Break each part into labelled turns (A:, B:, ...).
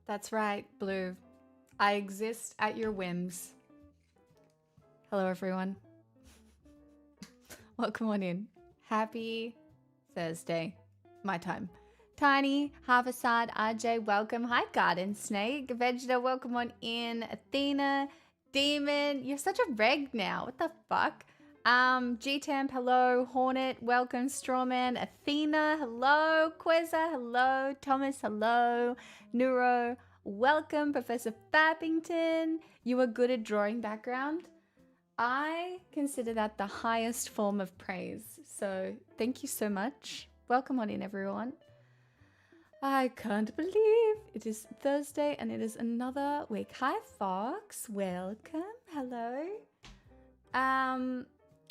A: That's right, Blue. I exist at your whims. Hello, everyone. Welcome on in. Happy Thursday, my time. Tiny, Harborside, RJ, welcome. Hi, Garden Snake. Vegeta, welcome on in. Athena, Demon, you're such a reg now. What the fuck? G-Temp, hello. Hornet, welcome. Strawman, Athena, hello. Queza, hello. Thomas, hello. Neuro, welcome. Professor Fappington, you are good at drawing background. I consider that the highest form of praise. So thank you so much. Welcome on in, everyone. I can't believe it is Thursday and it is another week. Hi, Fox. Welcome. Hello.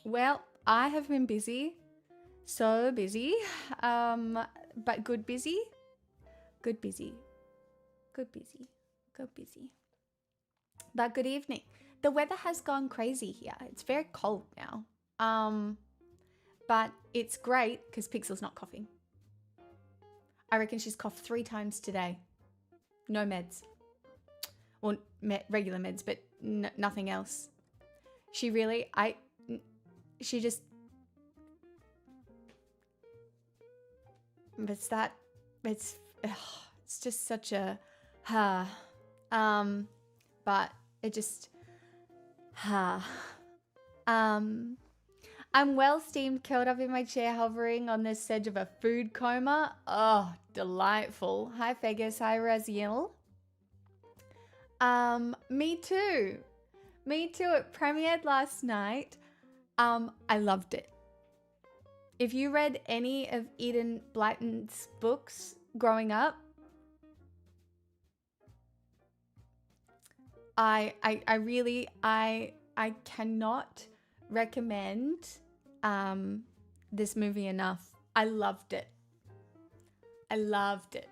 A: Well, I have been busy. So busy. But good busy. Good busy. Good busy. Good busy. But good evening. The weather has gone crazy here. It's very cold now. But it's great because Pixel's not coughing. I reckon she's coughed 3 times today. No meds. Well, regular meds, but nothing else. She really, she just, it's that, it's just such a, but it just, I'm well steamed, curled up in my chair, hovering on the sedge of a food coma. Oh, delightful. Hi, Fegus. Hi, Raziel. Me too. Me too. It premiered last night. I loved it. If you read any of Eden Blyton's books growing up, I cannot recommend this movie enough. I loved it. I loved it.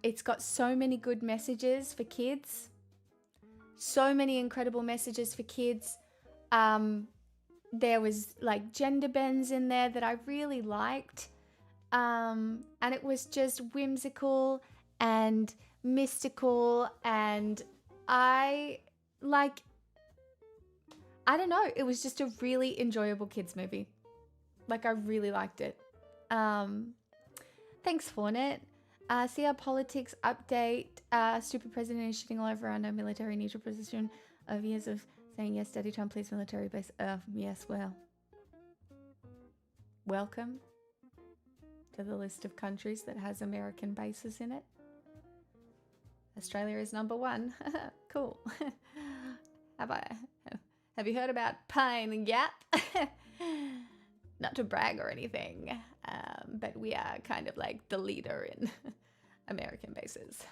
A: It's got so many good messages for kids. So many incredible messages for kids. There was like gender bends in there that I really liked. And it was just whimsical and mystical, and I don't know, it was just a really enjoyable kids movie. Like, I really liked it. Thanks, Fornet. See our politics update. Stupid president is shitting all over our no military neutral position of years of saying yes, Daddy Trump, please military base. Yes, well. Welcome to the list of countries that has American bases in it. Australia is number 1. Cool. Have you heard about Pine Gap? Not to brag or anything, but we are kind of like the leader in American bases.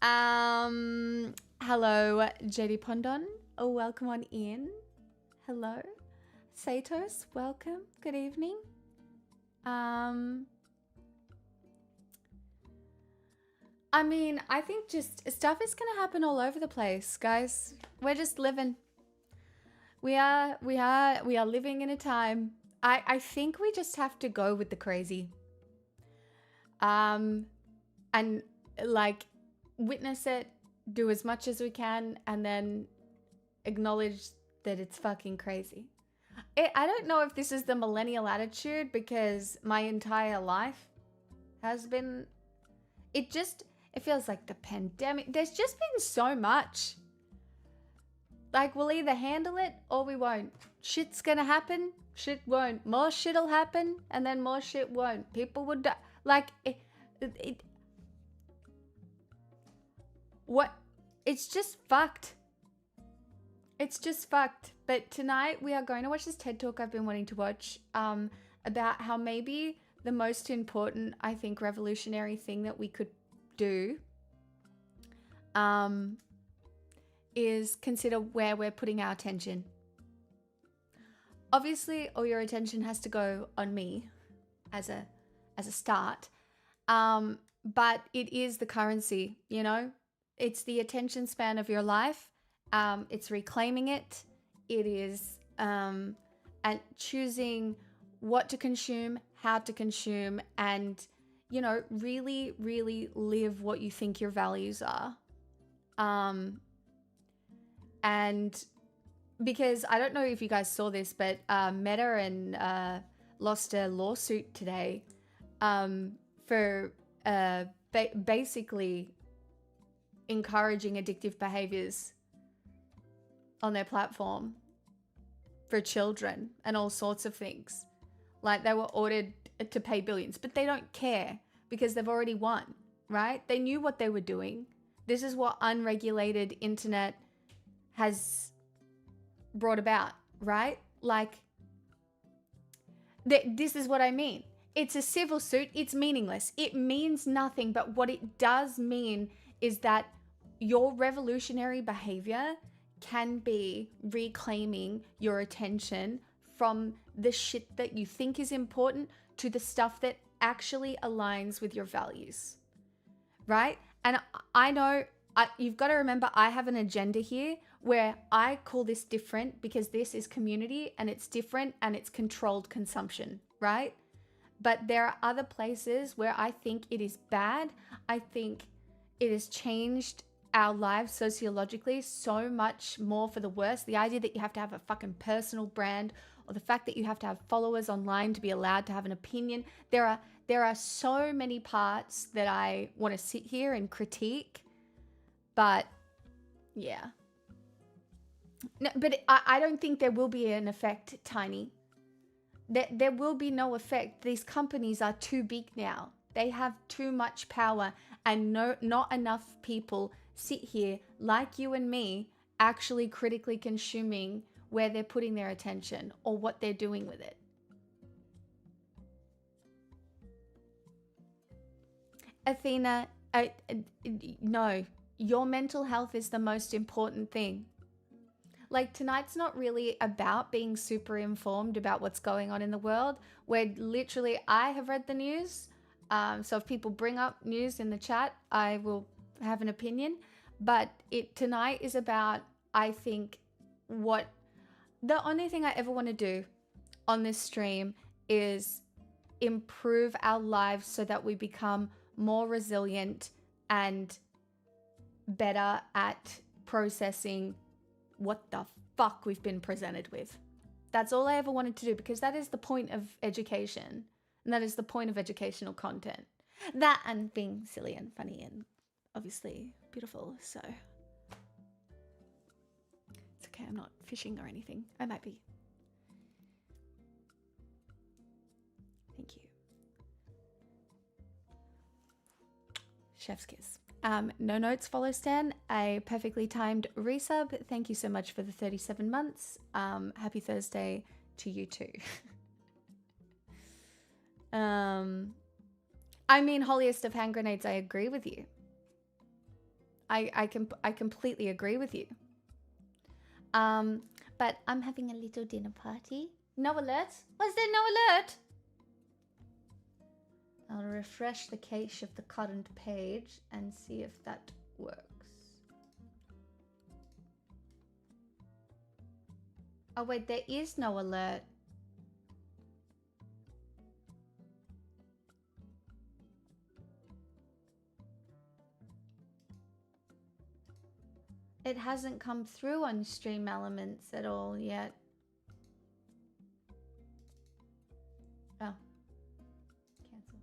A: Hello, JD Pondon. Oh, welcome on in. Hello. Satos, welcome. Good evening. I mean, I think just stuff is going to happen all over the place, guys. We're just living. We are living in a time. I think we just have to go with the crazy. And like witness it, do as much as we can, and then acknowledge that it's fucking crazy. I don't know if this is the millennial attitude, because my entire life has been, it feels like the pandemic. There's just been so much. Like, we'll either handle it or we won't. Shit's gonna happen, shit won't. More shit'll happen, and then more shit won't. People would die. Like, what? It's just fucked. It's just fucked. But tonight we are going to watch this TED Talk I've been wanting to watch, about how maybe the most important, I think, revolutionary thing that we could do is consider where we're putting our attention. Obviously, all your attention has to go on me as a start, but it is the currency, you know? It's the attention span of your life. It's reclaiming it. It is and choosing what to consume, how to consume, and, you know, really, really live what you think your values are. And because I don't know if you guys saw this, but Meta lost a lawsuit today for basically encouraging addictive behaviors on their platform for children and all sorts of things. Like, they were ordered to pay billions, but they don't care because they've already won, right? They knew what they were doing. This is what unregulated internet has brought about, right? Like, this is what I mean. It's a civil suit. It's meaningless. It means nothing. But what it does mean is that your revolutionary behavior can be reclaiming your attention from the shit that you think is important to the stuff that actually aligns with your values, right? And I know you've got to remember, I have an agenda here where I call this different because this is community and it's different and it's controlled consumption, right? But there are other places where I think it is bad. I think it has changed our lives sociologically so much more for the worse. The idea that you have to have a fucking personal brand, or the fact that you have to have followers online to be allowed to have an opinion. There are so many parts that I want to sit here and critique. But yeah. No, but I don't think there will be an effect, Tiny. There will be no effect. These companies are too big now. They have too much power, and not enough people sit here like you and me actually critically consuming where they're putting their attention or what they're doing with it. Athena, no, your mental health is the most important thing. Like, tonight's not really about being super informed about what's going on in the world. Where literally, I have read the news. So if people bring up news in the chat, I will have an opinion. But tonight is about, I think, what the only thing I ever want to do on this stream is improve our lives so that we become more resilient and better at processing what the fuck we've been presented with. That's all I ever wanted to do, because that is the point of education, and that is the point of educational content. That and being silly and funny and obviously beautiful, so it's okay, I'm not fishing or anything. I might be. Thank you. Chef's kiss. No notes follow Stan. A perfectly timed resub. Thank you so much for the 37 months. Happy Thursday to you too. I mean, holiest of hand grenades, I agree with you. I completely agree with you. But I'm having a little dinner party. No alert? Was there no alert? I'll refresh the cache of the current page and see if that works. Oh wait, there is no alert. It hasn't come through on Stream Elements at all yet. Oh. Cancel.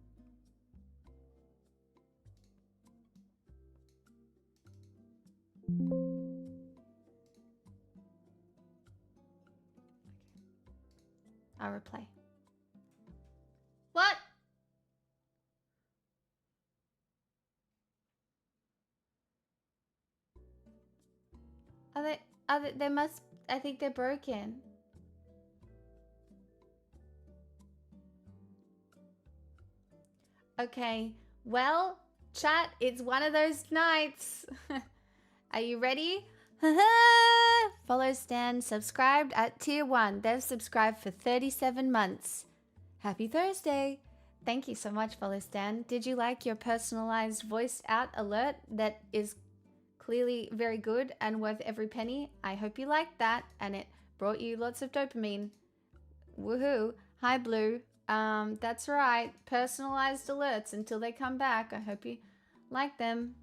A: Okay. I'll replay. What? They must, I think they're broken. Okay, well, chat, it's one of those nights. Are you ready? Follow Stan, subscribed at tier 1. They've subscribed for 37 months. Happy Thursday. Thank you so much, Follow Stan. Did you like your personalized voiced out alert that is clearly very good and worth every penny? I hope you liked that and it brought you lots of dopamine. Woohoo. Hi, Blue. That's right. Personalized alerts until they come back. I hope you like them.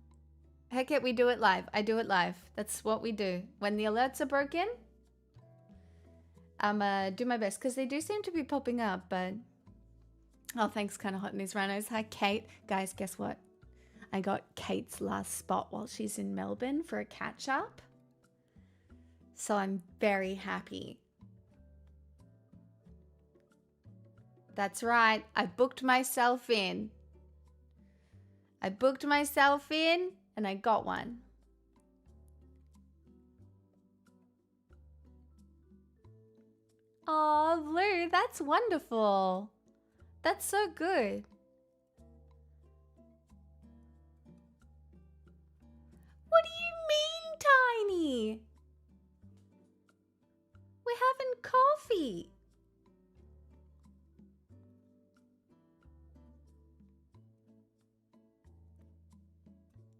A: Heck it, we do it live. I do it live. That's what we do. When the alerts are broken, I'm do my best, because they do seem to be popping up, but... Oh, thanks, Kinda Hot in these rhinos. Hi, Kate. Guys, guess what? I got Kate's last spot while she's in Melbourne for a catch-up. So I'm very happy. That's right. I booked myself in. I booked myself in and I got one. Oh, Blue, that's wonderful. That's so good. What do you mean, Tiny? We're having coffee.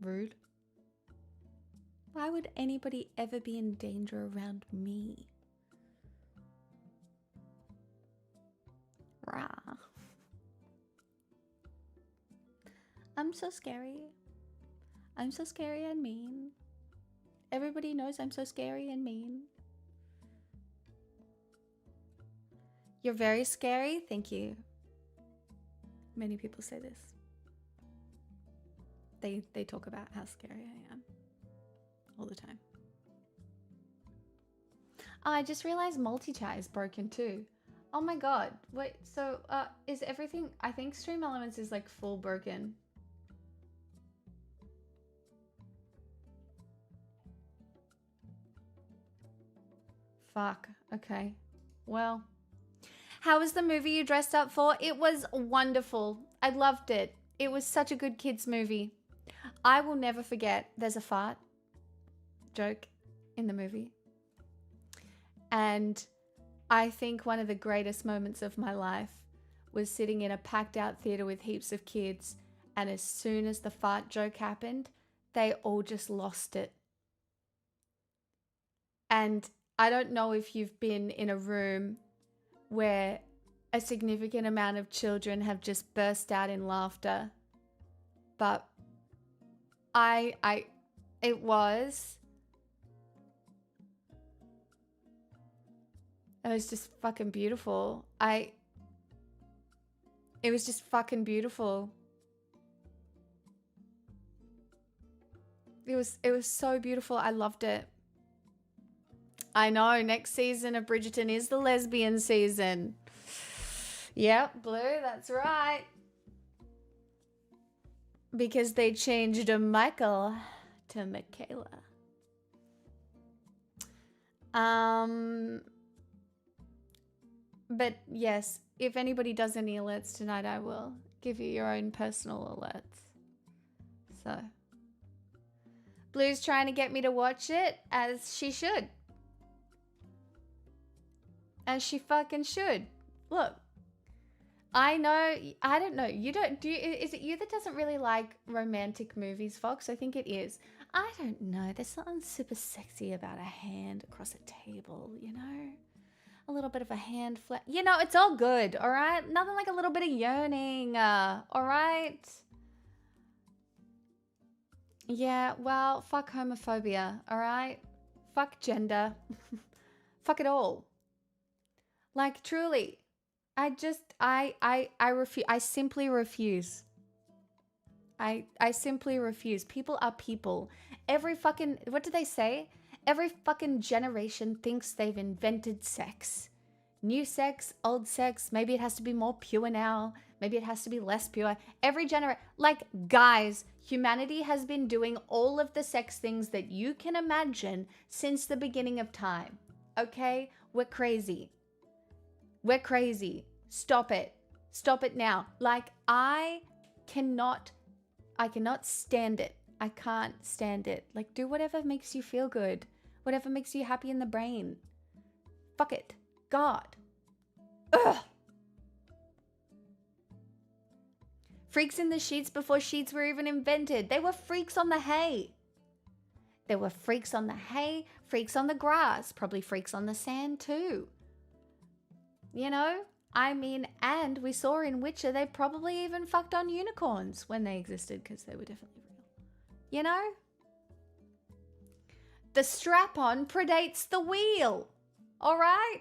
A: Rude. Why would anybody ever be in danger around me? Rah. I'm so scary. I'm so scary and mean. Everybody knows I'm so scary and mean. You're very scary? Thank you. Many people say this. They talk about how scary I am all the time. Oh, I just realized multi-chat is broken too. Oh my god. Wait, so is everything, I think Stream Elements is like full broken. Fuck. Okay. Well, how was the movie you dressed up for? It was wonderful. I loved it. It was such a good kids movie. I will never forget, there's a fart joke in the movie. And I think one of the greatest moments of my life was sitting in a packed out theater with heaps of kids, and as soon as the fart joke happened, they all just lost it. And I don't know if you've been in a room where a significant amount of children have just burst out in laughter, but it was just fucking beautiful. It was just fucking beautiful. It was so beautiful. I loved it. I know, next season of Bridgerton is the lesbian season. Yep, Blue, that's right. Because they changed Michael to Michaela. But yes, if anybody does any alerts tonight, I will give you your own personal alerts. So, Blue's trying to get me to watch it, as she should. As she fucking should. Look, I know, I don't know, you don't, is it you that doesn't really like romantic movies, Fox? I think it is. I don't know, there's something super sexy about a hand across a table, you know? A little bit of a hand flat, you know, it's all good, all right? Nothing like a little bit of yearning, all right? Yeah, well, fuck homophobia, all right? Fuck gender. Fuck it all. Like, truly. I refuse. I simply refuse. I simply refuse. People are people. Every fucking, what do they say? Every fucking generation thinks they've invented sex. New sex, old sex, maybe it has to be more pure now. Maybe it has to be less pure. Every generation, like, guys, humanity has been doing all of the sex things that you can imagine since the beginning of time. Okay? We're crazy. We're crazy. Stop it. Stop it now. Like, I cannot stand it. I can't stand it. Like, do whatever makes you feel good. Whatever makes you happy in the brain. Fuck it. God. Ugh. Freaks in the sheets before sheets were even invented. They were freaks on the hay. There were freaks on the hay, freaks on the grass, probably freaks on the sand too. You know? I mean, and we saw in Witcher, they probably even fucked on unicorns when they existed, because they were definitely real. You know? The strap-on predates the wheel. All right?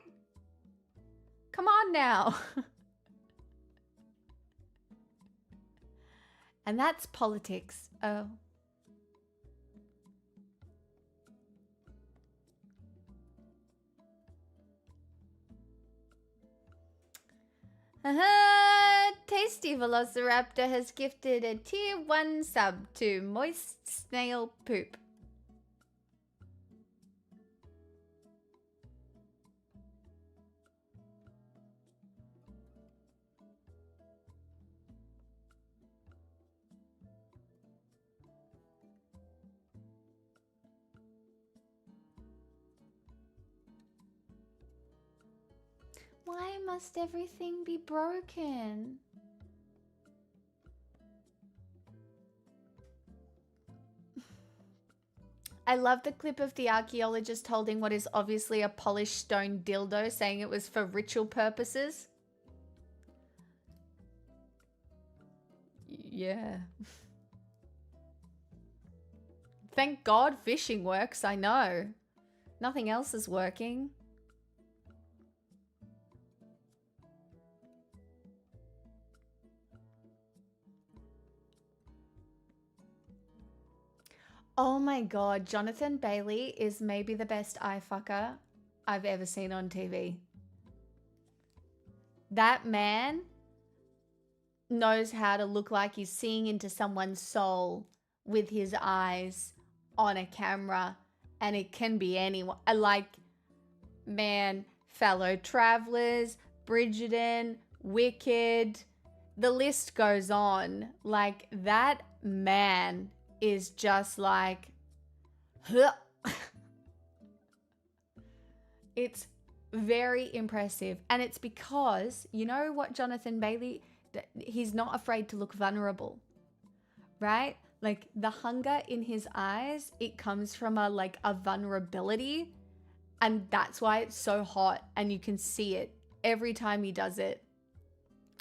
A: Come on now. And that's politics. Oh. Tasty Velociraptor has gifted a tier 1 sub to Moist Snail Poop. Why must everything be broken? I love the clip of the archaeologist holding what is obviously a polished stone dildo, saying it was for ritual purposes. Yeah. Thank God fishing works, I know. Nothing else is working. Oh my God, Jonathan Bailey is maybe the best eye fucker I've ever seen on TV. That man knows how to look like he's seeing into someone's soul with his eyes on a camera, and it can be anyone. Like, man, Fellow Travelers, Bridgerton, Wicked, the list goes on. Like, that man is just like, huh. It's very impressive. And it's because, you know what, Jonathan Bailey, he's not afraid to look vulnerable, right? Like, the hunger in his eyes, it comes from a vulnerability, and that's why it's so hot, and you can see it every time he does it.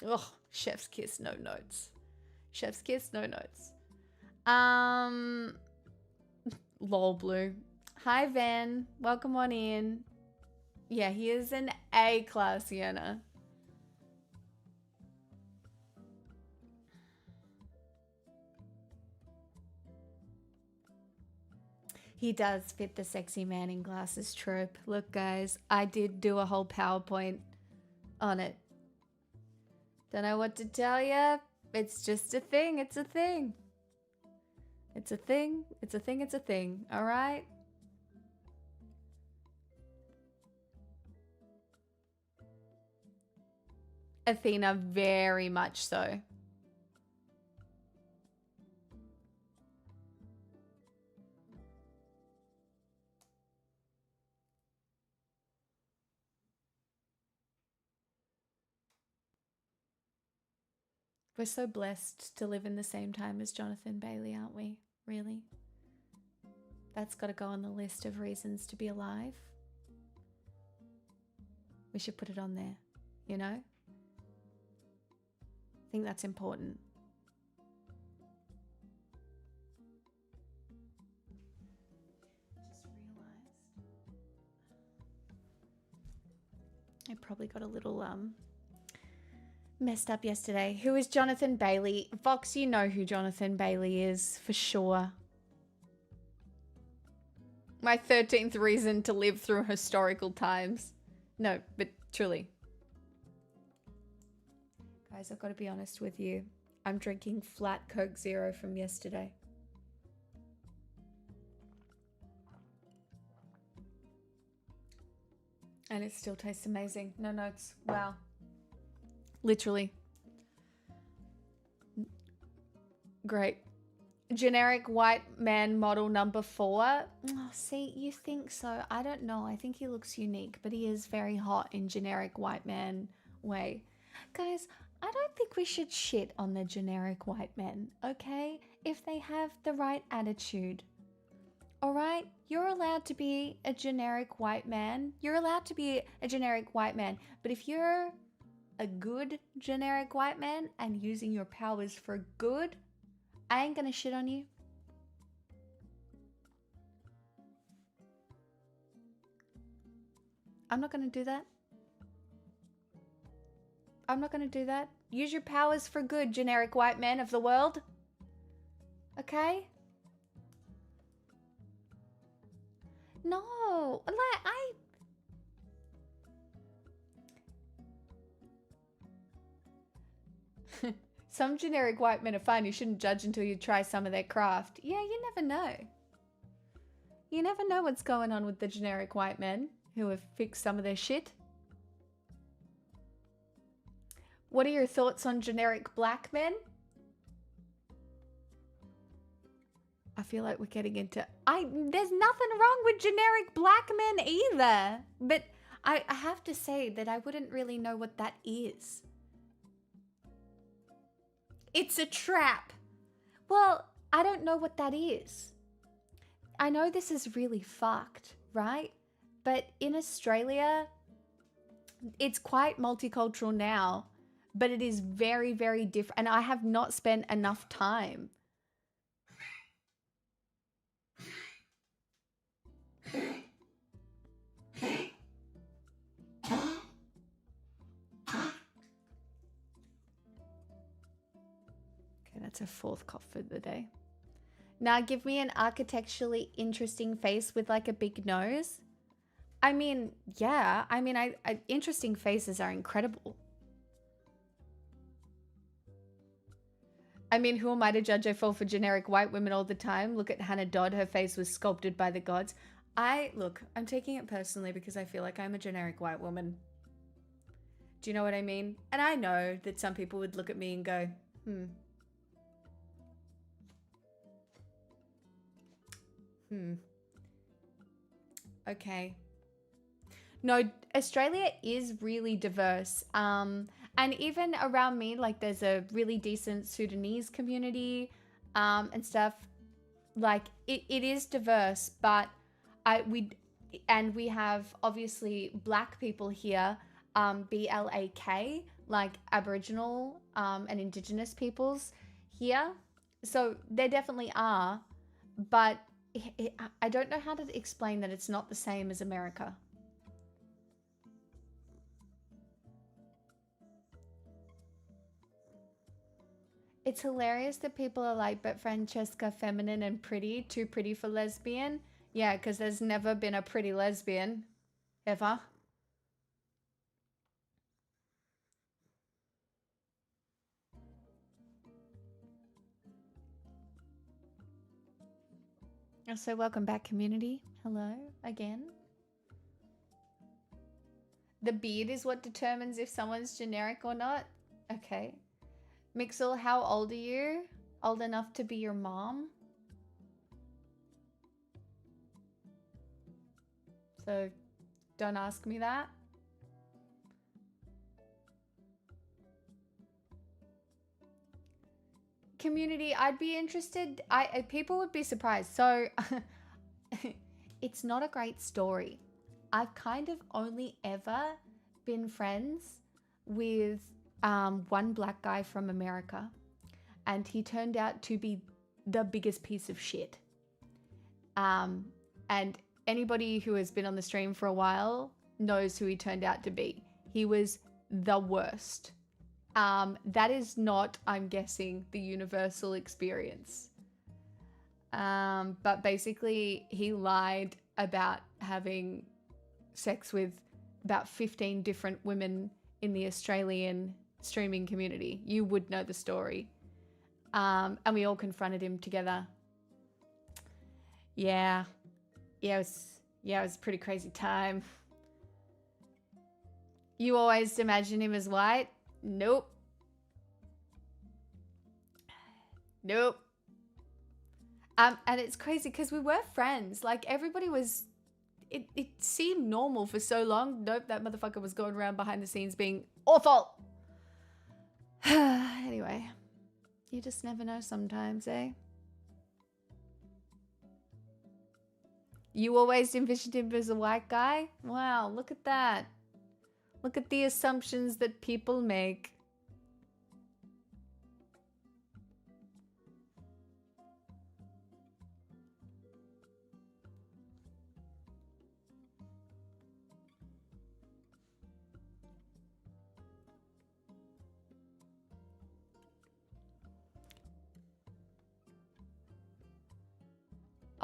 A: Ugh, chef's kiss, no notes. Chef's kiss, no notes. Lol Blue. Hi Van, welcome on in. Yeah, he is an A-class Sienna. He does fit the sexy man in glasses trope. Look, guys, I did do a whole PowerPoint on it. Don't know what to tell ya. It's just a thing. It's a thing. It's a thing. It's a thing. It's a thing. All right? Athena, very much so. We're so blessed to live in the same time as Jonathan Bailey, aren't we? Really? That's got to go on the list of reasons to be alive. We should put it on there, you know? I think that's important. Just realized I probably got a little messed up yesterday. Who is Jonathan Bailey? Vox, you know who Jonathan Bailey is for sure. My 13th reason to live through historical times. No, but truly. Guys, I've got to be honest with you. I'm drinking flat Coke Zero from yesterday. And it still tastes amazing. No notes. Wow. Literally. Great. Generic white man model number 4. Oh, see, you think so. I don't know. I think he looks unique, but he is very hot in generic white man way. Guys, I don't think we should shit on the generic white men, okay? If they have the right attitude. All right? You're allowed to be a generic white man. You're allowed to be a generic white man. But if you're a good generic white man and using your powers for good, I ain't gonna shit on you. I'm not gonna do that. I'm not gonna do that. Use your powers for good, generic white man of the world. Okay? No, like Some generic white men are fine. You shouldn't judge until you try some of their craft. Yeah, you never know. You never know what's going on with the generic white men who have fixed some of their shit. What are your thoughts on generic black men? I feel like we're getting into... There's nothing wrong with generic black men either. But I have to say that I wouldn't really know what that is. It's a trap. Well, I don't know what that is. I know this is really fucked, right? But in Australia, it's quite multicultural now, but it is very, very different. And I have not spent enough time. That's a 4th cough for the day. Now give me an architecturally interesting face with like a big nose. I mean, yeah. I mean, interesting faces are incredible. I mean, who am I to judge? I fall for generic white women all the time. Look at Hannah Dodd. Her face was sculpted by the gods. I'm taking it personally because I feel like I'm a generic white woman. Do you know what I mean? And I know that some people would look at me and go, hmm. Okay. No, Australia is really diverse. And even around me, like there's a really decent Sudanese community, and stuff. Like it is diverse, but we have obviously black people here, BLAK, like Aboriginal, and Indigenous peoples here. So there definitely are, but I don't know how to explain that it's not the same as America. It's hilarious that people are like, but Francesca, feminine and pretty, too pretty for lesbian. Yeah, because there's never been a pretty lesbian, ever. So welcome back, community. Hello again. The beard is what determines if someone's generic or not. Okay. Mixel, how old are you? Old enough to be your mom? So don't ask me that. Community, I'd be interested. People would be surprised. So it's not a great story. I've kind of only ever been friends with one black guy from America, and he turned out to be the biggest piece of shit. And anybody who has been on the stream for a while knows who he turned out to be. He was the worst. That is not, I'm guessing, the universal experience. But basically, he lied about having sex with about 15 different women in the Australian streaming community. You would know the story. And we all confronted him together. Yeah. It was a pretty crazy time. You always imagine him as white? Nope. Nope. And it's crazy because we were friends. Like everybody was, it seemed normal for so long. Nope, that motherfucker was going around behind the scenes being awful. Anyway, you just never know sometimes, eh? You always envisioned him as a white guy? Wow, look at that. Look at the assumptions that people make.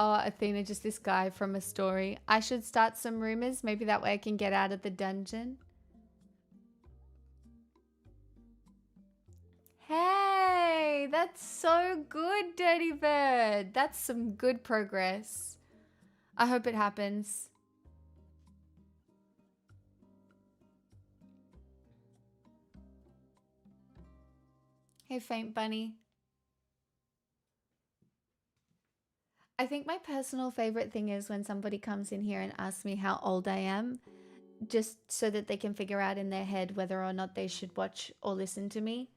A: Oh, Athena, just this guy from a story. I should start some rumors. Maybe that way I can get out of the dungeon. Hey, that's so good, Dirty Bird. That's some good progress. I hope it happens. Hey, Faint Bunny. I think my personal favorite thing is when somebody comes in here and asks me how old I am, just so that they can figure out in their head whether or not they should watch or listen to me.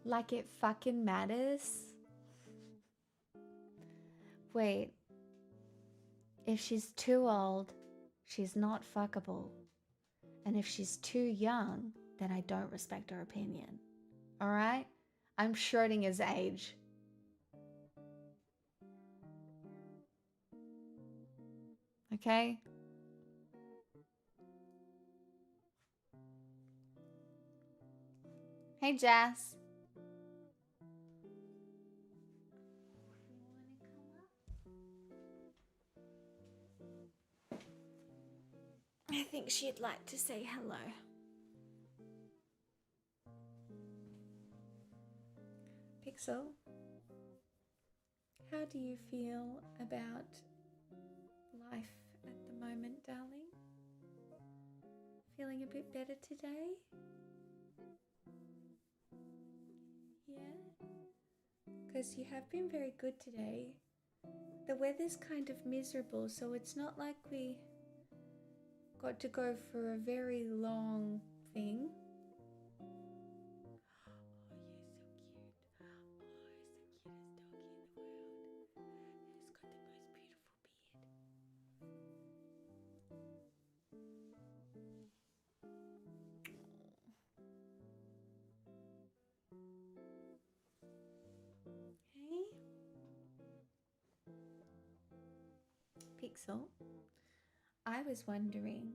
A: Like it fucking matters. Wait. If she's too old, she's not fuckable. And if she's too young, then I don't respect her opinion. Alright? I'm Schrodinger's age. Okay? Hey, Jazz. think she'd like to say hello. Pixel, how do you feel about life at the moment, darling? Feeling a bit better today? Yeah? Because you have been very good today. The weather's kind of miserable, so it's not like we got to go for a very long thing. Pixel, I was wondering,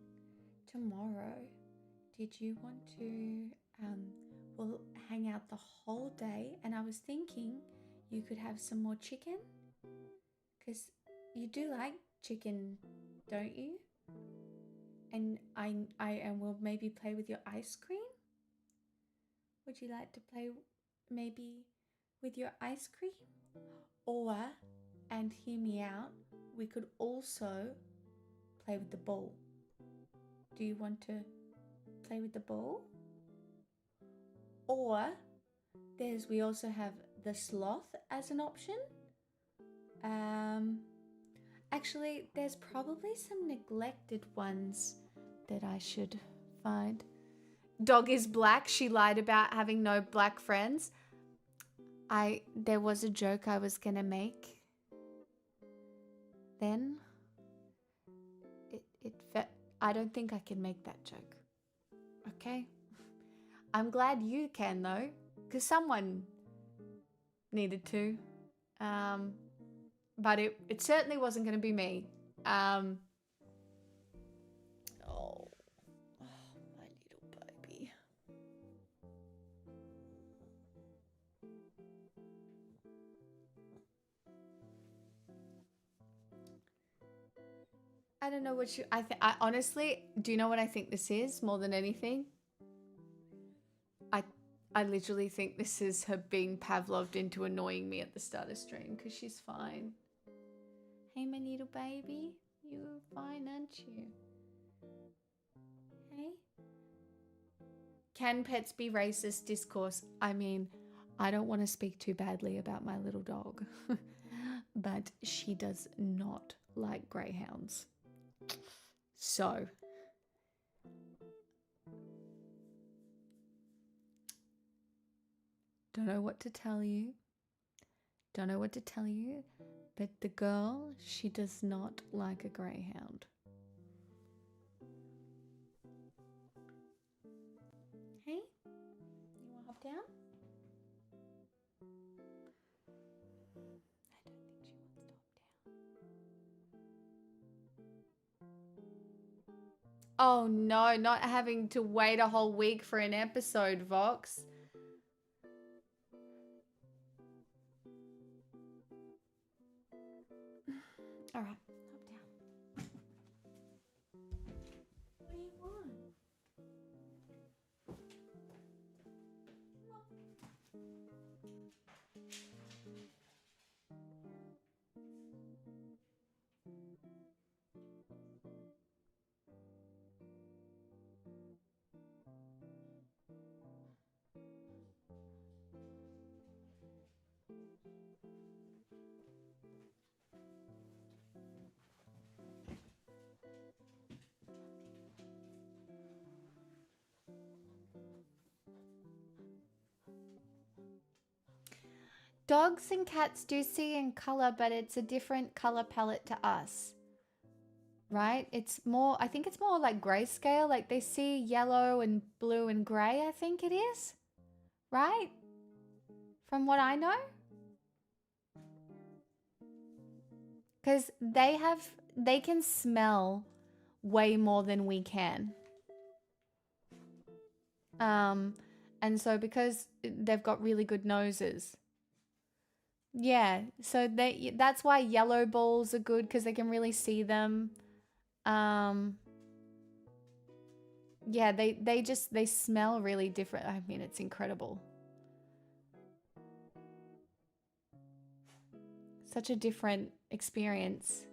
A: tomorrow, did you want to, we'll hang out the whole day, and I was thinking you could have some more chicken, because you do like chicken, don't you? And and we'll maybe play with your ice cream. Would you like to play maybe with your ice cream? Or, and hear me out, we could also play with the ball. Do you want to play with the ball? Or we also have the sloth as an option. Actually, there's probably some neglected ones that I should find. Dog is black. She lied about having no black friends. There was a joke I was gonna make. Then I don't think I can make that joke. Okay? I'm glad you can though, because someone needed to. But it certainly wasn't going to be me. Oh, my little baby. I don't know what I honestly, do you know what I think this is more than anything? I literally think this is her being Pavloved into annoying me at the start of stream because she's fine. Hey, my little baby, you're fine, aren't you? Hey? Can pets be racist? Discourse. I mean, I don't want to speak too badly about my little dog, but she does not like greyhounds. So, don't know what to tell you. Don't know what to tell you, but the girl, she does not like a greyhound. Hey, you want to hop down? I don't think she wants to hop down. Oh no, not having to wait a whole week for an episode, Vox. All right, hop down. What do you want? Dogs and cats do see in color, but it's a different color palette to us. Right? It's more, I think it's more like grayscale. Like they see yellow and blue and gray, I think it is. Right? From what I know. Because they can smell way more than we can. And so because they've got really good noses. Yeah, so that's why yellow balls are good because they can really see them. Yeah, they smell really different. I mean, it's incredible. Such a different experience.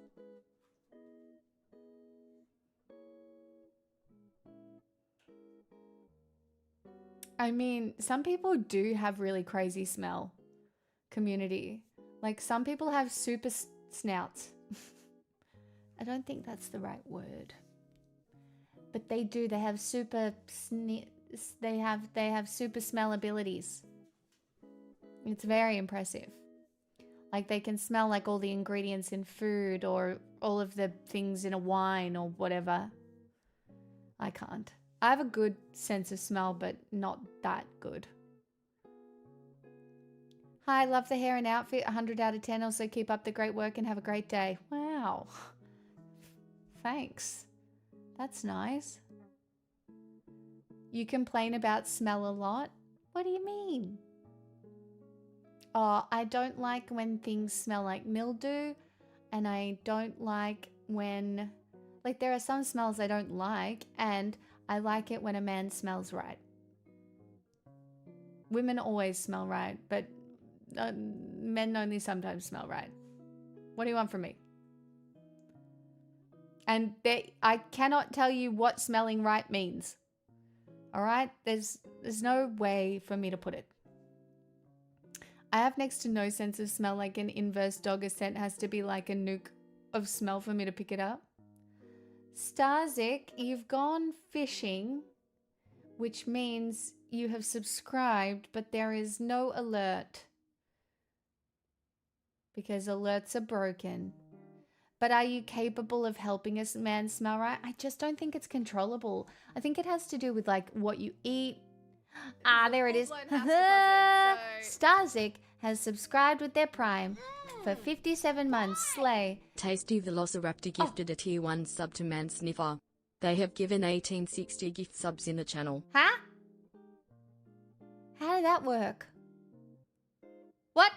A: I mean, some people do have really crazy smell community. Like some people have super snouts. I don't think that's the right word. But they do. They have super they have super smell abilities. It's very impressive. Like they can smell like all the ingredients in food or all of the things in a wine or whatever. I can't. I have a good sense of smell, but not that good. Hi, love the hair and outfit. 100 out of 10. Also keep up the great work and have a great day. Wow. Thanks. That's nice. You complain about smell a lot? What do you mean? Oh, I don't like when things smell like mildew, and I don't like when, like, there are some smells I don't like, and I like it when a man smells right. Women always smell right, but men only sometimes smell right. What do you want from me? And I cannot tell you what smelling right means. All right? There's no way for me to put it. I have next to no sense of smell. Like an inverse dog scent has to be like a nuke of smell for me to pick it up. Starzik, you've gone fishing, which means you have subscribed, but there is no alert because alerts are broken. But are you capable of helping a man smell right? I just don't think it's controllable. I think it has to do with like what you eat. There it is. Starzik has subscribed with their Prime for 57 months. Slay.
B: Tasty Velociraptor gifted a tier 1 sub to Man Sniffer. They have given 1860 gift subs in the channel.
A: Huh? How did that work? What?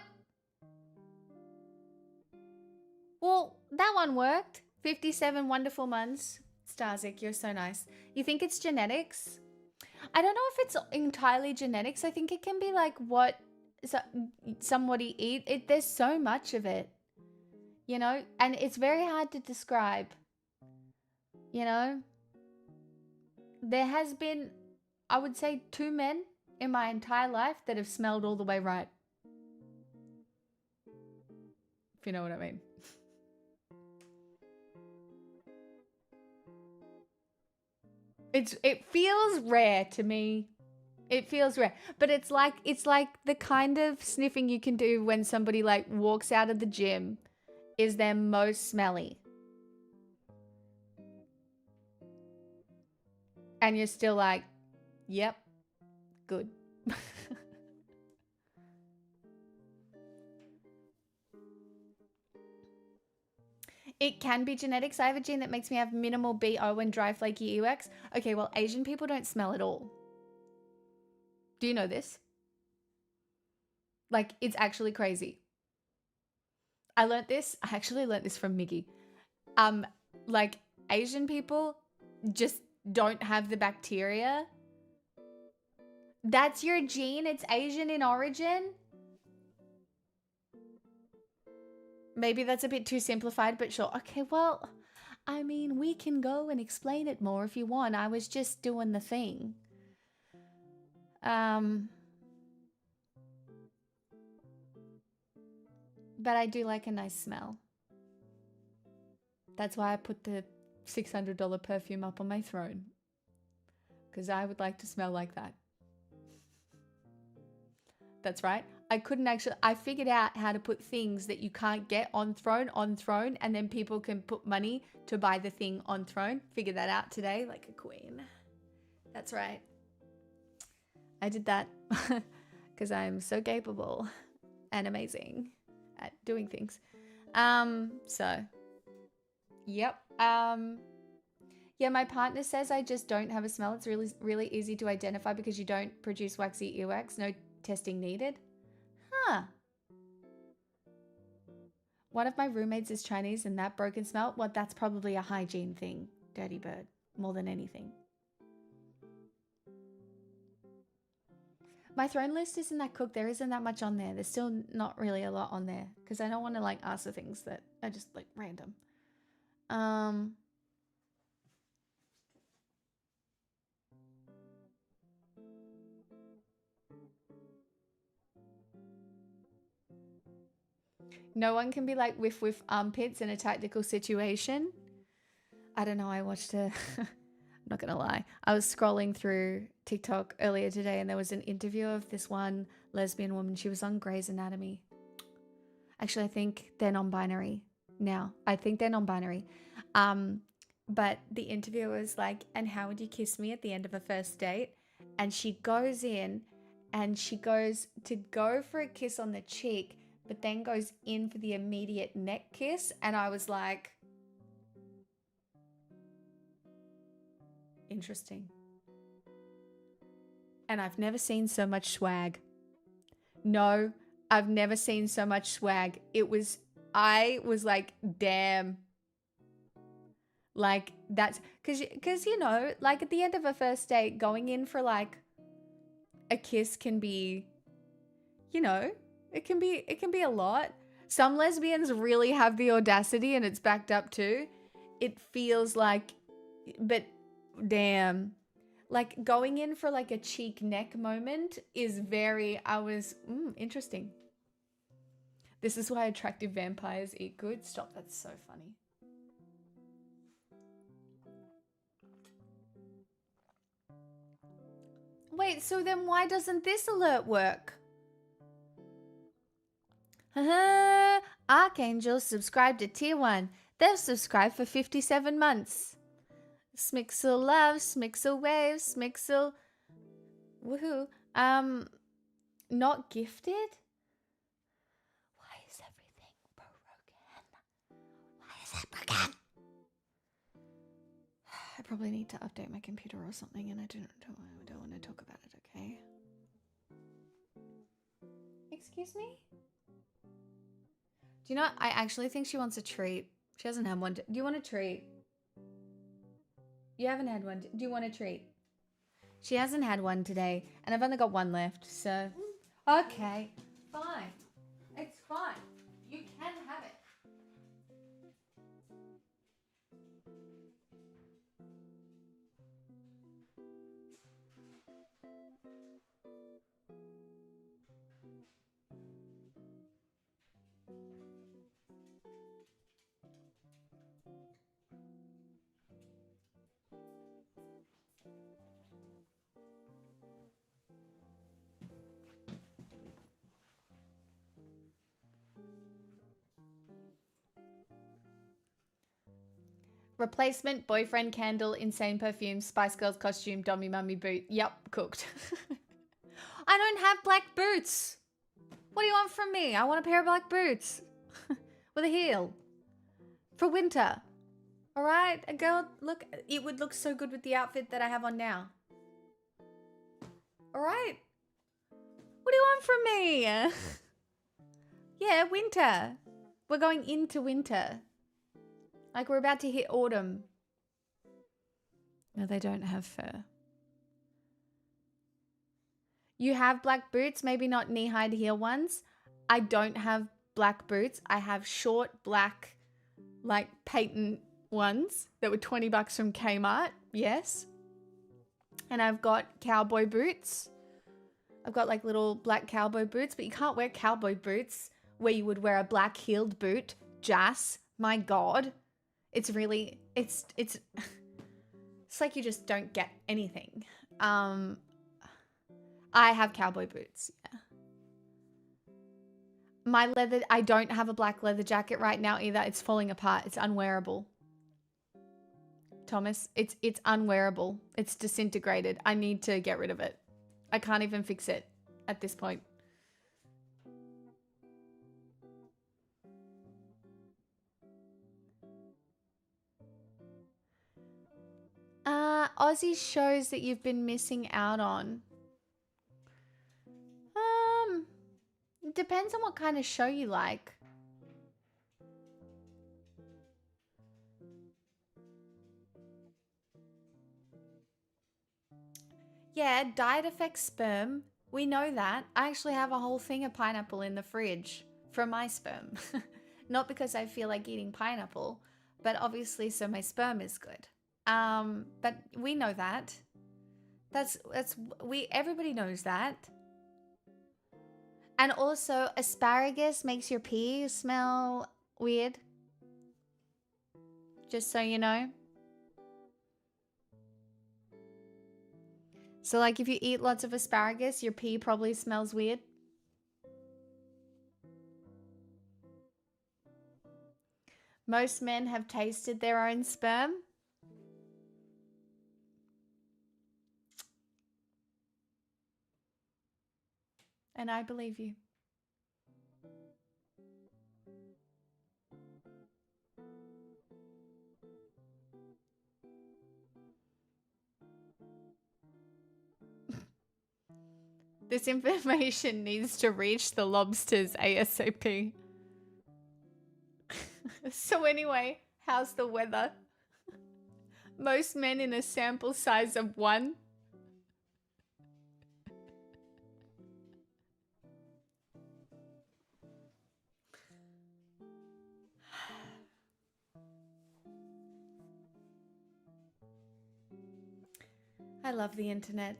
A: Well, that one worked. 57 wonderful months. Starzik, you're so nice. You think it's genetics? I don't know if it's entirely genetics. I think it can be like what somebody eat. There's so much of it, you know, and it's very hard to describe, you know. There has been, I would say, 2 men in my entire life that have smelled all the way right. If you know what I mean. It feels rare to me. It feels rare, but it's like the kind of sniffing you can do when somebody like walks out of the gym is their most smelly. And you're still like, yep, good. It can be genetics. I have a gene that makes me have minimal BO and dry flaky earwax. Okay, well, Asian people don't smell at all. Do you know this? Like, it's actually crazy. I actually learned this from Miggy. Like, Asian people just don't have the bacteria. That's your gene? It's Asian in origin? Maybe that's a bit too simplified, but sure. Okay, well, I mean, we can go and explain it more if you want. I was just doing the thing. But I do like a nice smell. That's why I put the $600 perfume up on my throne. Because I would like to smell like that. That's right. I figured out how to put things that you can't get on throne, and then people can put money to buy the thing on throne. Figured that out today like a queen. That's right. I did that because I'm so capable and amazing at doing things. So, yep. Yeah, my partner says I just don't have a smell. It's really, really easy to identify because you don't produce waxy earwax. No testing needed. Huh. One of my roommates is Chinese and that broken smell, well, that's probably a hygiene thing, dirty bird, more than anything. My throne list isn't that cooked. There isn't that much on there. There's still not really a lot on there because I don't want to like ask the things that are just like random. No one can be like whiff whiff armpits in a tactical situation. I don't know. I watched a. I'm not gonna lie. I was scrolling through TikTok earlier today, and there was an interview of this one lesbian woman. She was on Grey's Anatomy. Actually, I think they're non-binary now. I think they're non-binary. But the interviewer was like, "And how would you kiss me at the end of a first date?" And she goes in, and she goes to go for a kiss on the cheek, but then goes in for the immediate neck kiss, and I was like, interesting. And I've never seen so much swag. No, I've never seen so much swag. I was like, damn. Like that's because you know, like at the end of a first date, going in for like a kiss can be, you know, it can be a lot. Some lesbians really have the audacity, and it's backed up too. It feels like, but damn, like going in for like a cheek neck moment is very, interesting. This is why attractive vampires eat good. Stop, that's so funny. Wait, so then why doesn't this alert work? Archangel subscribed to tier 1. They've subscribed for 57 months. Smixel love, Smixel wave, Smixel. Woohoo. Not gifted? Why is everything broken? Why is that broken? I probably need to update my computer or something, and I don't want to talk about it, okay? Excuse me? Do you know, I actually think she wants a treat. She hasn't had one. Do you want a treat? You haven't had one. Do you want a treat? She hasn't had one today, and I've only got one left, so... Okay, fine. It's fine. You can have it. Replacement, boyfriend, candle, insane perfume, Spice Girls costume, dummy mummy boot. Yep, cooked. I don't have black boots. What do you want from me? I want a pair of black boots. With a heel. For winter. Alright, a girl, look, it would look so good with the outfit that I have on now. Alright. What do you want from me? Yeah, winter. We're going into winter. Like we're about to hit autumn. No, they don't have fur. You have black boots, maybe not knee-high heel ones. I don't have black boots. I have short black, like patent ones that were $20 from Kmart. Yes. And I've got cowboy boots. I've got like little black cowboy boots, but you can't wear cowboy boots where you would wear a black heeled boot. Jas, my God. It's really, it's like you just don't get anything. I have cowboy boots. Yeah. My leather, I don't have a black leather jacket right now either. It's falling apart. It's unwearable. Thomas, it's unwearable. It's disintegrated. I need to get rid of it. I can't even fix it at this point. Aussie shows that you've been missing out on. It depends on what kind of show you like. Yeah, diet affects sperm. We know that. I actually have a whole thing of pineapple in the fridge from my sperm. Not because I feel like eating pineapple, but obviously so my sperm is good. But we know that. Everybody knows that. And also asparagus makes your pee smell weird. Just so you know. So like if you eat lots of asparagus, your pee probably smells weird. Most men have tasted their own sperm. And I believe you. This information needs to reach the lobsters ASAP. So anyway, how's the weather? Most men in a sample size of 1. I love the internet.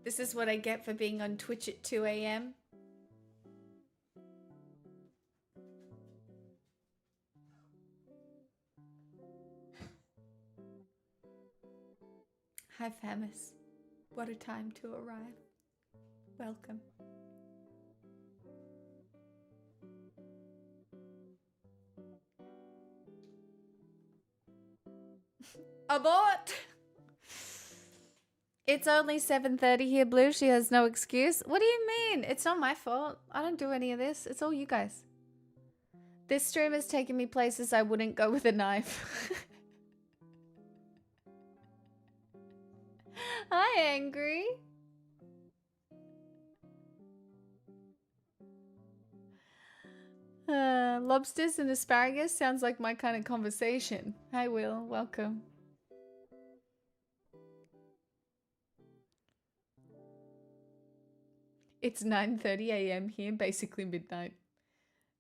A: This is what I get for being on Twitch at 2 a.m. Hi, Famis. What a time to arrive. Welcome. Abort! It's only 7:30 here, Blue. She has no excuse. What do you mean? It's not my fault. I don't do any of this. It's all you guys. This stream has taken me places I wouldn't go with a knife. Hi, Angry. Lobsters and asparagus sounds like my kind of conversation. Hi, Will. Welcome. It's 9:30 a.m. here, basically midnight.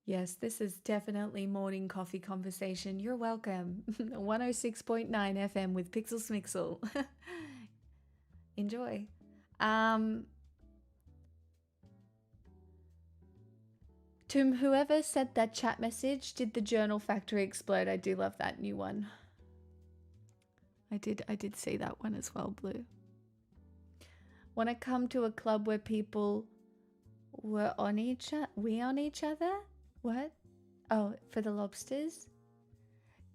A: Yes, this is definitely morning coffee conversation. You're welcome. 106.9 FM with Pixel Smixel. Enjoy. To whoever sent that chat message, did the Journal Factory explode? I do love that new one. I did see that one as well, Blue. Want to come to a club where people were on each other? What? Oh, for the lobsters?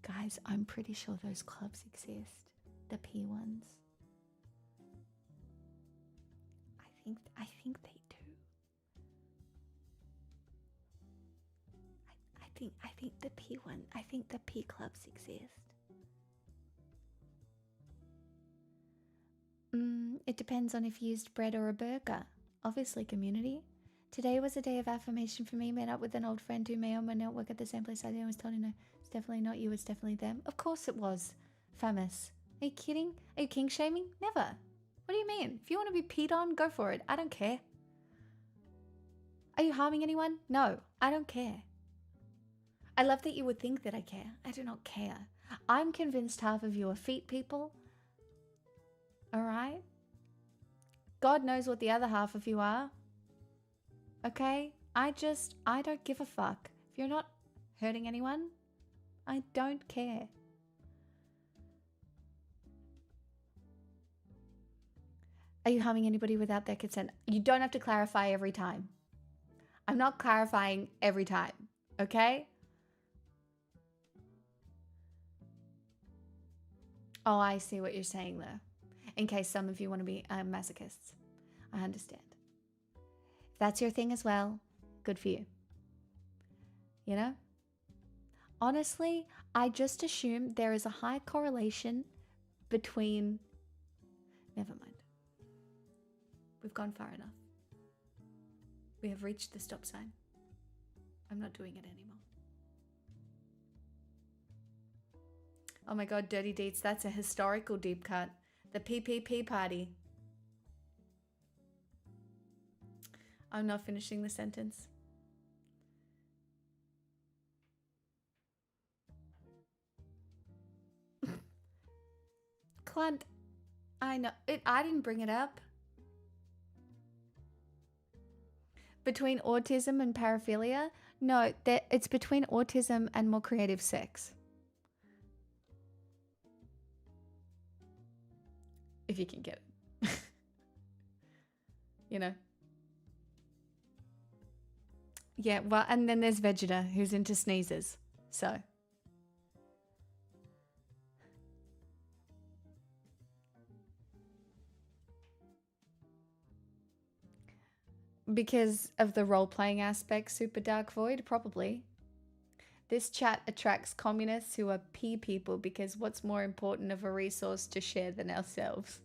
A: Guys, I'm pretty sure those clubs exist. The P ones. I think they do. I think the P one. I think the P clubs exist. It depends on if you used bread or a burger. Obviously, community. Today was a day of affirmation for me. Met up with an old friend who may or may not work at the same place I did and was told, no, it's definitely not you, it's definitely them. Of course it was. Famous. Are you kidding? Are you king shaming? Never. What do you mean? If you want to be peed on, go for it. I don't care. Are you harming anyone? No, I don't care. I love that you would think that I care. I do not care. I'm convinced half of you are feet people. Alright? God knows what the other half of you are. Okay? I don't give a fuck. If you're not hurting anyone, I don't care. Are you harming anybody without their consent? You don't have to clarify every time. I'm not clarifying every time. Okay? Oh, I see what you're saying there. In case some of you want to be masochists. I understand. If that's your thing as well, good for you. You know? Honestly, I just assume there is a high correlation between... Never mind. We've gone far enough. We have reached the stop sign. I'm not doing it anymore. Oh my god, Dirty Deets, that's a historical deep cut. The PPP party. I'm not finishing the sentence. Clint, I know it. I didn't bring it up. Between autism and paraphilia? No, it's between autism and more creative sex. If you can get it. You know? Yeah, well, and then there's Vegeta, who's into sneezes. So. Because of the role-playing aspect, Super Dark Void? Probably. This chat attracts communists who are pea people because what's more important of a resource to share than ourselves?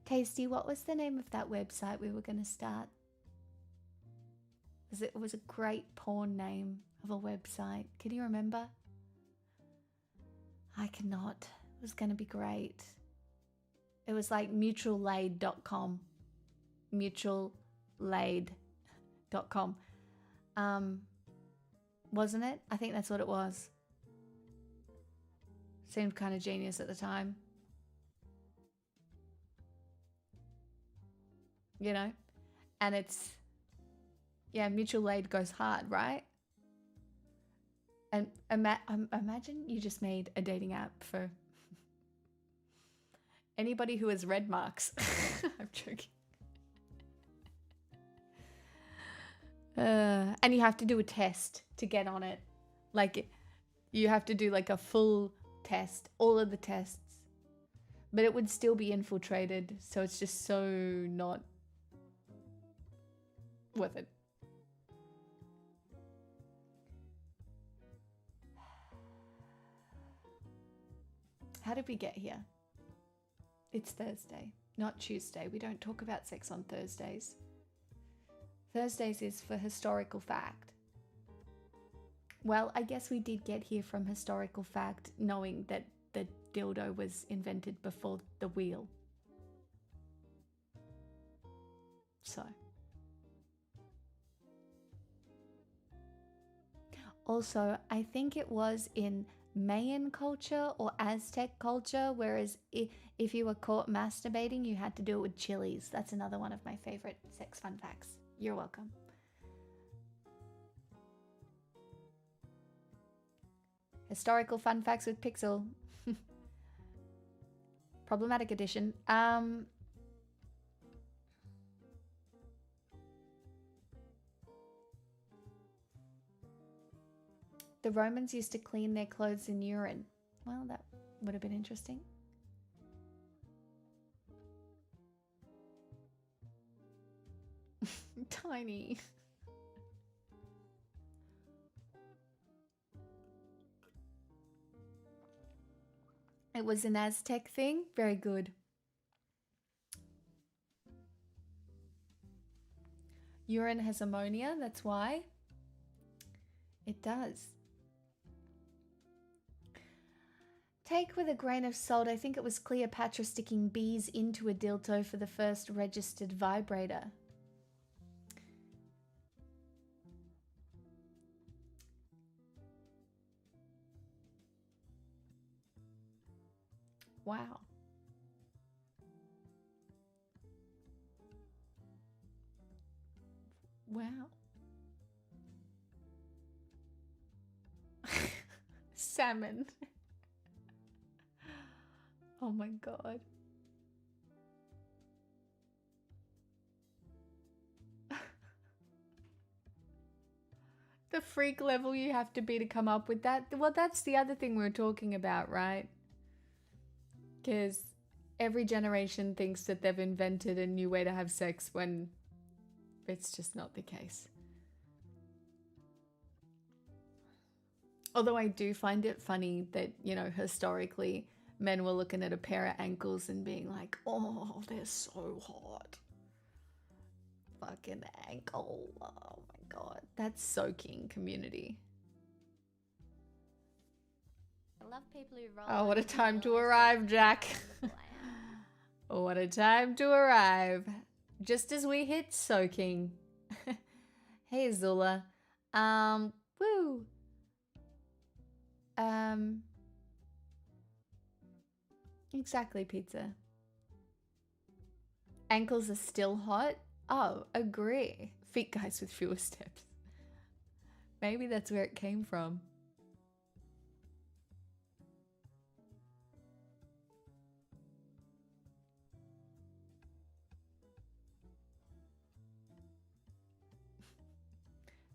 A: Tasty, what was the name of that website we were going to start? It was a great porn name of a website. Can you remember? I cannot. It was going to be great. It was like mutualaid.com. Mutualaid.com. Wasn't it? I think that's what it was. Seemed kind of genius at the time. You know? And it's, yeah, mutual aid goes hard, right? And imagine you just made a dating app for anybody who has red marks. I'm joking. And you have to do a test to get on it. Like, you have to do like a full test, all of the tests. But it would still be infiltrated, so it's just so not worth it. How did we get here? It's Thursday, not Tuesday. We don't talk about sex on Thursdays. Thursdays is for historical fact. Well, I guess we did get here from historical fact, knowing that the dildo was invented before the wheel. So. Also, I think it was in Mayan culture or Aztec culture, whereas if you were caught masturbating, you had to do it with chilies. That's another one of my favorite sex fun facts. You're welcome. Historical fun facts with Pixel. Problematic edition. The Romans used to clean their clothes in urine. Well, that would have been interesting. Tiny. It was an Aztec thing. Very good. Urine has ammonia, that's why. It does. Take with a grain of salt, I think it was Cleopatra sticking bees into a dildo for the first registered vibrator. Wow. Wow. Salmon. Oh my god. The freak level you have to be to come up with that. Well, that's the other thing we're talking about, right? Because every generation thinks that they've invented a new way to have sex when it's just not the case. Although I do find it funny that, you know, historically men were looking at a pair of ankles and being like, oh, they're so hot. Fucking ankle. Oh my god. That's so king community.
C: I love people who roll.
A: Oh, what a time to arrive, Jack. Oh, what a time to arrive. just as we hit soaking. Hey, Zula. Woo. Exactly, pizza. Ankles are still hot? Oh, agree. Feet guys with fewer steps. Maybe that's where it came from.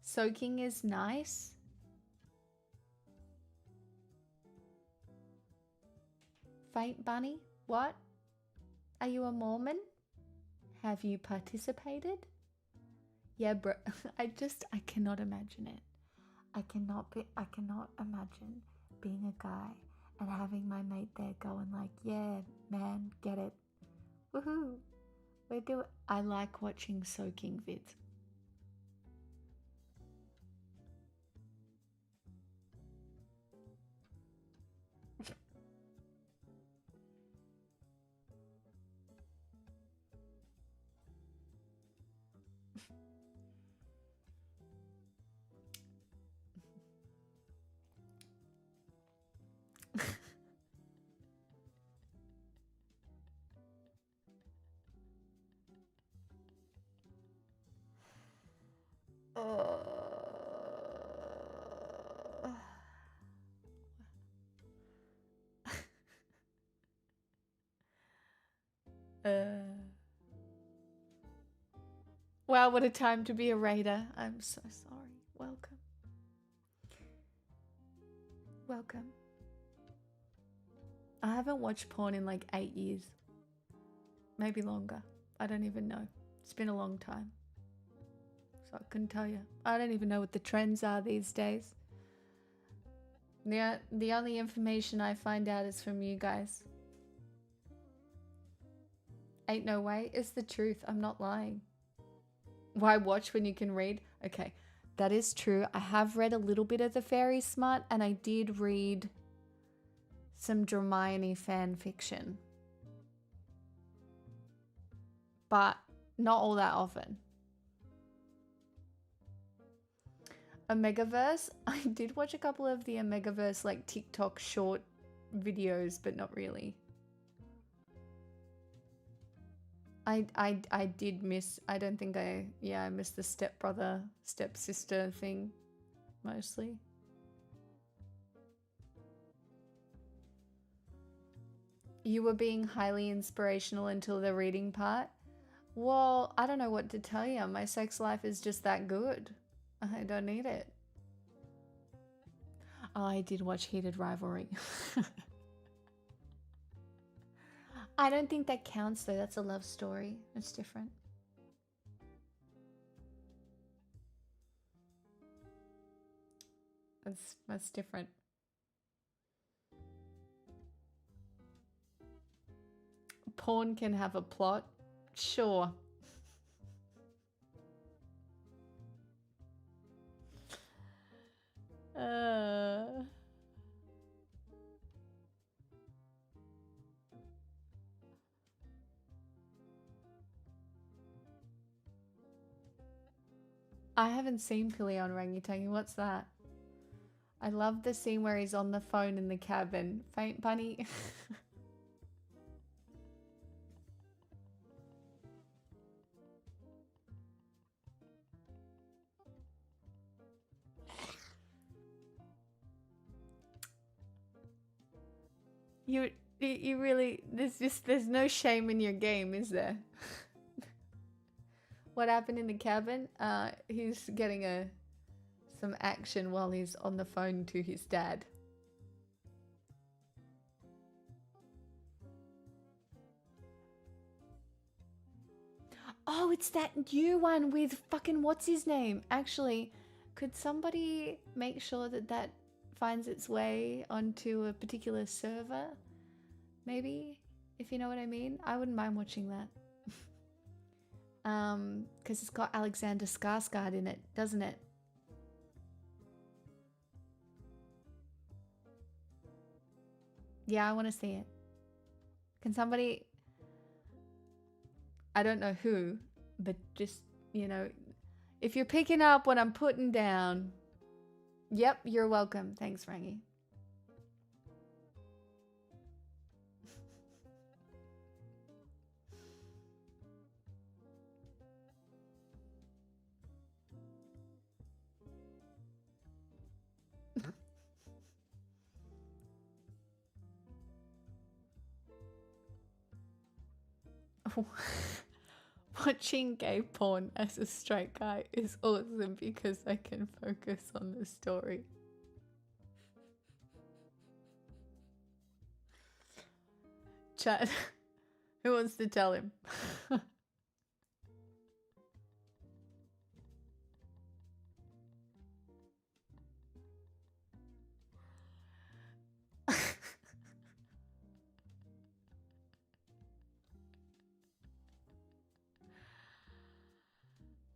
A: Soaking is nice. Faint bunny? What? Are you a Mormon? Have you participated? Yeah, bro. I cannot imagine it. I cannot imagine being a guy and having my mate there going like, yeah, man, get it. Woohoo. I like watching soaking vids. Wow, what a time to be a raider. I'm so sorry. Welcome. Welcome. I haven't watched porn in like 8 years. Maybe longer. I don't even know. It's been a long time. So I couldn't tell you. I don't even know what the trends are these days. The only information I find out is from you guys. Ain't no way. It's the truth. I'm not lying. Why watch when you can read? Okay, that is true. I have read a little bit of the Fairy Smut, and I did read some Hermione fan fiction. But not all that often. Omegaverse? I did watch a couple of the Omegaverse like TikTok short videos, but not really. I did miss, I don't think I missed the stepbrother, stepsister thing, mostly. You were being highly inspirational until the reading part? Well, I don't know what to tell you. My sex life is just that good. I don't need it. Oh, I did watch Heated Rivalry. I don't think that counts though. That's a love story. It's different. That's different. Porn can have a plot. Sure. I haven't seen Pilion Orangutangi. What's that? I love the scene where he's on the phone in the cabin. Faint bunny. You really, there's no shame in your game, is there? What happened in the cabin? He's getting some action while he's on the phone to his dad. Oh, it's that new one with fucking what's his name? Actually, could somebody make sure that that finds its way onto a particular server? Maybe, if you know what I mean. I wouldn't mind watching that. Because it's got Alexander Skarsgård in it, doesn't it? Yeah, I want to see it. Can somebody... I don't know who, But just, you know, if you're picking up what I'm putting down, yep, you're welcome. Thanks, Rangy. Watching gay porn as a straight guy is awesome because I can focus on the story. Chat, who wants to tell him?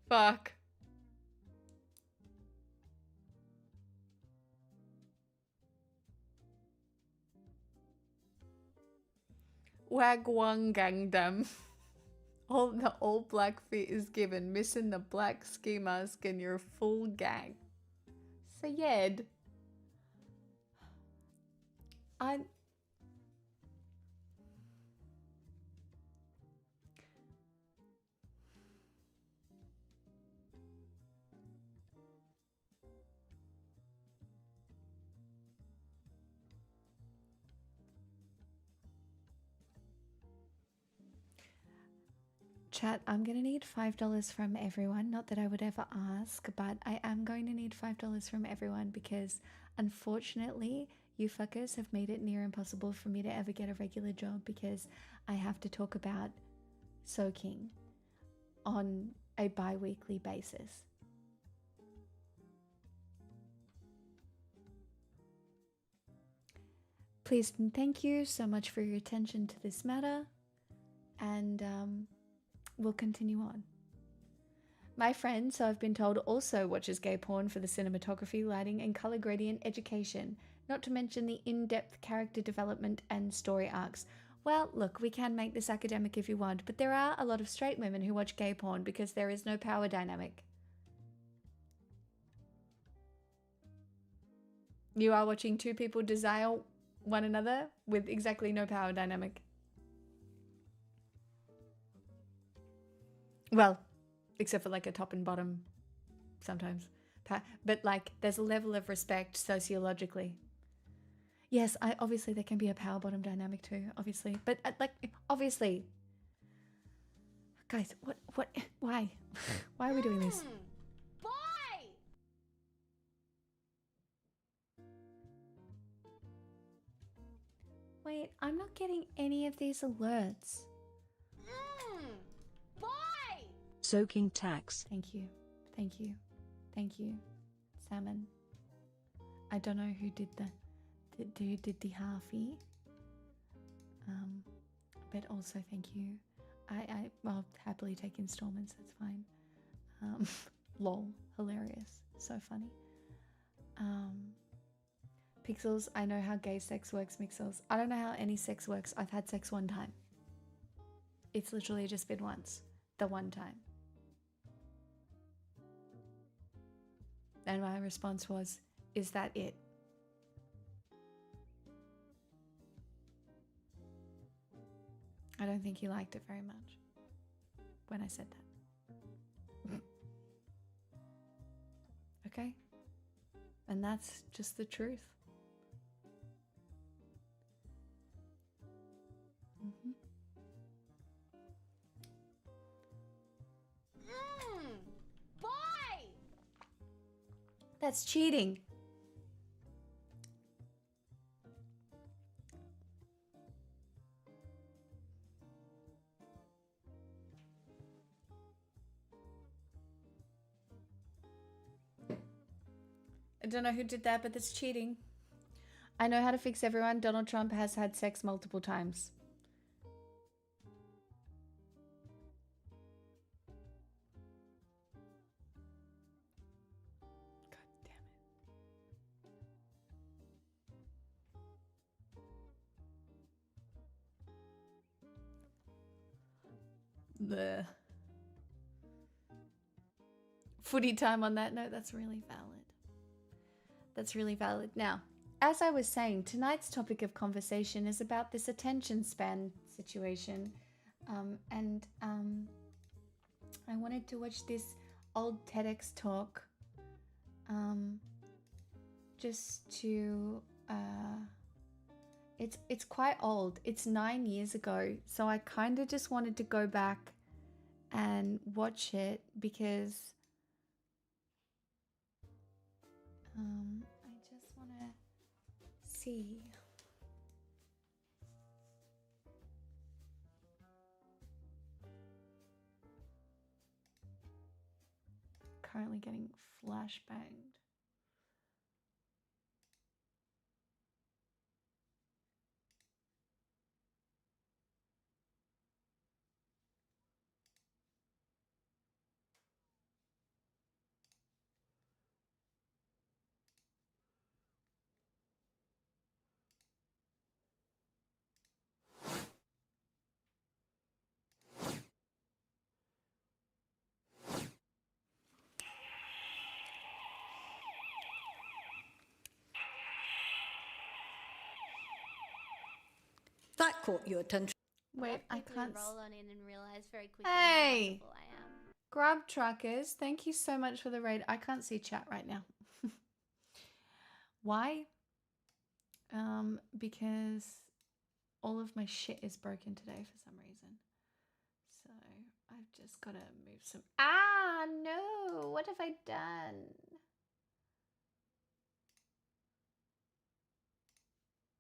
A: Fuck. Wagwang Gangnam. All the all black fit is given, missing the black ski mask and your full gang. Sayed. I Chat, I'm going to need $5 from everyone. Not that I would ever ask, but I am going to need $5 from everyone because unfortunately, you fuckers have made it near impossible for me to ever get a regular job because I have to talk about soaking on a bi-weekly basis. Please and thank you so much for your attention to this matter, and we'll continue on. My friend, so I've been told, also watches gay porn for the cinematography, lighting, and color gradient education, not to mention the in-depth character development and story arcs. Well, look, we can make this academic if you want, but there are a lot of straight women who watch gay porn because there is no power dynamic. You are watching two people desire one another with exactly no power dynamic. Well, except for like a top and bottom sometimes. But like there's a level of respect sociologically. Yes, obviously there can be a power bottom dynamic too, obviously. But like obviously. Guys, what why? Why are we doing this? Wait, I'm not getting any of these alerts.
D: Soaking tax.
A: Thank you. Thank you. Thank you. Salmon. I don't know who did the halfie. But also thank you. I'll happily take installments, that's fine. Lol. Hilarious. So funny. Pixels, I know how gay sex works, Mixels. I don't know how any sex works. I've had sex one time. It's literally just been once. The one time. And my response was, is that it? I don't think he liked it very much when I said that. Okay? And that's just the truth. Mm-hmm.
C: Boy!
A: That's cheating. I don't know who did that, but that's cheating. I know how to fix everyone. Donald Trump has had sex multiple times. God damn it. Bleh. footy time on that note. That's really valid. That's really valid. Now, as I was saying, tonight's topic of conversation is about this attention span situation. I wanted to watch this old TEDx talk just to it's quite old. It's 9 years ago, so I kind of just wanted to go back and watch it because I just want to see. Currently getting flashbanged.
D: That caught your attention.
A: Wait, I
C: People who
A: can't.
C: roll on in and realize very quickly
A: Hey!
C: how wonderful I am.
A: Grub Truckers, thank you so much for the raid. I can't see chat right now. Why? Because all of my shit is broken today for some reason. So I've just got to move some. Ah, no! What have I done?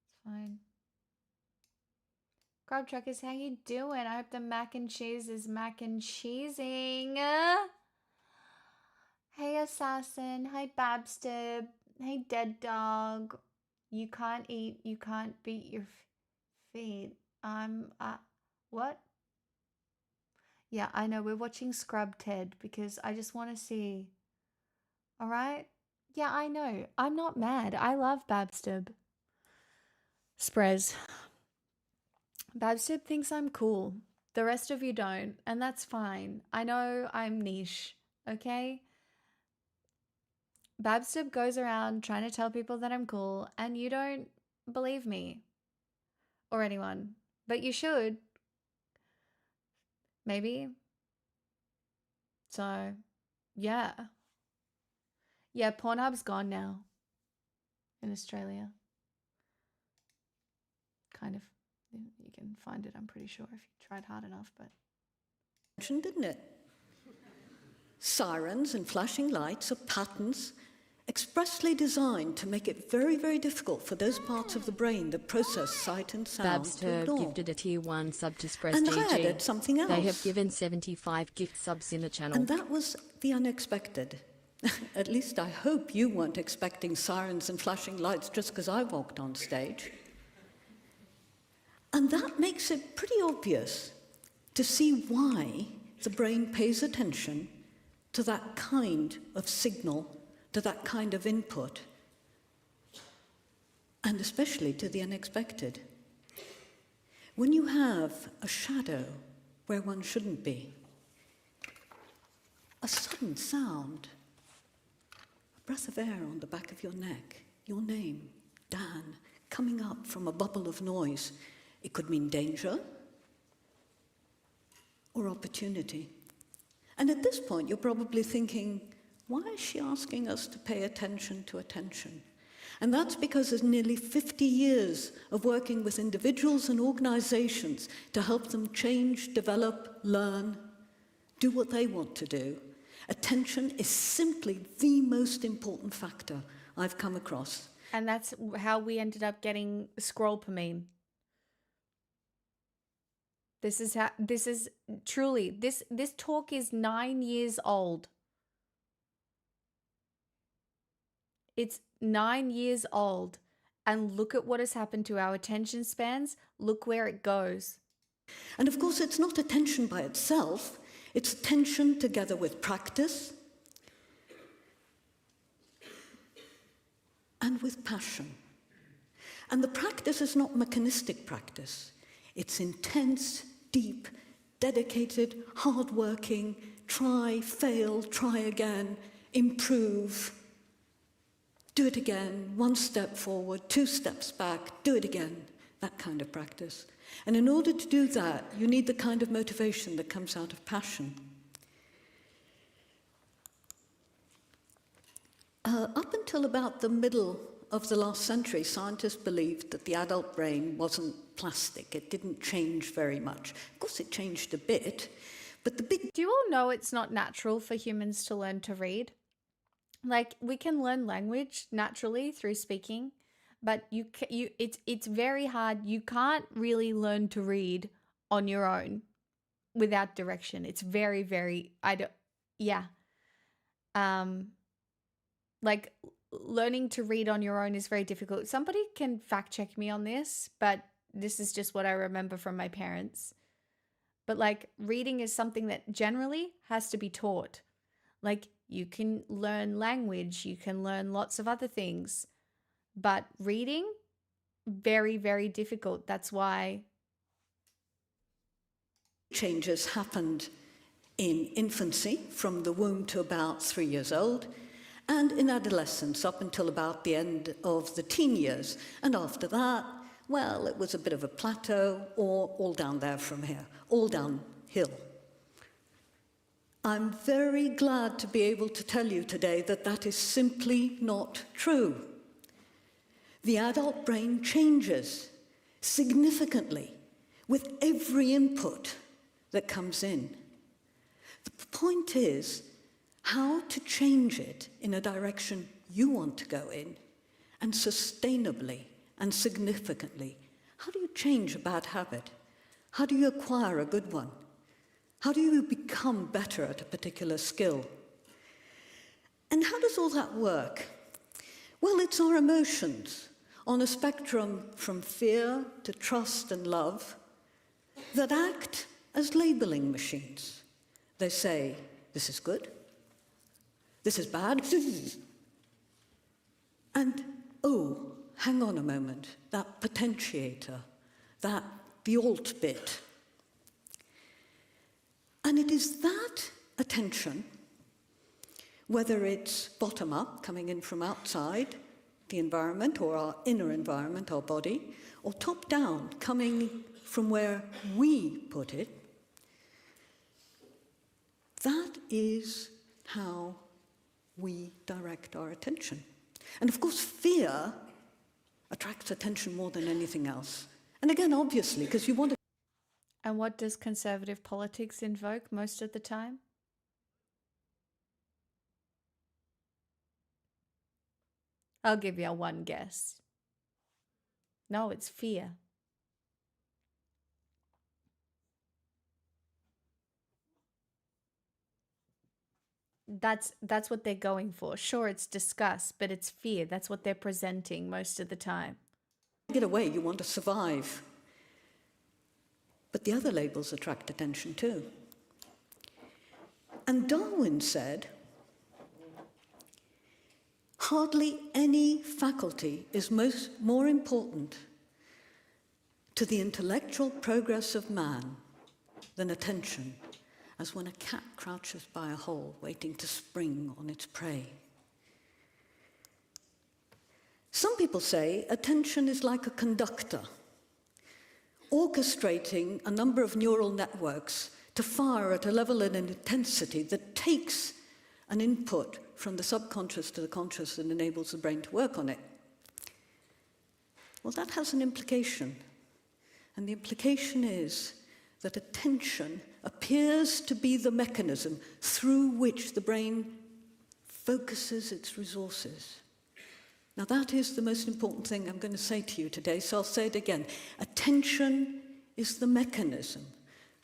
A: It's fine. Grub Truckers, how you doing? I hope the mac and cheese is mac and cheesing. Hey Assassin, hey Babstib, hey Dead Dog. You can't eat, you can't beat your feet. What? Yeah, I know, we're watching Scrub Ted because I just want to see. Alright? Yeah, I know. I'm not mad. I love Babstib. Sprez. Babstib thinks I'm cool. The rest of you don't, and that's fine. I know I'm niche, okay? Babstib goes around trying to tell people that I'm cool, and you don't believe me. Or anyone. But you should. Maybe. So, yeah. Yeah, Pornhub's gone now. In Australia. Kind of. You can find it, I'm pretty sure, if you tried hard enough, but...
D: Didn't it? Sirens and flashing lights are patterns expressly designed to make it very, very difficult for those parts of the brain that process sight and sound
B: Babs
D: to
B: Turb
D: ignore.
B: gifted a tier 1 sub to Spress
D: And
B: GG.
D: I added something else.
B: They have given 75 gift subs in the channel.
D: And that was the unexpected. At least I hope you weren't expecting sirens and flashing lights just because I walked on stage. And that makes it pretty obvious to see why the brain pays attention to that kind of signal, to that kind of input, and especially to the unexpected. When you have a shadow where one shouldn't be, a sudden sound, a breath of air on the back of your neck, your name, Dan, coming up from a bubble of noise, it could mean danger or opportunity. And at this point, you're probably thinking, why is she asking us to pay attention to attention? And that's because there's nearly 50 years of working with individuals and organizations to help them change, develop, learn, do what they want to do. Attention is simply the most important factor I've come across.
A: And that's how we ended up getting Scrollpamine. This talk is 9 years old. It's 9 years old. And look at what has happened to our attention spans. Look where it goes.
D: And of course, it's not attention by itself. It's attention together with practice and with passion. And the practice is not mechanistic practice. It's intense, deep, dedicated, hardworking, try, fail, try again, improve, do it again, 1 step forward, 2 steps back, do it again, that kind of practice. And in order to do that, you need the kind of motivation that comes out of passion. Up until about the middle of the last century, scientists believed that the adult brain wasn't plastic. It didn't change very much. Of course, it changed a bit, but the big
A: Do you all know it's not natural for humans to learn to read? Like, we can learn language naturally through speaking, but it's very hard. You can't really learn to read on your own without direction. It's very, very, yeah. Like, learning to read on your own is very difficult. Somebody can fact check me on this, but this is just what I remember from my parents. But like, reading is something that generally has to be taught. Like, you can learn language, you can learn lots of other things, but reading, very, very difficult. That's why
D: changes happened in infancy, from the womb to about 3 years old, and in adolescence up until about the end of the teen years. And after that, well, it was a bit of a plateau, or all down there from here, all downhill. I'm very glad to be able to tell you today that that is simply not true. The adult brain changes significantly with every input that comes in. The point is how to change it in a direction you want to go in, and sustainably and significantly. How do you change a bad habit? How do you acquire a good one? How do you become better at a particular skill? And how does all that work? Well, it's our emotions on a spectrum from fear to trust and love that act as labeling machines. They say, this is good, this is bad, and, oh, hang on a moment, that potentiator, the alt bit. And it is that attention, whether it's bottom-up, coming in from outside the environment or our inner environment, our body, or top-down, coming from where we put it, that is how we direct our attention. And of course, fear attracts attention more than anything else. And again, obviously, because you want to.
A: And what does conservative politics invoke most of the time? I'll give you one guess. No, it's fear. That's what they're going for. Sure, it's disgust, but it's fear. That's what they're presenting most of the time.
D: Get away, you want to survive. But the other labels attract attention too. And Darwin said, hardly any faculty is more important to the intellectual progress of man than attention, as when a cat crouches by a hole waiting to spring on its prey. Some people say attention is like a conductor, orchestrating a number of neural networks to fire at a level and an intensity that takes an input from the subconscious to the conscious and enables the brain to work on it. Well, that has an implication. And the implication is that attention appears to be the mechanism through which the brain focuses its resources. Now, that is the most important thing I'm going to say to you today, so I'll say it again. Attention is the mechanism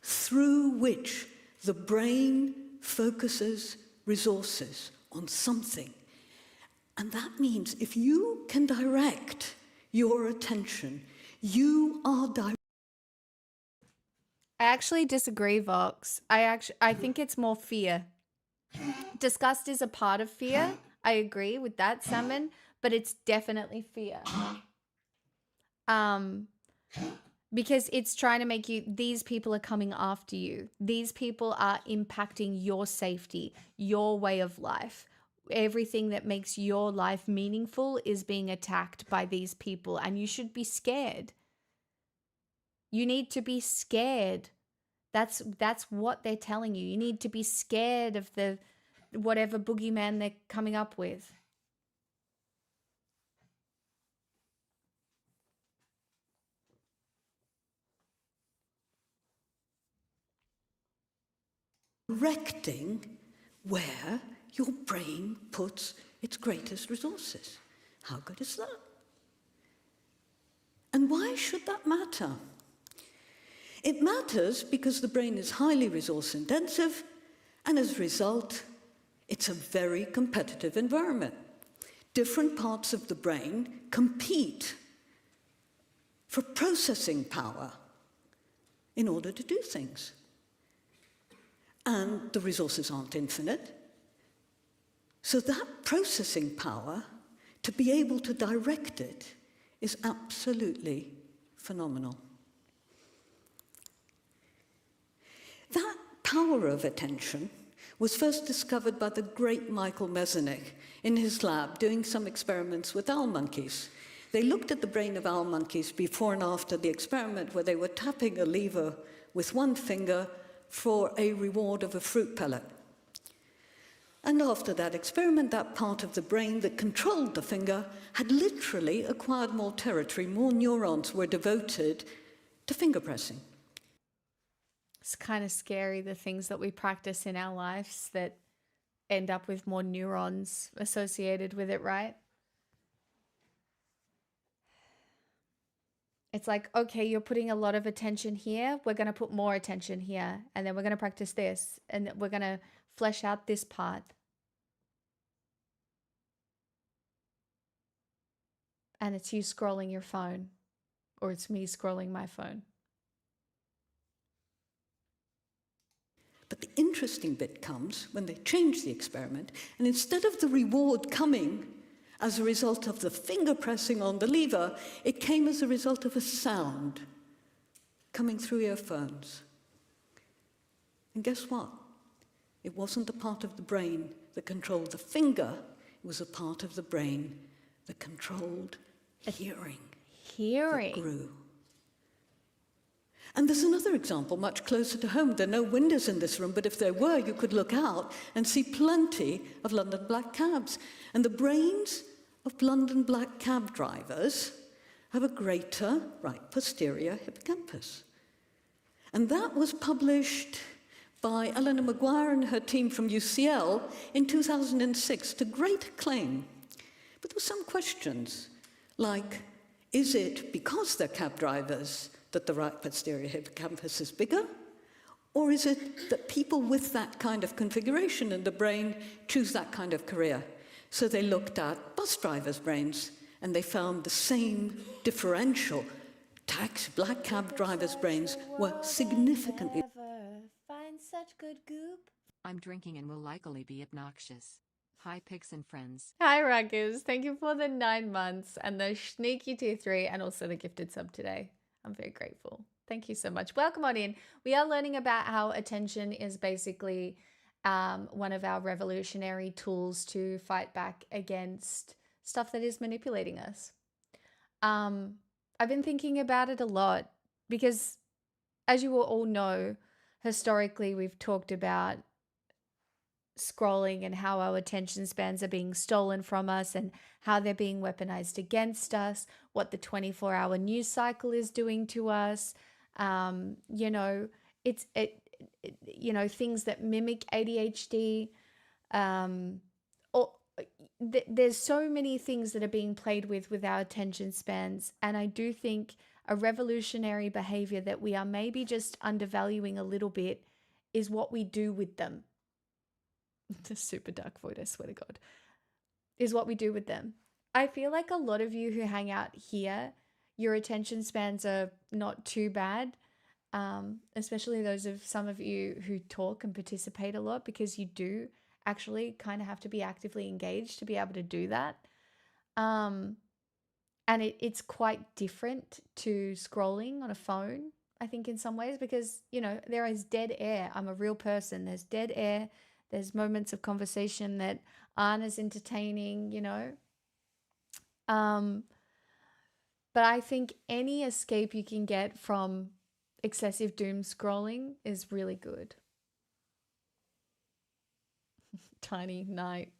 D: through which the brain focuses resources on something. And that means if you can direct your attention, you are directing.
A: I actually disagree, Vox. I think it's more fear. Disgust is a part of fear. I agree with that, Salmon, but it's definitely fear. because it's trying to make you, these people are coming after you. These people are impacting your safety, your way of life. Everything that makes your life meaningful is being attacked by these people, and you should be scared. You need to be scared. That's what they're telling you. You need to be scared of the whatever boogeyman they're coming up with.
D: Directing where your brain puts its greatest resources. How good is that? And why should that matter? It matters because the brain is highly resource intensive, and as a result, it's a very competitive environment. Different parts of the brain compete for processing power in order to do things. And the resources aren't infinite. So that processing power, to be able to direct it, is absolutely phenomenal. That power of attention was first discovered by the great Michael Mesenic in his lab doing some experiments with owl monkeys. They looked at the brain of owl monkeys before and after the experiment, where they were tapping a lever with one finger for a reward of a fruit pellet. And after that experiment, that part of the brain that controlled the finger had literally acquired more territory. More neurons were devoted to finger pressing.
A: It's kind of scary, the things that we practice in our lives that end up with more neurons associated with it, right? It's like, okay, you're putting a lot of attention here. We're going to put more attention here. And then we're going to practice this. And we're going to flesh out this part. And it's you scrolling your phone. Or it's me scrolling my phone.
D: But the interesting bit comes when they change the experiment, and instead of the reward coming as a result of the finger pressing on the lever, it came as a result of a sound coming through earphones. And guess what? It wasn't the part of the brain that controlled the finger, it was a part of the brain that controlled hearing.
A: Hearing.
D: That grew. And there's another example much closer to home. There are no windows in this room, but if there were, you could look out and see plenty of London black cabs. And the brains of London black cab drivers have a greater right posterior hippocampus. And that was published by Eleanor Maguire and her team from UCL in 2006 to great acclaim. But there were some questions, like, is it because they're cab drivers that the right posterior hippocampus is bigger? Or is it that people with that kind of configuration in the brain choose that kind of career? So they looked at bus drivers' brains, and they found the same differential. Black cab drivers' brains were significantly...
A: Find such good goop.
B: I'm drinking and will likely be obnoxious. Hi, pigs and friends.
A: Hi, Ruggers. Thank you for the 9 months and the sneaky tier 3 and also the gifted sub today. I'm very grateful. Thank you so much. Welcome on in. We are learning about how attention is basically one of our revolutionary tools to fight back against stuff that is manipulating us. I've been thinking about it a lot because, as you all know, historically we've talked about scrolling and how our attention spans are being stolen from us and how they're being weaponized against us, what the 24-hour news cycle is doing to us. Things that mimic ADHD. There's so many things that are being played with our attention spans. And I do think a revolutionary behavior that we are maybe just undervaluing a little bit is what we do with them. It's a super dark void, I swear to God. Is what we do with them. I feel like a lot of you who hang out here, your attention spans are not too bad, especially those of some of you who talk and participate a lot, because you do actually kind of have to be actively engaged to be able to do that. And it's quite different to scrolling on a phone, I think, in some ways, because, there is dead air. I'm a real person. There's dead air. There's moments of conversation that aren't as entertaining. Um, but I think any escape you can get from excessive doom scrolling is really good. Tiny night.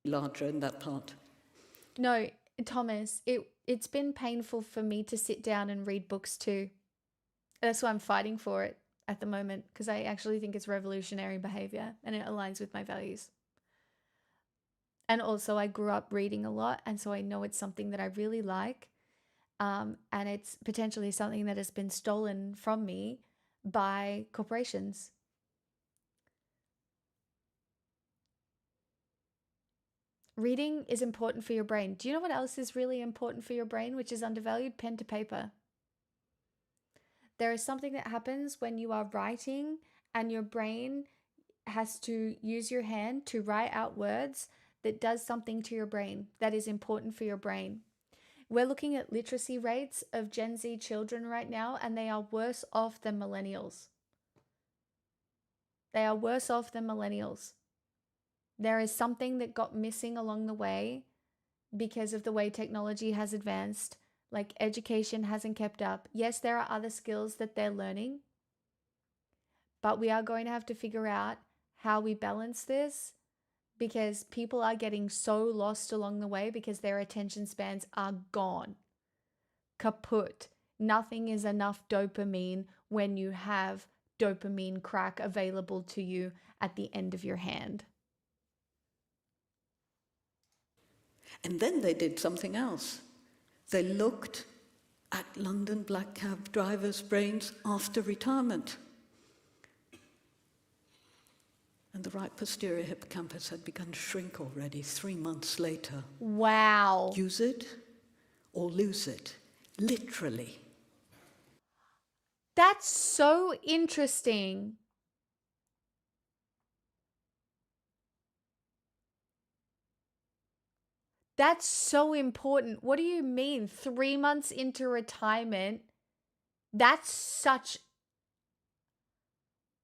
D: Larger in that part.
A: No, Thomas, it's been painful for me to sit down and read books too. That's why I'm fighting for it at the moment, because I actually think it's revolutionary behavior and it aligns with my values. And also, I grew up reading a lot, and so I know it's something that I really like. And it's potentially something that has been stolen from me by corporations. Reading is important for your brain. Do you know what else is really important for your brain, which is undervalued? Pen to paper. There is something that happens when you are writing and your brain has to use your hand to write out words that does something to your brain that is important for your brain. We're looking at literacy rates of Gen Z children right now, and they are worse off than millennials. They are worse off than millennials. There is something that got missing along the way because of the way technology has advanced. Like, education hasn't kept up. Yes, there are other skills that they're learning, but we are going to have to figure out how we balance this, because people are getting so lost along the way because their attention spans are gone. Kaput. Nothing is enough dopamine when you have dopamine crack available to you at the end of your hand.
D: And then they did something else. They looked at London black cab drivers' brains after retirement. And the right posterior hippocampus had begun to shrink already 3 months later.
A: Wow.
D: Use it or lose it, literally.
A: That's so interesting. That's so important. What do you mean? 3 months into retirement? That's such...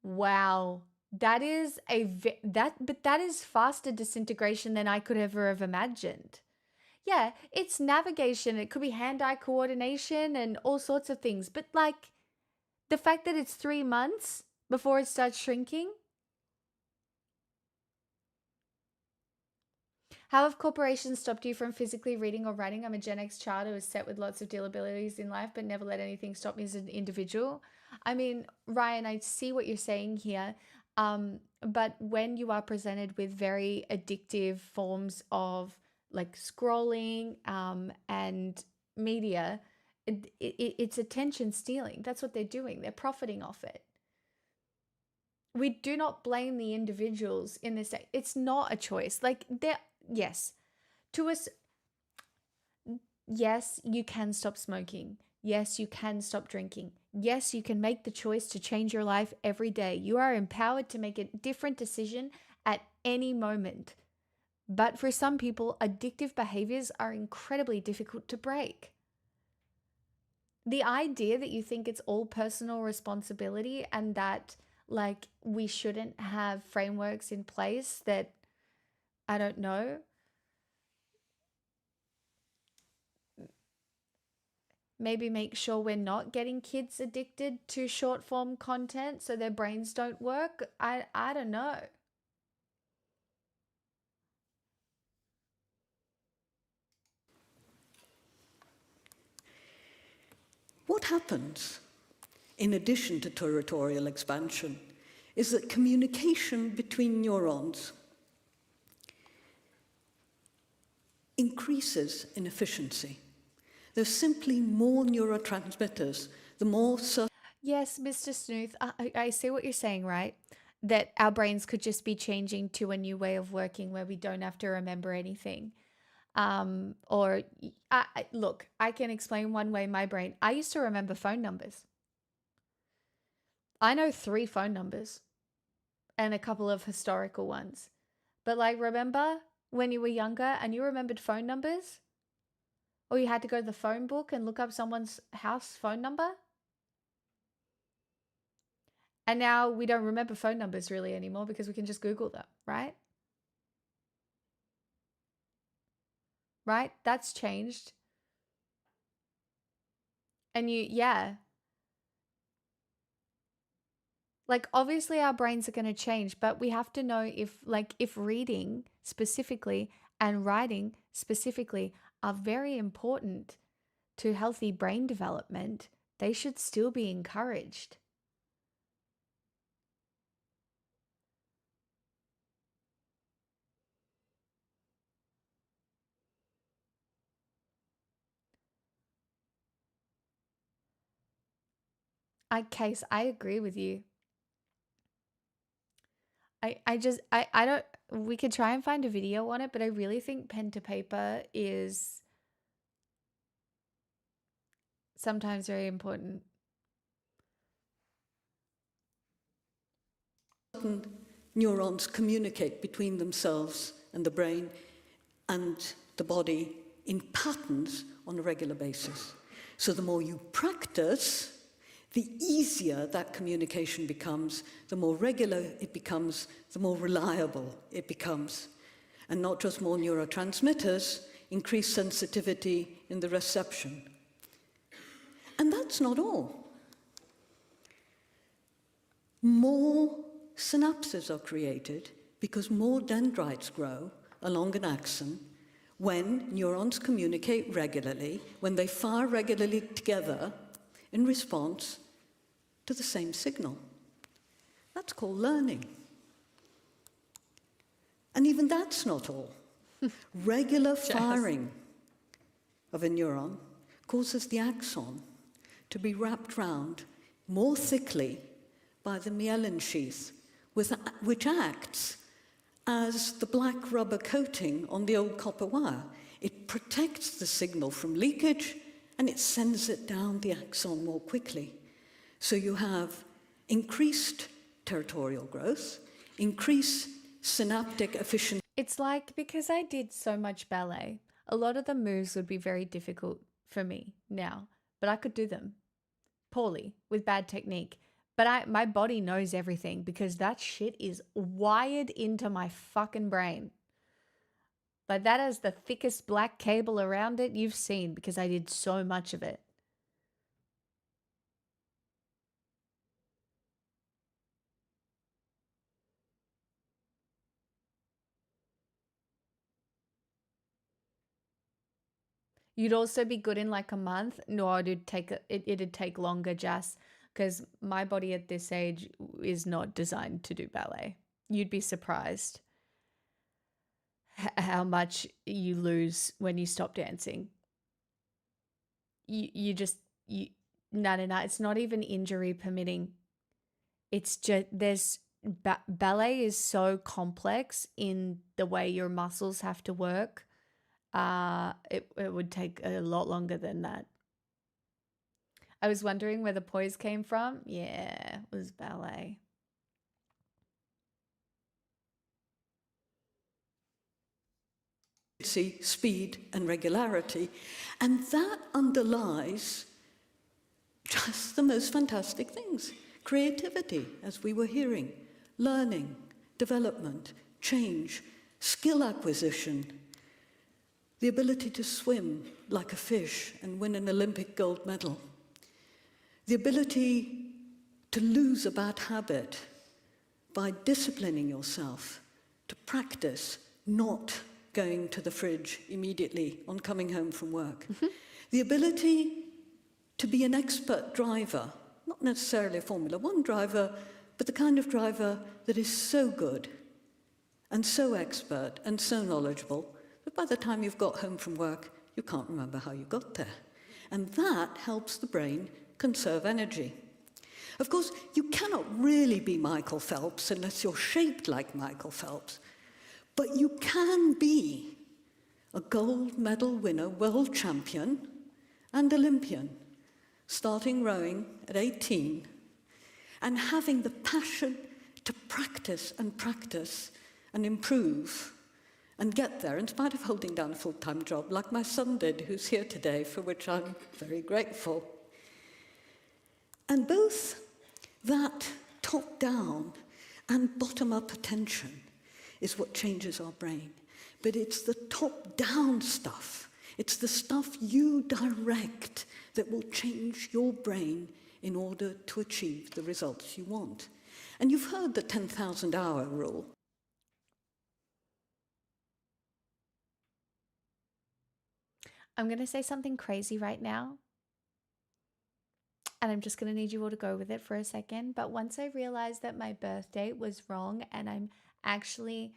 A: Wow. That is but that is faster disintegration than I could ever have imagined. Yeah, it's navigation. It could be hand-eye coordination and all sorts of things. But like, the fact that it's 3 months before it starts shrinking. How have corporations stopped you from physically reading or writing? I'm a Gen X child who is set with lots of deal abilities in life, but never let anything stop me as an individual. I mean, Ryan, I see what you're saying here. But when you are presented with very addictive forms of like scrolling and media, it's attention stealing. That's what they're doing. They're profiting off it. We do not blame the individuals in this. It's not a choice. Like, yes, to us, yes, you can stop smoking. Yes, you can stop drinking. Yes, you can make the choice to change your life every day. You are empowered to make a different decision at any moment. But for some people, addictive behaviors are incredibly difficult to break. The idea that you think it's all personal responsibility and that like we shouldn't have frameworks in place that, I don't know, maybe make sure we're not getting kids addicted to short form content so their brains don't work. I don't know.
D: What happens, in addition to territorial expansion, is that communication between neurons increases in efficiency. There's simply more neurotransmitters, the more...
A: Yes, Mr. Snooth, I see what you're saying, right? That our brains could just be changing to a new way of working where we don't have to remember anything. Look, I can explain one way my brain... I used to remember phone numbers. I know 3 phone numbers and a couple of historical ones. But like, remember when you were younger and you remembered phone numbers? Or you had to go to the phone book and look up someone's house phone number? And now we don't remember phone numbers really anymore because we can just Google them, right? Right? That's changed. And like obviously our brains are going to change, but we have to know if reading specifically and writing specifically are very important to healthy brain development, they should still be encouraged. Case, I agree with you. I don't, we could try and find a video on it, but I really think pen to paper is sometimes very important.
D: Certain neurons communicate between themselves and the brain and the body in patterns on a regular basis. So the more you practice, the easier that communication becomes, the more regular it becomes, the more reliable it becomes. And not just more neurotransmitters, increased sensitivity in the reception. And that's not all. More synapses are created because more dendrites grow along an axon when neurons communicate regularly, when they fire regularly together in response to the same signal. That's called learning. And even that's not all. Regular firing of a neuron causes the axon to be wrapped round more thickly by the myelin sheath, which acts as the black rubber coating on the old copper wire. It protects the signal from leakage and it sends it down the axon more quickly. So you have increased territorial growth, increased synaptic efficiency.
A: It's like, because I did so much ballet, a lot of the moves would be very difficult for me now, but I could do them poorly with bad technique. But my body knows everything because that shit is wired into my fucking brain. But that is the thickest black cable around it you've seen because I did so much of it. You'd also be good in like a month. No, it'd take longer, Jess, because my body at this age is not designed to do ballet. You'd be surprised how much you lose when you stop dancing. No. It's not even injury permitting. It's just ballet is so complex in the way your muscles have to work. It would take a lot longer than that. I was wondering where the poise came from. Yeah, it was ballet.
D: See speed and regularity, and that underlies just the most fantastic things. Creativity, as we were hearing, learning, development, change, skill acquisition, the ability to swim like a fish and win an Olympic gold medal, the ability to lose a bad habit by disciplining yourself, to practice not going to the fridge immediately on coming home from work. The ability to be an expert driver, not necessarily a Formula One driver, but the kind of driver that is so good and so expert and so knowledgeable that by the time you've got home from work, you can't remember how you got there. And that helps the brain conserve energy. Of course, you cannot really be Michael Phelps unless you're shaped like Michael Phelps. But you can be a gold medal winner, world champion, and Olympian, starting rowing at 18, and having the passion to practice and improve, and get there in spite of holding down a full-time job like my son did, who's here today, for which I'm very grateful. And both that top-down and bottom-up attention is what changes our brain. But it's the top-down stuff, it's the stuff you direct that will change your brain in order to achieve the results you want. And you've heard the 10,000-hour rule.
A: I'm going to say something crazy right now. And I'm just going to need you all to go with it for a second. But once I realized that my birth date was wrong and I'm actually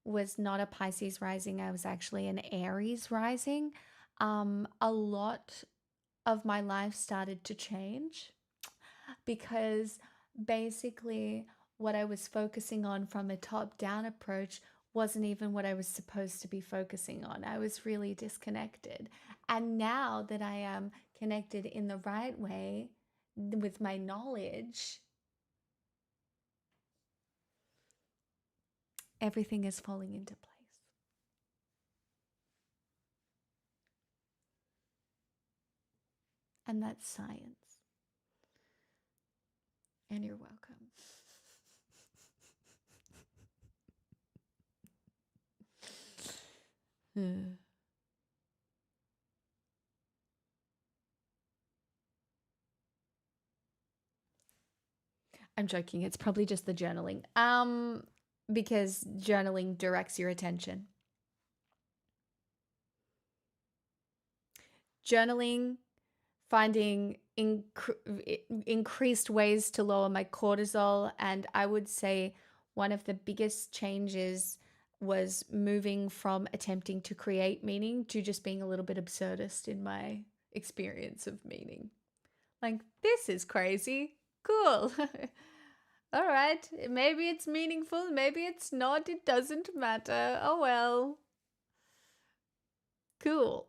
A: was not a Pisces rising, I was actually an Aries rising, a lot of my life started to change, because basically what I was focusing on from a top-down approach wasn't even what I was supposed to be focusing on. I was really disconnected. And now that I am connected in the right way with my knowledge, everything is falling into place. And that's science. And you're welcome. I'm joking. It's probably just the journaling. Because journaling directs your attention. Journaling, finding increased ways to lower my cortisol, and I would say one of the biggest changes was moving from attempting to create meaning to just being a little bit absurdist in my experience of meaning. Like, this is crazy. Cool. All right. Maybe it's meaningful. Maybe it's not. It doesn't matter. Oh, well. Cool.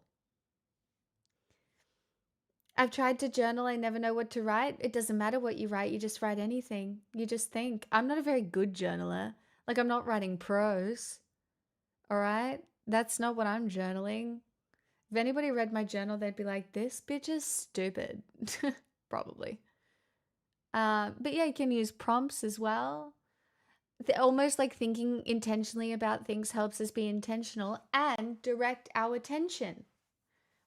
A: I've tried to journal. I never know what to write. It doesn't matter what you write. You just write anything. You just think. I'm not a very good journaler. Like, I'm not writing prose. All right? That's not what I'm journaling. If anybody read my journal, they'd be like, this bitch is stupid. Probably. But yeah, you can use prompts as well. Almost like thinking intentionally about things helps us be intentional and direct our attention,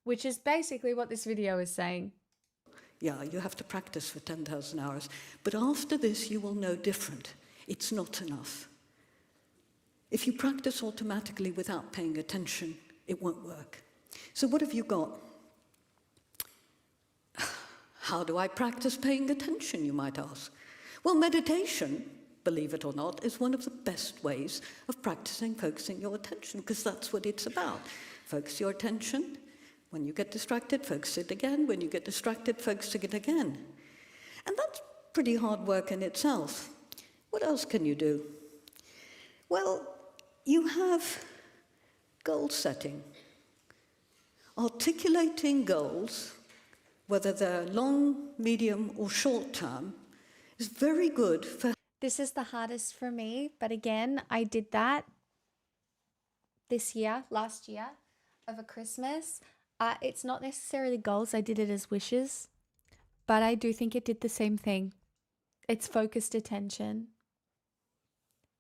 A: which is basically what this video is saying.
D: Yeah, you have to practice for 10,000 hours. But after this, you will know different. It's not enough. If you practice automatically without paying attention, it won't work. So what have you got? How do I practice paying attention, you might ask? Well, meditation, believe it or not, is one of the best ways of practicing focusing your attention, because that's what it's about. Focus your attention. When you get distracted, focus it again. When you get distracted, focus it again. And that's pretty hard work in itself. What else can you do? Well, you have goal setting. Articulating goals, whether they're long, medium, or short term, is very good for...
A: This is the hardest for me, but again, I did that last year, over Christmas. It's not necessarily goals, I did it as wishes, but I do think it did the same thing. It's focused attention.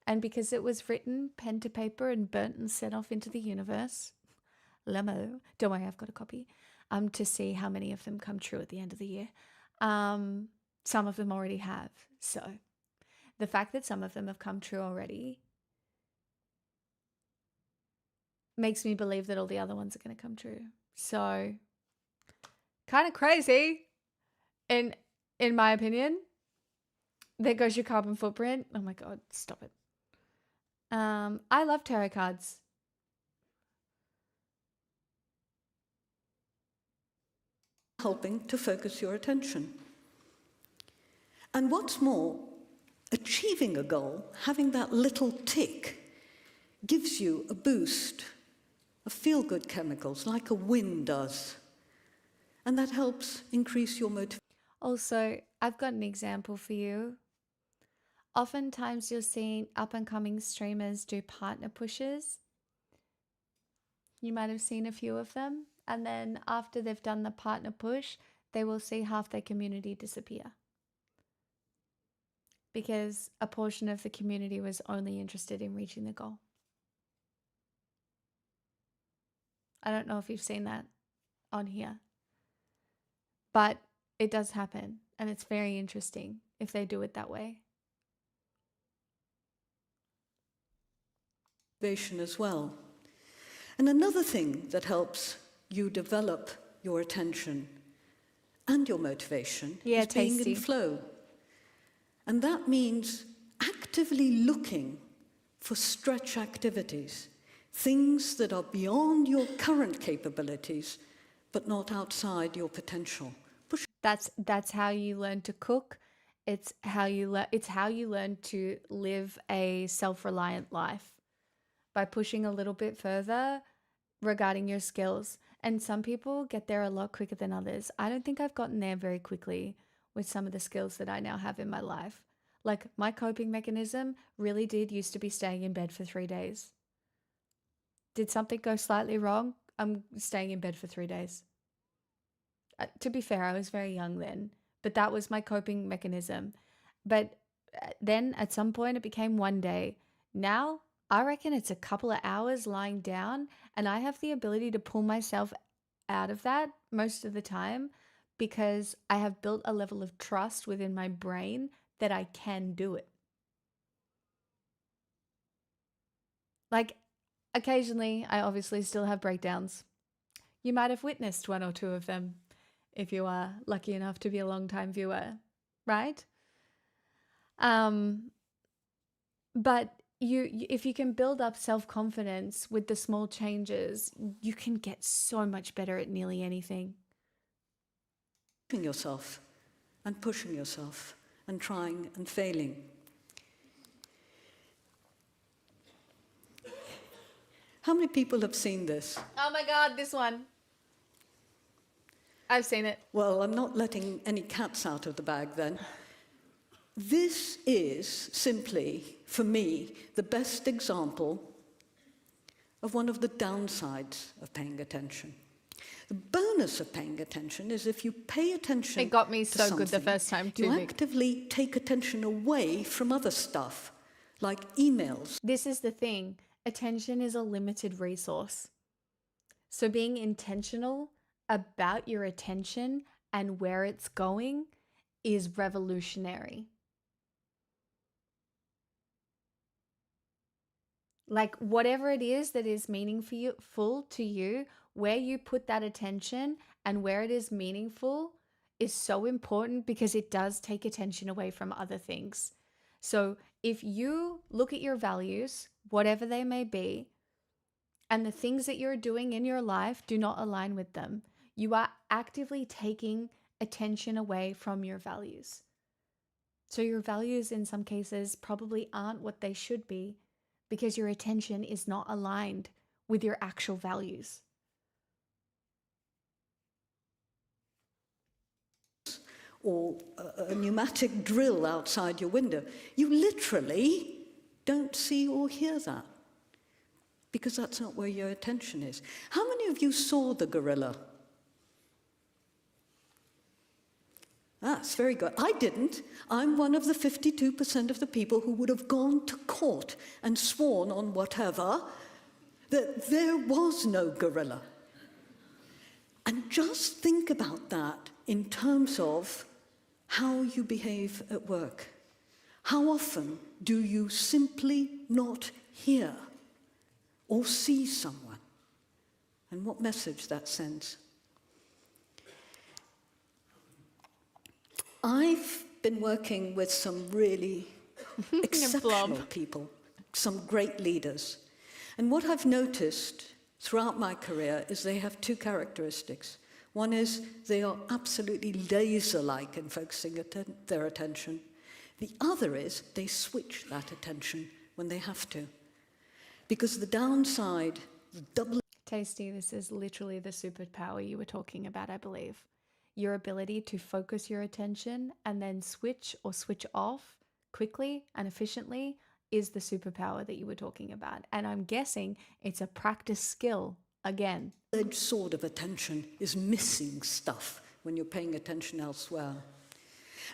A: And because it was written pen to paper and burnt and sent off into the universe, Lemo, don't worry, I've got a copy, to see how many of them come true at the end of the year. Some of them already have. So the fact that some of them have come true already makes me believe that all the other ones are going to come true. So kind of crazy in my opinion. There goes your carbon footprint. Oh my God, stop it. I love tarot cards.
D: Helping to focus your attention. And what's more, achieving a goal, having that little tick, gives you a boost of feel-good chemicals, like a win does. And that helps increase your motivation.
A: Also, I've got an example for you. Oftentimes you'll see up-and-coming streamers do partner pushes. You might have seen a few of them. And then after they've done the partner push, they will see half their community disappear. Because a portion of the community was only interested in reaching the goal. I don't know if you've seen that on here. But it does happen. And it's very interesting if they do it that way.
D: As well. And another thing that helps you develop your attention and your motivation is being in flow. And that means actively looking for stretch activities, things that are beyond your current capabilities, but not outside your potential.
A: That's how you learn to cook. It's how you learn to live a self-reliant life, by pushing a little bit further regarding your skills. And some people get there a lot quicker than others. I don't think I've gotten there very quickly with some of the skills that I now have in my life. Like, my coping mechanism really did used to be staying in bed for 3 days. Did something go slightly wrong? I'm staying in bed for 3 days. To be fair, I was very young then, but that was my coping mechanism. But then at some point it became 1 day. Now I reckon it's a couple of hours lying down, and I have the ability to pull myself out of that most of the time because I have built a level of trust within my brain that I can do it. Like, occasionally, I obviously still have breakdowns. You might have witnessed one or two of them if you are lucky enough to be a long-time viewer, right? But if you can build up self-confidence with the small changes, you can get so much better at nearly anything.
D: Pushing yourself and pushing yourself and trying and failing. How many people have seen this?
A: Oh my God, this one. I've seen it.
D: Well, I'm not letting any cats out of the bag then. This is simply, for me, the best example of one of the downsides of paying attention. The bonus of paying attention is if you pay attention.
A: It got me
D: to
A: so good the first time too.
D: You actively take attention away from other stuff, like emails.
A: This is the thing. Attention is a limited resource. So being intentional about your attention and where it's going is revolutionary. Like, whatever it is that is meaningful to you, where you put that attention and where it is meaningful is so important because it does take attention away from other things. So if you look at your values, whatever they may be, and the things that you're doing in your life do not align with them, you are actively taking attention away from your values. So your values in some cases probably aren't what they should be because your attention is not aligned with your actual values.
D: Or a pneumatic drill outside your window. You literally don't see or hear that because that's not where your attention is. How many of you saw the gorilla? That's very good. I didn't. I'm one of the 52% of the people who would have gone to court and sworn on whatever that there was no gorilla. And just think about that in terms of how you behave at work. How often do you simply not hear or see someone? And what message that sends? I've been working with some really exceptional people, some great leaders. And what I've noticed throughout my career is they have two characteristics. One is they are absolutely laser-like in focusing their attention. The other is they switch that attention when they have to. Because the downside, the double...
A: Tasty, this is literally the superpower you were talking about, I believe. Your ability to focus your attention and then switch or switch off quickly and efficiently is the superpower that you were talking about. And I'm guessing it's a practice skill again.
D: Edged sword of attention is missing stuff when you're paying attention elsewhere.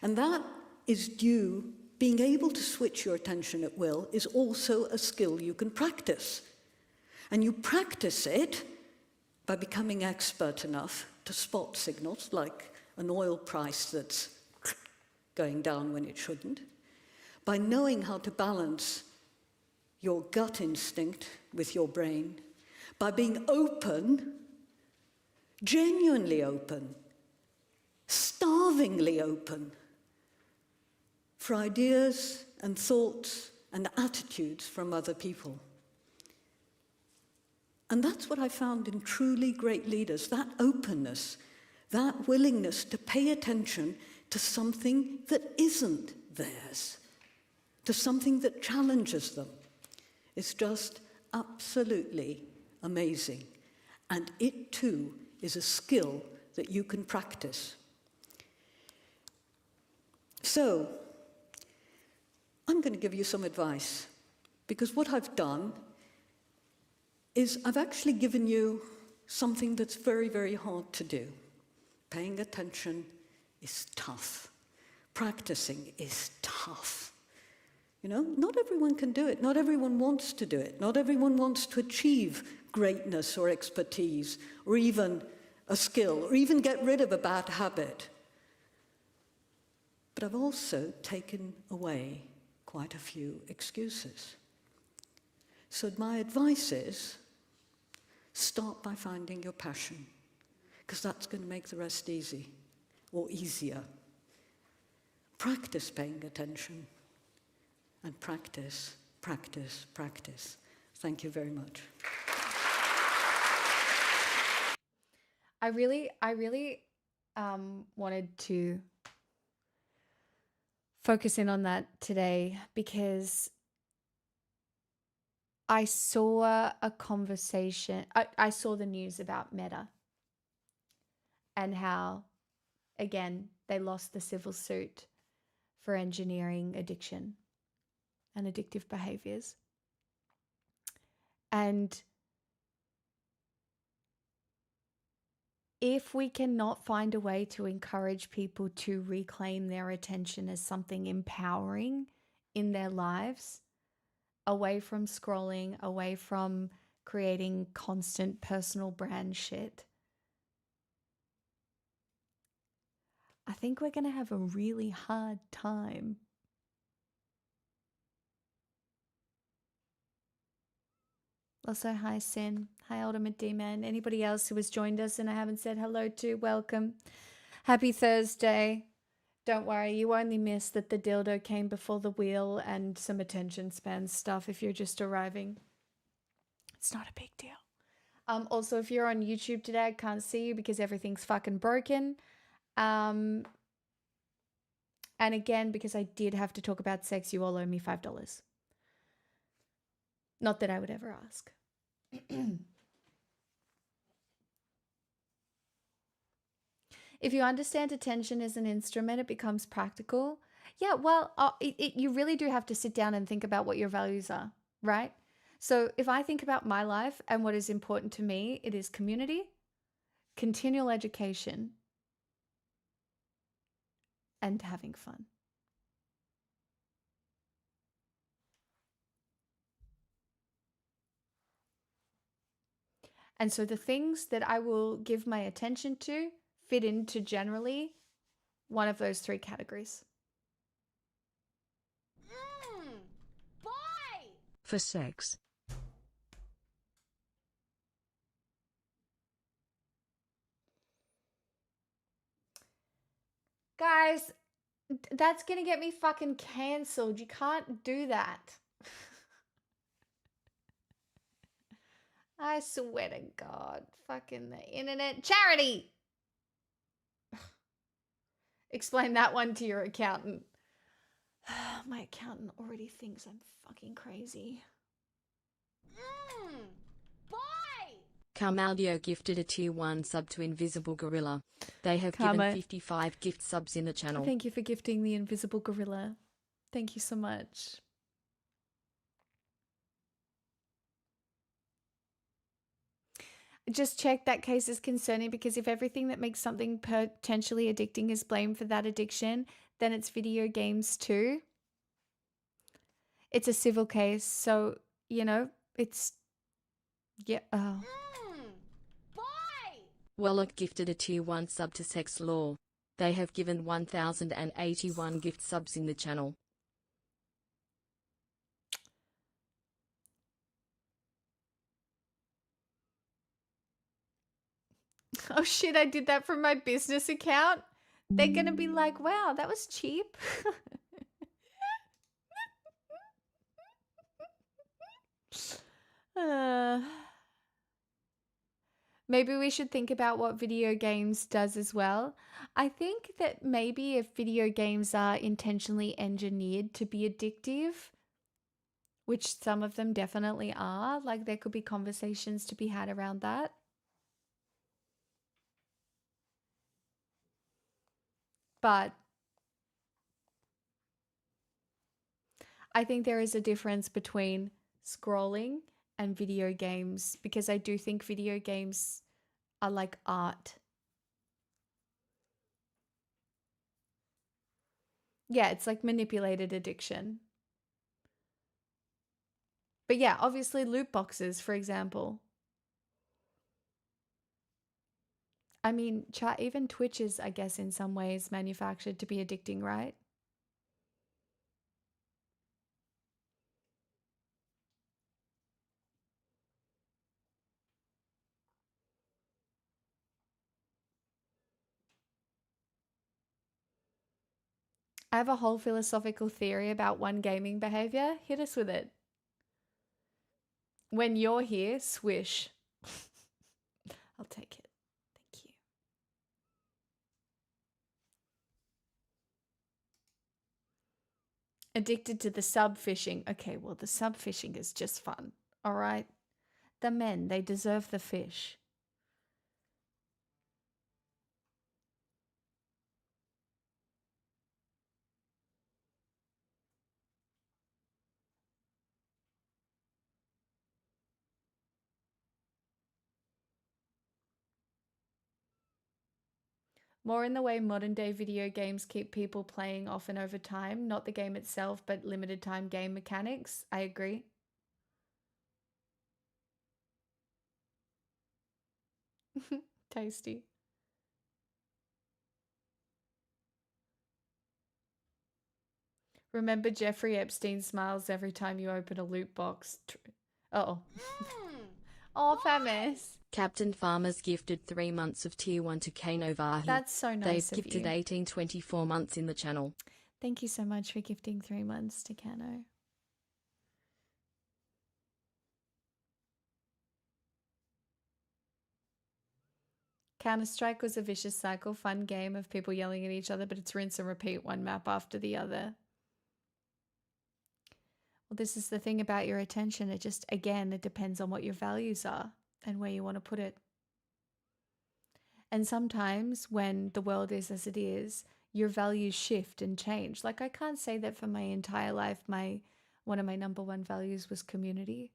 D: And that is due, being able to switch your attention at will is also a skill you can practice. And you practice it by becoming expert enough to spot signals like an oil price that's going down when it shouldn't, by knowing how to balance your gut instinct with your brain, by being open, genuinely open, starvingly open for ideas and thoughts and attitudes from other people. And that's what I found in truly great leaders, that openness, that willingness to pay attention to something that isn't theirs, to something that challenges them. It's just absolutely amazing. And it too is a skill that you can practice. So, I'm going to give you some advice, because what I've done is I've actually given you something that's very, very hard to do. Paying attention is tough. Practicing is tough. You know, not everyone can do it. Not everyone wants to do it. Not everyone wants to achieve greatness or expertise or even a skill or even get rid of a bad habit. But I've also taken away quite a few excuses. So my advice is, start by finding your passion, because that's going to make the rest easy, or easier. Practice paying attention, and practice, practice, practice. Thank you very much.
A: I really wanted to focus in on that today, because I saw a conversation, I saw the news about Meta and how, again, they lost the civil suit for engineering addiction and addictive behaviors. And if we cannot find a way to encourage people to reclaim their attention as something empowering in their lives, away from scrolling, away from creating constant personal brand shit, I think we're going to have a really hard time. Also, hi Sin, hi Ultimate D-Man, anybody else who has joined us and I haven't said hello to, welcome. Happy Thursday. Don't worry, you only missed that the dildo came before the wheel and some attention span stuff if you're just arriving. It's not a big deal. Also, if you're on YouTube today, I can't see you because everything's fucking broken. And again, because I did have to talk about sex, you all owe me $5. Not that I would ever ask. If you understand attention as an instrument, it becomes practical. Yeah, well, you really do have to sit down and think about what your values are, right? So if I think about my life and what is important to me, it is community, continual education, and having fun. And so the things that I will give my attention to fit into generally one of those three categories.
C: Boy!
E: For sex.
A: Guys, that's going to get me fucking cancelled. You can't do that. I swear to God. Fucking the internet. Charity! Explain that one to your accountant. My accountant already thinks I'm fucking crazy.
C: Boy!
B: Carmaldio gifted a tier 1 sub to Invisible Gorilla. They have
A: Karma.
B: given 55 gift subs in the channel.
A: Thank you for gifting the Invisible Gorilla. Thank you so much. just check that case is concerning, because if everything that makes something potentially addicting is blamed for that addiction, then it's video games too. It's a civil case, so, it's, yeah, oh.
C: Boy!
B: Wallach gifted a tier 1 sub to Sex Law. They have given 1,081 gift subs in the channel.
A: Oh shit, I did that from my business account. They're gonna be like, wow, that was cheap. Uh, maybe we should think about what video games does as well. I think that maybe if video games are intentionally engineered to be addictive, which some of them definitely are, like there could be conversations to be had around that. But I think there is a difference between scrolling and video games, because I do think video games are like art. Yeah, it's like manipulated addiction. But yeah, obviously loot boxes, for example. I mean, even Twitch is, I guess, in some ways manufactured to be addicting, right? I have a whole philosophical theory about one gaming behavior. Hit us with it. When you're here, swish. I'll take it. Thank you. Addicted to the sub fishing. Okay, well, the sub fishing is just fun. All right. The men, they deserve the fish. More in the way modern day video games keep people playing often over time, not the game itself, but limited time game mechanics. I agree. Tasty. Remember, Jeffrey Epstein smiles every time you open a loot box. Oh. Oh, famous.
B: Captain Farmers gifted 3 months of tier 1 to Kano Vahi.
A: That's so nice.
B: They've gifted 1824 months in the channel.
A: Thank you so much for gifting 3 months to Kano. Counter-Strike was a vicious cycle, fun game of people yelling at each other, but it's rinse and repeat one map after the other. Well, this is the thing about your attention. It just, again, it depends on what your values are and where you want to put it. And sometimes when the world is as it is, your values shift and change. Like, I can't say that for my entire life, one of my number one values was community.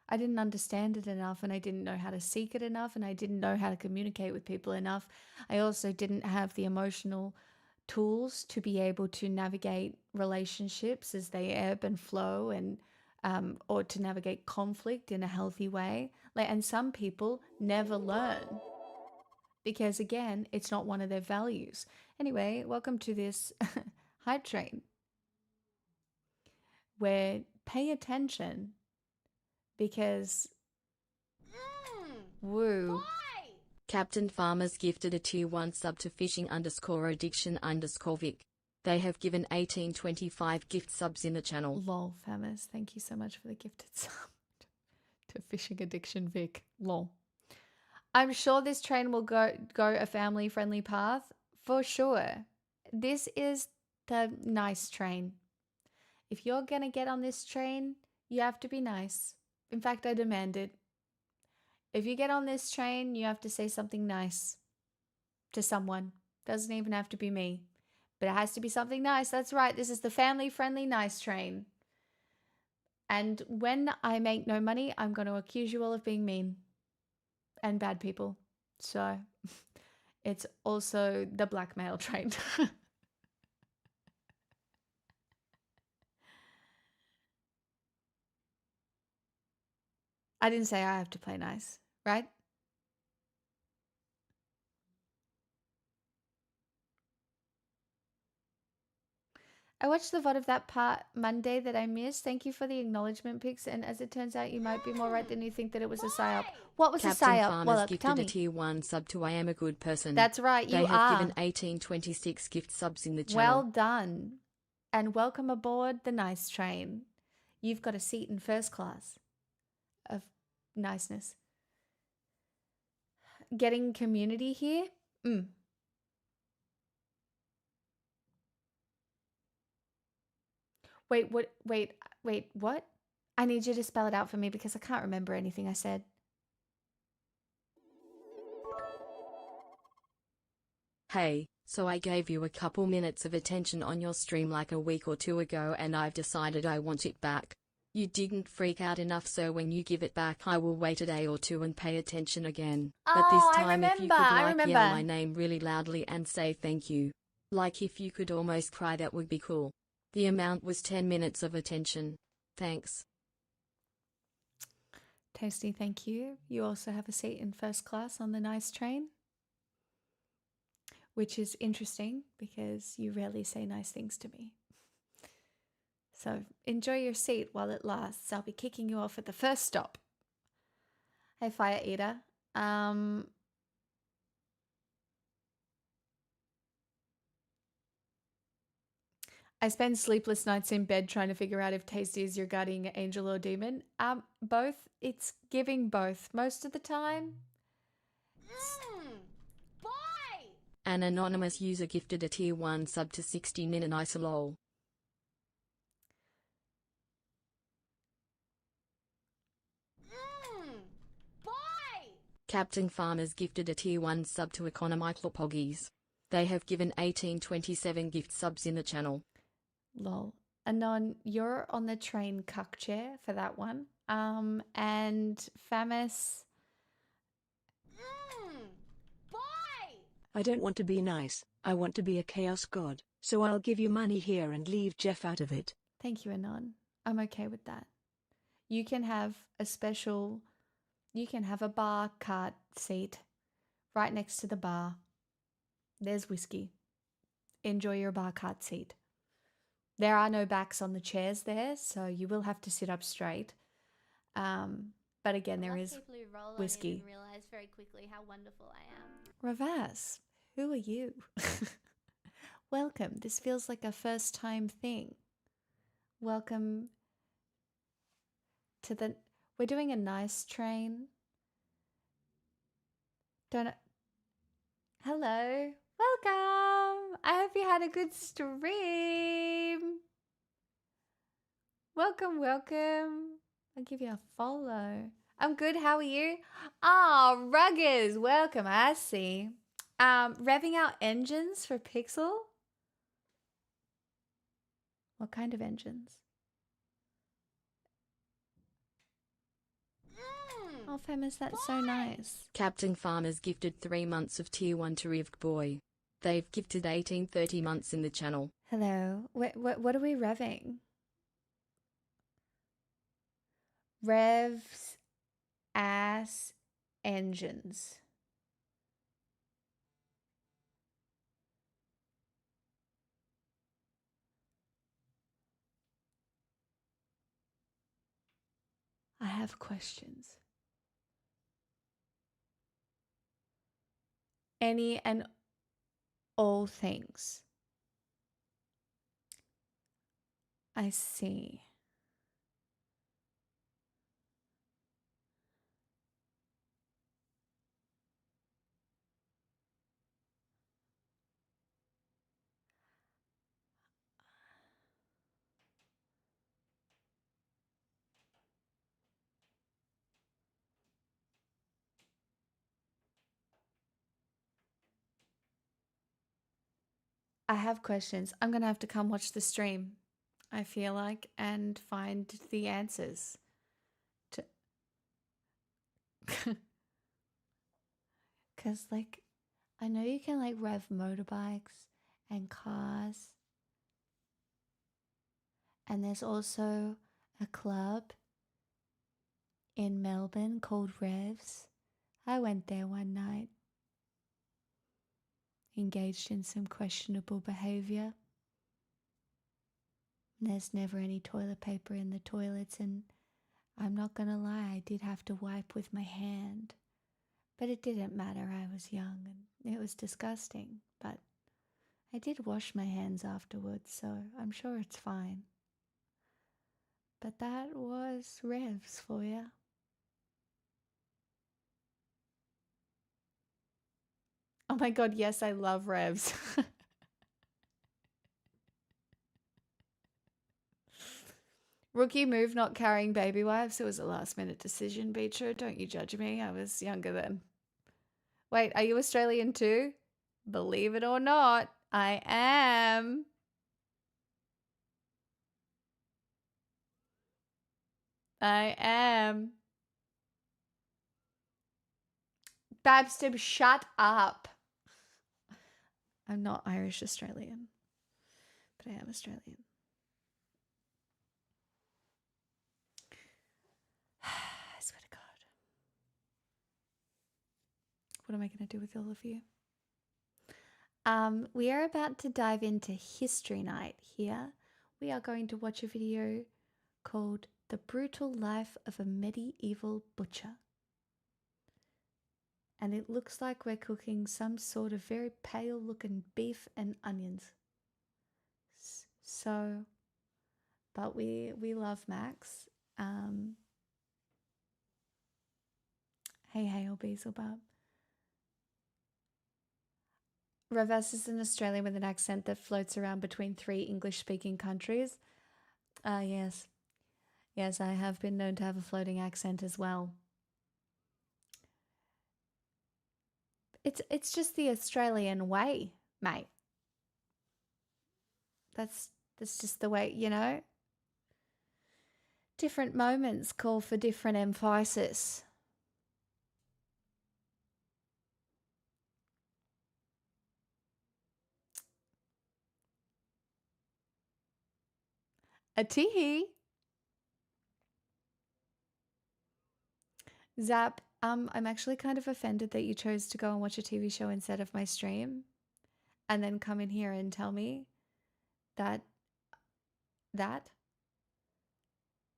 A: I didn't understand it enough, and I didn't know how to seek it enough, and I didn't know how to communicate with people enough. I also didn't have the emotional tools to be able to navigate relationships as they ebb and flow, and or to navigate conflict in a healthy way. And some people never learn because, again, it's not one of their values. Anyway, welcome to this hype train where pay attention, because woo.
C: Boy!
B: Captain Farmers gifted a tier 1 sub to fishing_addiction_Vic. They have given 1825 gift subs in the channel.
A: Lol, famous. Thank you so much for the gifted sub to Fishing Addiction Vic. Lol. I'm sure this train will go a family-friendly path for sure. This is the nice train. If you're gonna get on this train, you have to be nice. In fact, I demand it. If you get on this train, you have to say something nice to someone. Doesn't even have to be me, but it has to be something nice. That's right. This is the family-friendly nice train. And when I make no money, I'm going to accuse you all of being mean. and bad people. So it's also the blackmail train. I didn't say I have to play nice, right? I watched the VOD of that part Monday that I missed. Thank you for the acknowledgement pics. And as it turns out, you might be more right than you think that it was a psyop. What was
B: Captain
A: a psyop?
B: Farmers
A: Well, tell
B: gifted a
A: me.
B: tier 1 sub to I Am a Good Person.
A: That's right, you
B: They have
A: are.
B: given 1826 gift subs in the channel.
A: Well done. And welcome aboard the nice train. You've got a seat in first class of niceness. Getting community here? Wait, what? Wait, what? I need you to spell it out for me because I can't remember anything I said.
B: Hey, so I gave you a couple minutes of attention on your stream like a week or two ago and I've decided I want it back. You didn't freak out enough, so when you give it back I will wait a day or two and pay attention again. But this time if you could yell my name really loudly and say thank you. Like if you could almost cry, that would be cool. The amount was 10 minutes of attention. Thanks.
A: Tasty, thank you. You also have a seat in first class on the nice train, which is interesting because you rarely say nice things to me. So enjoy your seat while it lasts. I'll be kicking you off at the first stop. Hey, Fire Eater. I spend sleepless nights in bed trying to figure out if Tasty is your guardian angel or demon. Both. It's giving both most of the time.
C: Boy!
B: An anonymous user gifted a tier 1 sub to 60 min and isolol.
C: Boy!
B: Captain Farmers gifted a tier 1 sub to Economical Poggies. They have given 1827 gift subs in the channel.
A: Lol. Anon, you're on the train cuck chair for that one. And Famis.
C: Boy!
E: I don't want to be nice, I want to be a chaos god, so I'll give you money here and leave Jeff out of it.
A: Thank you, Anon. I'm okay with that. You can have a special, you can have a bar cart seat right next to the bar. There's whiskey. Enjoy your bar cart seat. There are no backs on the chairs there, so you will have to sit up straight. But again, there is whiskey.
C: And realize very quickly how wonderful I am.
A: Ravas, who are you? Welcome. This feels like a first time thing. Welcome to the... We're doing a nice train. Hello. Welcome. I hope you had a good stream. Welcome, welcome. I'll give you a follow. I'm good. How are you? Oh, Ruggers. Welcome. I see. Revving out engines for Pixel. What kind of engines? Oh, Famous, that's so nice.
B: Captain Farmers gifted 3 months of tier 1 to Rivk Boy. They've gifted 1830 months in the channel.
A: Hello. What are we revving? Revs ass engines. I have questions. Any and all things. I see. I have questions. I'm going to have to come watch the stream, I feel like, and find the answers. Because, like, I know you can, like, rev motorbikes and cars. And there's also a club in Melbourne called Revs. I went there one night. Engaged in some questionable behavior. There's never any toilet paper in the toilets, and I'm not gonna lie, I did have to wipe with my hand. But it didn't matter, I was young and it was disgusting. But I did wash my hands afterwards, so I'm sure it's fine. But that was Revs for you. Oh my god, yes, I love Revs. Rookie move not carrying baby wipes. It was a last minute decision, Beecher. Don't you judge me. I was younger then. Wait, are you Australian too? Believe it or not, I am. I am. Babstim, shut up. I'm not Irish Australian, but I am Australian. I swear to God. What am I going to do with all of you? We are about to dive into History Night here. We are going to watch a video called The Brutal Life of a Medieval Butcher. And it looks like we're cooking some sort of very pale looking beef and onions. So, but we love Max. Hey, Hail Beelzebub. Revs is an Australian with an accent that floats around between 3 English-speaking countries. Yes. Yes, I have been known to have a floating accent as well. It's just the Australian way, mate. That's just the way, you know. Different moments call for different emphasis. A teehee. Zap, I'm actually kind of offended that you chose to go and watch a TV show instead of my stream and then come in here and tell me that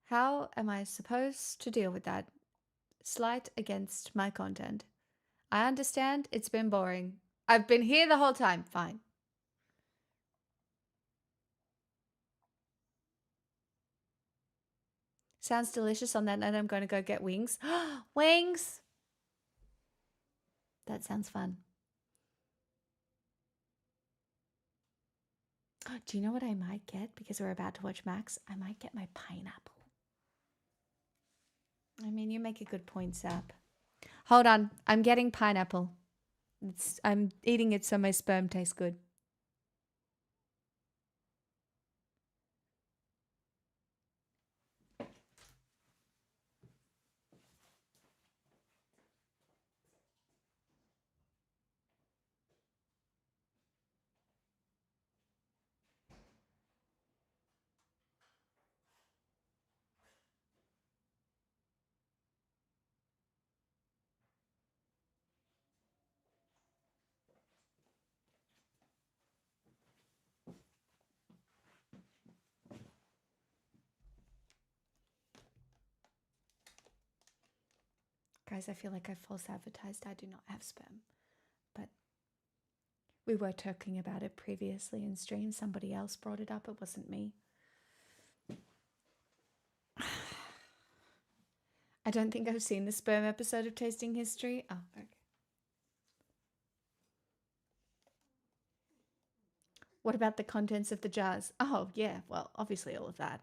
A: how am I supposed to deal with that? Slight against my content. I understand it's been boring. I've been here the whole time. Fine. Sounds delicious. On that note, I'm going to go get wings. Wings! That sounds fun. Do you know what I might get? Because we're about to watch Max. I might get my pineapple. I mean, you make a good point, Zap. Hold on. I'm getting pineapple. I'm eating it so my sperm tastes good. Guys, I feel like I false advertised I do not have sperm. But we were talking about it previously in stream. Somebody else brought it up. It wasn't me. I don't think I've seen the sperm episode of Tasting History. Oh, okay. What about the contents of the jars? Oh, yeah. Well, obviously all of that.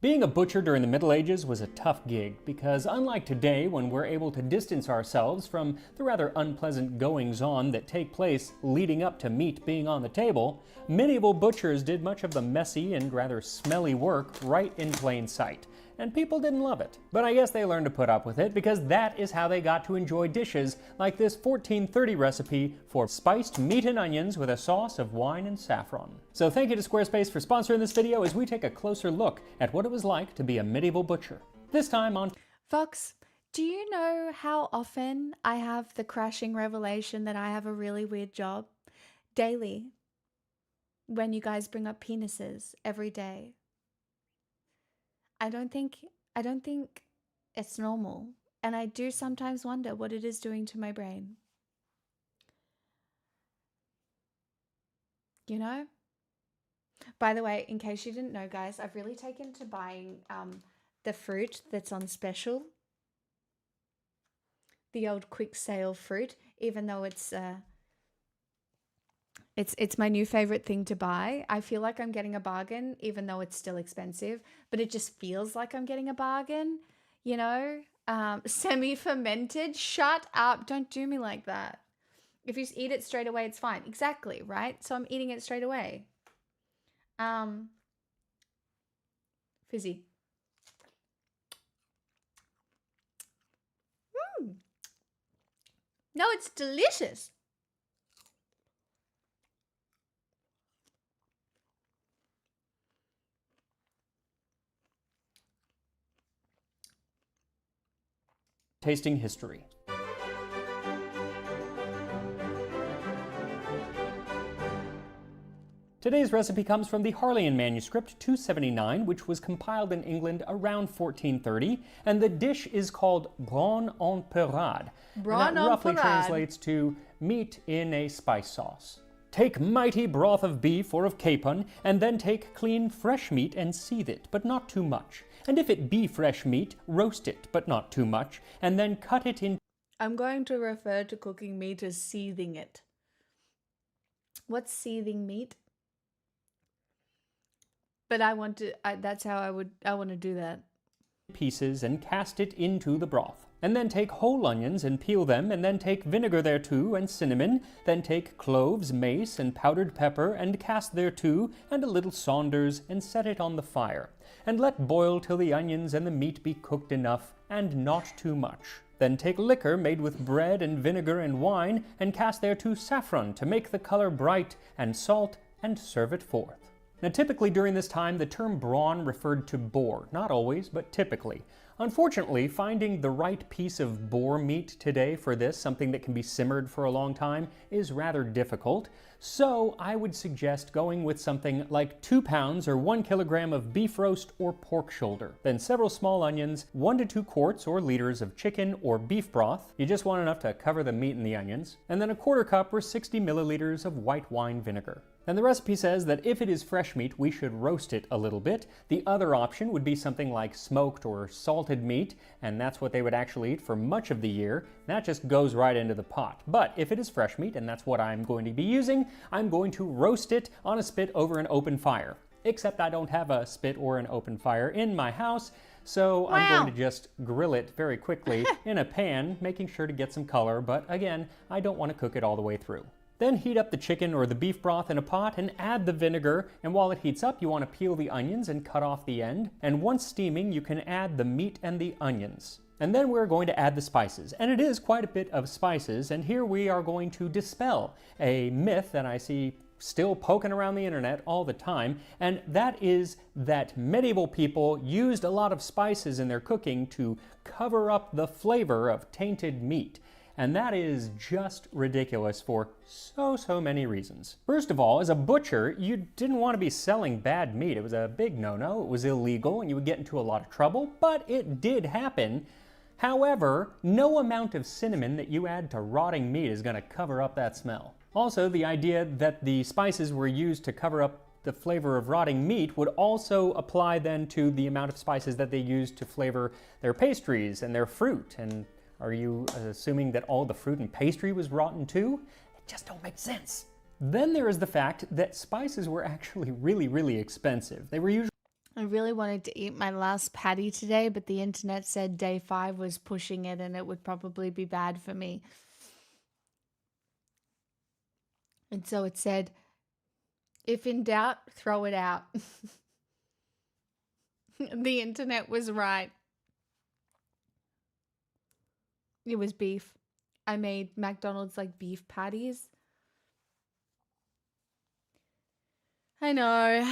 F: Being a butcher during the Middle Ages was a tough gig because, unlike today when we're able to distance ourselves from the rather unpleasant goings-on that take place leading up to meat being on the table, medieval butchers did much of the messy and rather smelly work right in plain sight. And people didn't love it. But I guess they learned to put up with it because that is how they got to enjoy dishes like this 1430 recipe for spiced meat and onions with a sauce of wine and saffron. So thank you to Squarespace for sponsoring this video as we take a closer look at what it was like to be a medieval butcher. This time on
A: Fox, do you know how often I have the crashing revelation that I have a really weird job? Daily. When you guys bring up penises every day. I don't think it's normal. And I do sometimes wonder what it is doing to my brain. You know? By the way, in case you didn't know, guys, I've really taken to buying the fruit that's on special. The old quick sale fruit, even though it's my new favorite thing to buy. I feel like I'm getting a bargain, even though it's still expensive, but it just feels like I'm getting a bargain, you know? Semi-fermented, shut up, don't do me like that. If you just eat it straight away, it's fine. Exactly, right? So I'm eating it straight away. Fizzy. No, it's delicious.
F: Tasting history. Today's recipe comes from the Harleian manuscript 279, which was compiled in England around 1430, and the dish is called brawn en peyrade.
A: Brawn
F: that
A: en
F: roughly
A: peyrade.
F: translates to meat in a spice sauce. Take mighty broth of beef or of capon, and then take clean fresh meat and seethe it, but not too much. And if it be fresh meat, roast it, but not too much, and then cut it in.
A: I'm going to refer to cooking meat as seething it. What's seething meat? But that's how I want to do that.
F: Pieces and cast it into the broth. And then take whole onions and peel them, and then take vinegar thereto and cinnamon, then take cloves, mace, and powdered pepper, and cast thereto, and a little saunders, and set it on the fire. And let boil till the onions and the meat be cooked enough, and not too much. Then take liquor made with bread and vinegar and wine, and cast thereto saffron to make the color bright, and salt, and serve it forth. Now typically during this time, the term brawn referred to boar, not always, but typically. Unfortunately, finding the right piece of boar meat today for this, something that can be simmered for a long time, is rather difficult. So I would suggest going with something like 2 pounds or 1 kilogram of beef roast or pork shoulder. Then several small onions, 1 to 2 quarts or liters of chicken or beef broth. You just want enough to cover the meat and the onions. And then a quarter cup or 60 milliliters of white wine vinegar. And the recipe says that if it is fresh meat, we should roast it a little bit. The other option would be something like smoked or salted meat, and that's what they would actually eat for much of the year. That just goes right into the pot. But if it is fresh meat, and that's what I'm going to be using, I'm going to roast it on a spit over an open fire. Except I don't have a spit or an open fire in my house, so I'm going to just grill it very quickly in a pan, making sure to get some color, but again, I don't want to cook it all the way through. Then heat up the chicken or the beef broth in a pot and add the vinegar, and while it heats up, you want to peel the onions and cut off the end. And once steaming, you can add the meat and the onions. And then we're going to add the spices, and it is quite a bit of spices, and here we are going to dispel a myth that I see still poking around the internet all the time, and that is that medieval people used a lot of spices in their cooking to cover up the flavor of tainted meat. And that is just ridiculous for so many reasons. First of all, as a butcher, you didn't want to be selling bad meat. It was a big no-no, it was illegal, and you would get into a lot of trouble, but it did happen. However, no amount of cinnamon that you add to rotting meat is going to cover up that smell. Also, the idea that the spices were used to cover up the flavor of rotting meat would also apply then to the amount of spices that they used to flavor their pastries and their fruit. And are you assuming that all the fruit and pastry was rotten too? It just don't make sense. Then there is the fact that spices were actually really expensive. They were usually
A: I really wanted to eat my last patty today, but the internet said day 5 was pushing it and it would probably be bad for me. And so it said, if in doubt, throw it out. The internet was right. It was beef. I made McDonald's like beef patties. I know.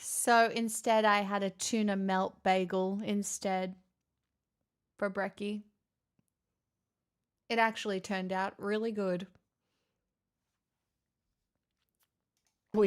A: So instead I had a tuna melt bagel instead for brekkie. It actually turned out really good.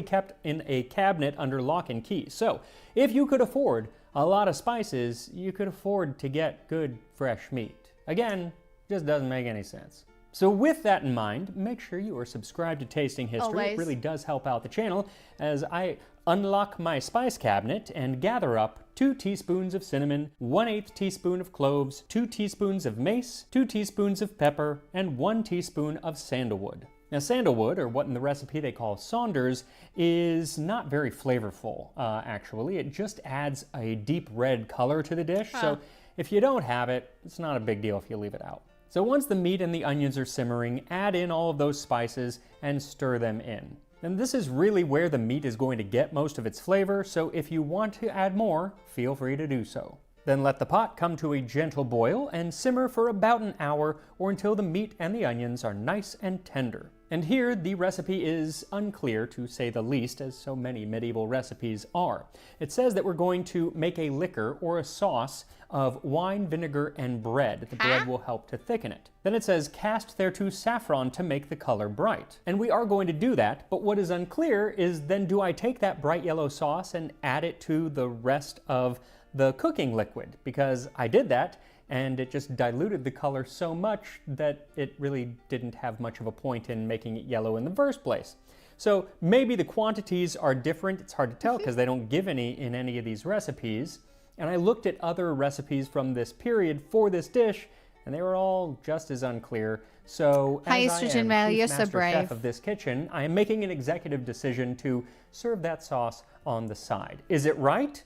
F: Kept in a cabinet under lock and key. So, if you could afford a lot of spices, you could afford to get good fresh meat. Again, just doesn't make any sense. So with that in mind, make sure you are subscribed to Tasting History.
A: Always.
F: It really does help out the channel as I unlock my spice cabinet and gather up 2 teaspoons of cinnamon, 1/8 teaspoon of cloves, 2 teaspoons of mace, 2 teaspoons of pepper, and 1 teaspoon of sandalwood. Now sandalwood, or what in the recipe they call Saunders, is not very flavorful, actually. It just adds a deep red color to the dish, so if you don't have it, it's not a big deal if you leave it out. So once the meat and the onions are simmering, add in all of those spices and stir them in. And this is really where the meat is going to get most of its flavor, so if you want to add more, feel free to do so. Then let the pot come to a gentle boil and simmer for about an hour or until the meat and the onions are nice and tender. And here the recipe is unclear, to say the least, as so many medieval recipes are. It says that we're going to make a liquor or a sauce of wine, vinegar, and bread. The bread will help to thicken it. Then it says cast thereto saffron to make the color bright. And we are going to do that, but what is unclear is then do I take that bright yellow sauce and add it to the rest of the cooking liquid? Because I did that and it just diluted the color so much that it really didn't have much of a point in making it yellow in the first place. So maybe the quantities are different. It's hard to tell because they don't give any in any of these recipes. And I looked at other recipes from this period for this dish and they were all just as unclear. So
A: Hi,
F: as I
A: Estrogen
F: am
A: Male,
F: chief
A: you're so
F: master
A: brave.
F: chef of this kitchen, I am making an executive decision to serve that sauce on the side. Is it right?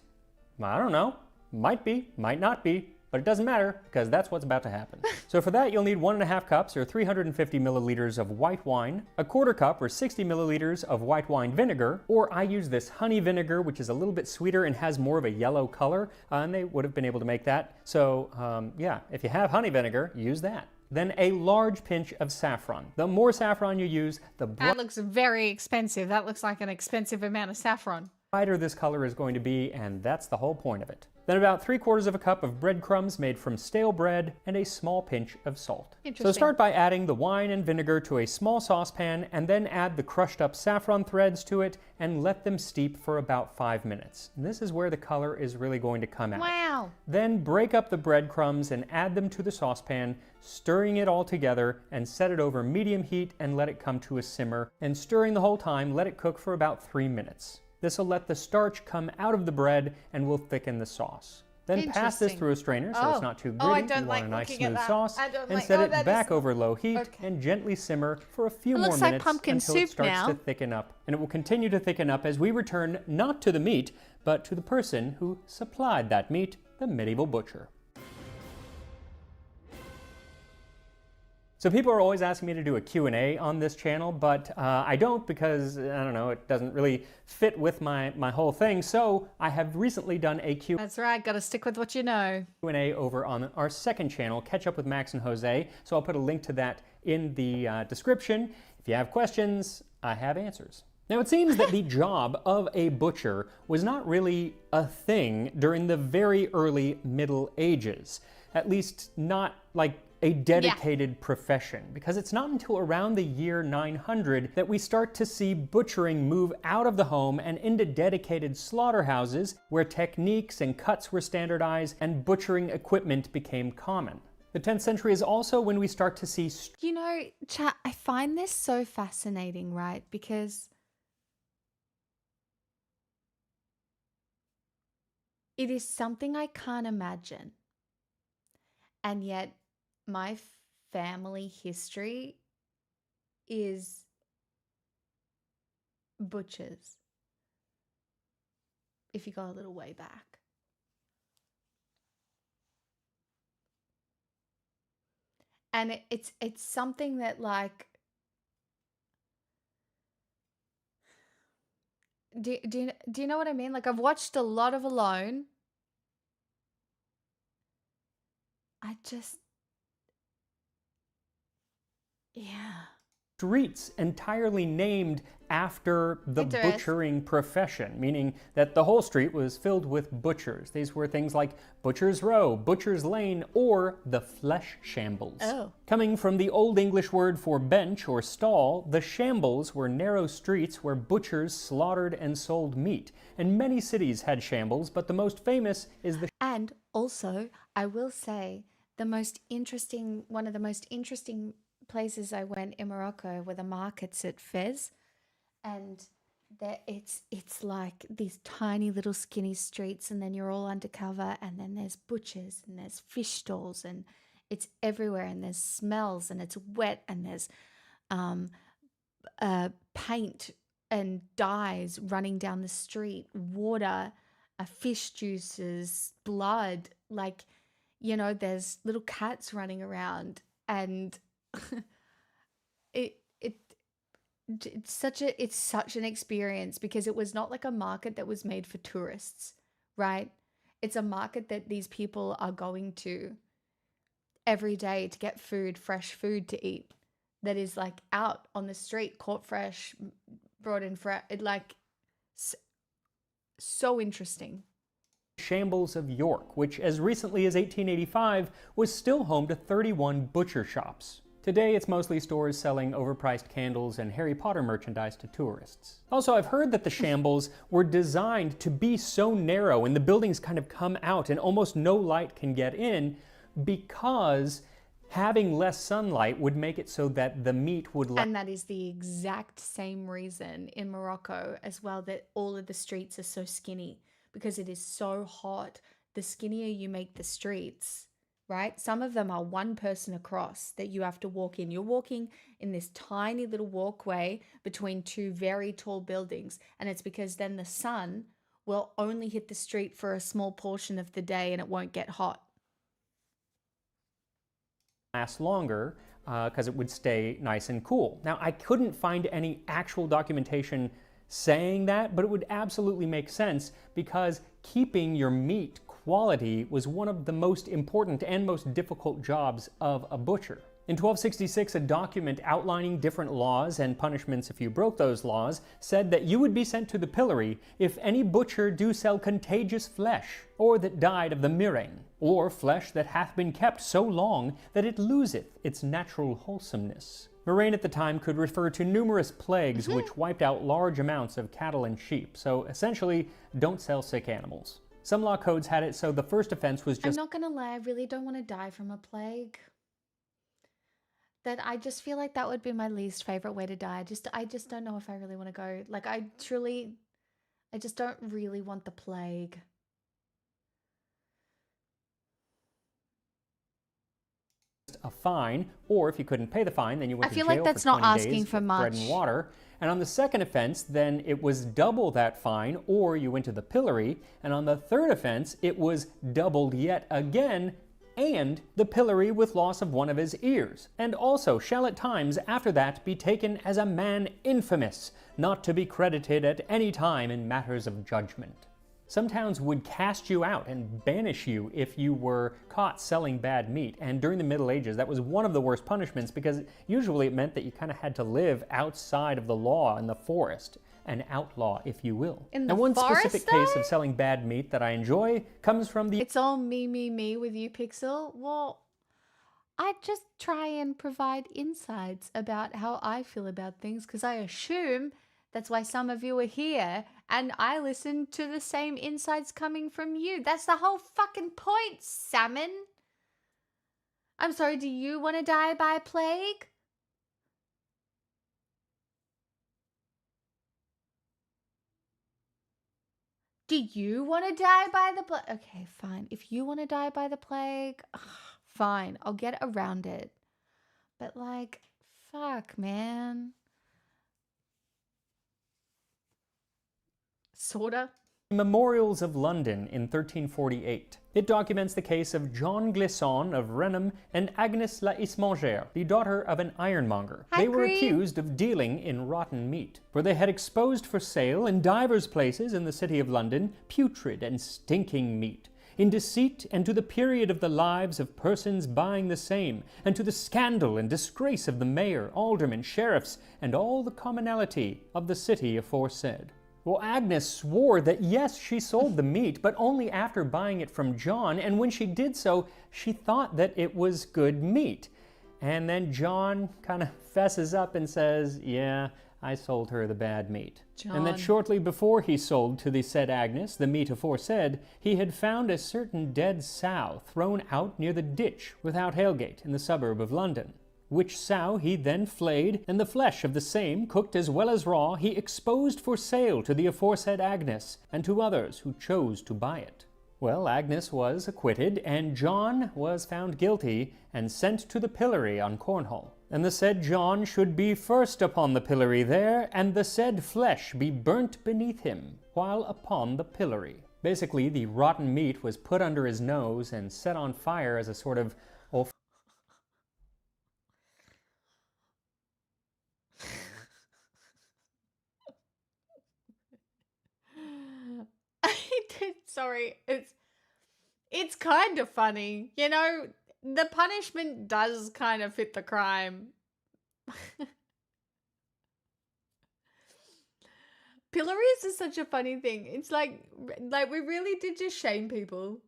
F: I don't know. Might be, might not be, but it doesn't matter because that's what's about to happen. So for that, you'll need 1.5 cups or 350 milliliters of white wine, a 1/4 cup or 60 milliliters of white wine vinegar, or I use this honey vinegar, which is a little bit sweeter and has more of a yellow color, and they would have been able to make that. So yeah, if you have honey vinegar, use that. Then a large pinch of saffron. The more saffron you use, the
A: That looks very expensive. That looks like an expensive amount of saffron.
F: brighter this color is going to be, and that's the whole point of it. Then about 3/4 of a cup of breadcrumbs made from stale bread and a small pinch of salt. So
A: Interesting.
F: start by adding the wine and vinegar to a small saucepan and then add the crushed up saffron threads to it and let them steep for about 5 minutes. And this is where the color is really going to come out.
A: Wow.
F: Then break up the breadcrumbs and add them to the saucepan, stirring it all together and set it over medium heat and let it come to a simmer. And stirring the whole time, let it cook for about 3 minutes. This will let the starch come out of the bread and will thicken the sauce. Then pass this
A: Interesting.
F: through a strainer so it's not too gritty.
A: Oh, I
F: You
A: don't
F: want
A: like
F: a nice
A: looking at
F: smooth
A: that.
F: sauce.
A: I don't
F: And
A: like-
F: set
A: oh,
F: it
A: that
F: back
A: is-
F: over low heat
A: Okay.
F: and gently simmer for a few
A: It
F: more
A: looks like
F: minutes
A: pumpkin
F: until it
A: soup
F: starts
A: now.
F: to thicken up. And it will continue to thicken up as we return not to the meat, but to the person who supplied that meat, the medieval butcher. So people are always asking me to do a Q&A on this channel, but I don't because, I don't know, it doesn't really fit with my whole thing. So I have recently done a
A: That's right. Got to stick with what you know.
F: Q&A over on our second channel, Catch Up with Max and Jose. So I'll put a link to that in the description. If you have questions, I have answers. Now it seems that the job of a butcher was not really a thing during the very early Middle Ages. At least not like a dedicated profession, because it's not until around the year 900 that we start to see butchering move out of the home and into dedicated slaughterhouses where techniques and cuts were standardized and butchering equipment became common. The 10th century is also when we start to see
A: You know, chat, I find this so fascinating, right? Because it is something I can't imagine. And yet, my family history is butchers. if you go a little way back. And it's something that, like, do you know what I mean? Like, I've watched a lot of Alone. I just, yeah.
F: Streets entirely named after the
A: Hey, Doris.
F: butchering profession, meaning that the whole street was filled with butchers. These were things like Butcher's Row, Butcher's Lane, or the Flesh Shambles.
A: Oh.
F: Coming from the Old English word for bench or stall, the shambles were narrow streets where butchers slaughtered and sold meat. And many cities had shambles, but the most famous is the
A: And also, I will say, one of the most interesting places I went in Morocco were the markets at Fez, and it's like these tiny little skinny streets, and then you're all undercover, and then there's butchers and there's fish stalls, and it's everywhere, and there's smells, and it's wet, and there's paint and dyes running down the street, water, fish juices, blood, like, you know, there's little cats running around, and it's such an experience, because it was not like a market that was made for tourists, right? It's a market that these people are going to every day to get food, fresh food to eat, that is like out on the street, caught fresh, brought in fresh, like so interesting.
F: Shambles of York, which as recently as 1885 was still home to 31 butcher shops. Today, it's mostly stores selling overpriced candles and Harry Potter merchandise to tourists. Also, I've heard that the shambles were designed to be so narrow and the buildings kind of come out and almost no light can get in, because having less sunlight would make it so that the meat would
A: And that is the exact same reason in Morocco as well, that all of the streets are so skinny, because it is so hot. The skinnier you make the streets, right? Some of them are one person across that you have to walk in. You're walking in this tiny little walkway between two very tall buildings, and it's because then the sun will only hit the street for a small portion of the day and it won't get hot.
F: last longer because it would stay nice and cool. Now, I couldn't find any actual documentation saying that, but it would absolutely make sense, because keeping your meat quality was one of the most important and most difficult jobs of a butcher. In 1266, a document outlining different laws and punishments if you broke those laws said that you would be sent to the pillory if any butcher do sell contagious flesh, or that died of the murrain, or flesh that hath been kept so long that it loseth its natural wholesomeness. Murrain at the time could refer to numerous plagues which wiped out large amounts of cattle and sheep, so essentially, don't sell sick animals. Some law codes had it so the first offense was
A: I'm
F: just
A: not gonna lie, I really don't want to die from a plague. That I just feel like that would be my least favorite way to die. I just don't know if I really want to go. Like, I just don't really want the plague.
F: a fine, or if you couldn't pay the fine, then you went
A: I
F: to
A: feel
F: jail
A: like that's
F: for
A: not
F: 20
A: asking
F: days
A: for
F: with bread
A: much.
F: and water. And on the second offense, then it was double that fine, or you went to the pillory. And on the third offense, it was doubled yet again, and the pillory with loss of one of his ears. And also shall at times after that be taken as a man infamous, not to be credited at any time in matters of judgment. Some towns would cast you out and banish you if you were caught selling bad meat, and during the Middle Ages that was one of the worst punishments, because usually it meant that you kind of had to live outside of the law in the forest, an outlaw if you will.
A: In
F: Now
A: the
F: one
A: forest,
F: specific case
A: though?
F: of selling bad meat that I enjoy comes from the
A: It's all me with you, Pixel. Well, I just try and provide insights about how I feel about things, because I assume that's why some of you are here, and I listen to the same insights coming from you. That's the whole fucking point, Salmon. I'm sorry, do you want to die by plague? Do you want to die by the plague? Okay, fine. If you want to die by the plague, fine. I'll get around it. But like, fuck, man. Sorta.
F: Memorials of London in 1348. It documents the case of John Glisson of Renham and Agnes la Ismangere, the daughter of an ironmonger.
A: Hi,
F: They were
A: Green.
F: accused of dealing in rotten meat, for they had exposed for sale in divers places in the city of London putrid and stinking meat, in deceit and to the period of the lives of persons buying the same, and to the scandal and disgrace of the mayor, aldermen, sheriffs, and all the commonalty of the city aforesaid. Well, Agnes swore that yes, she sold the meat, but only after buying it from John, and when she did so, she thought that it was good meat. And then John kind of fesses up and says, yeah, I sold her the bad meat. And that
A: John.
F: shortly before he sold to the said Agnes the meat aforesaid, he had found a certain dead sow thrown out near the ditch without Halegate in the suburb of London, which sow he then flayed, and the flesh of the same, cooked as well as raw, he exposed for sale to the aforesaid Agnes, and to others who chose to buy it. Well, Agnes was acquitted, and John was found guilty, and sent to the pillory on Cornhill. And the said John should be first upon the pillory there, and the said flesh be burnt beneath him, while upon the pillory. Basically, the rotten meat was put under his nose and set on fire as a sort of
A: Sorry, it's kind of funny. You know, the punishment does kind of fit the crime. Pillories is such a funny thing. It's like we really did just shame people.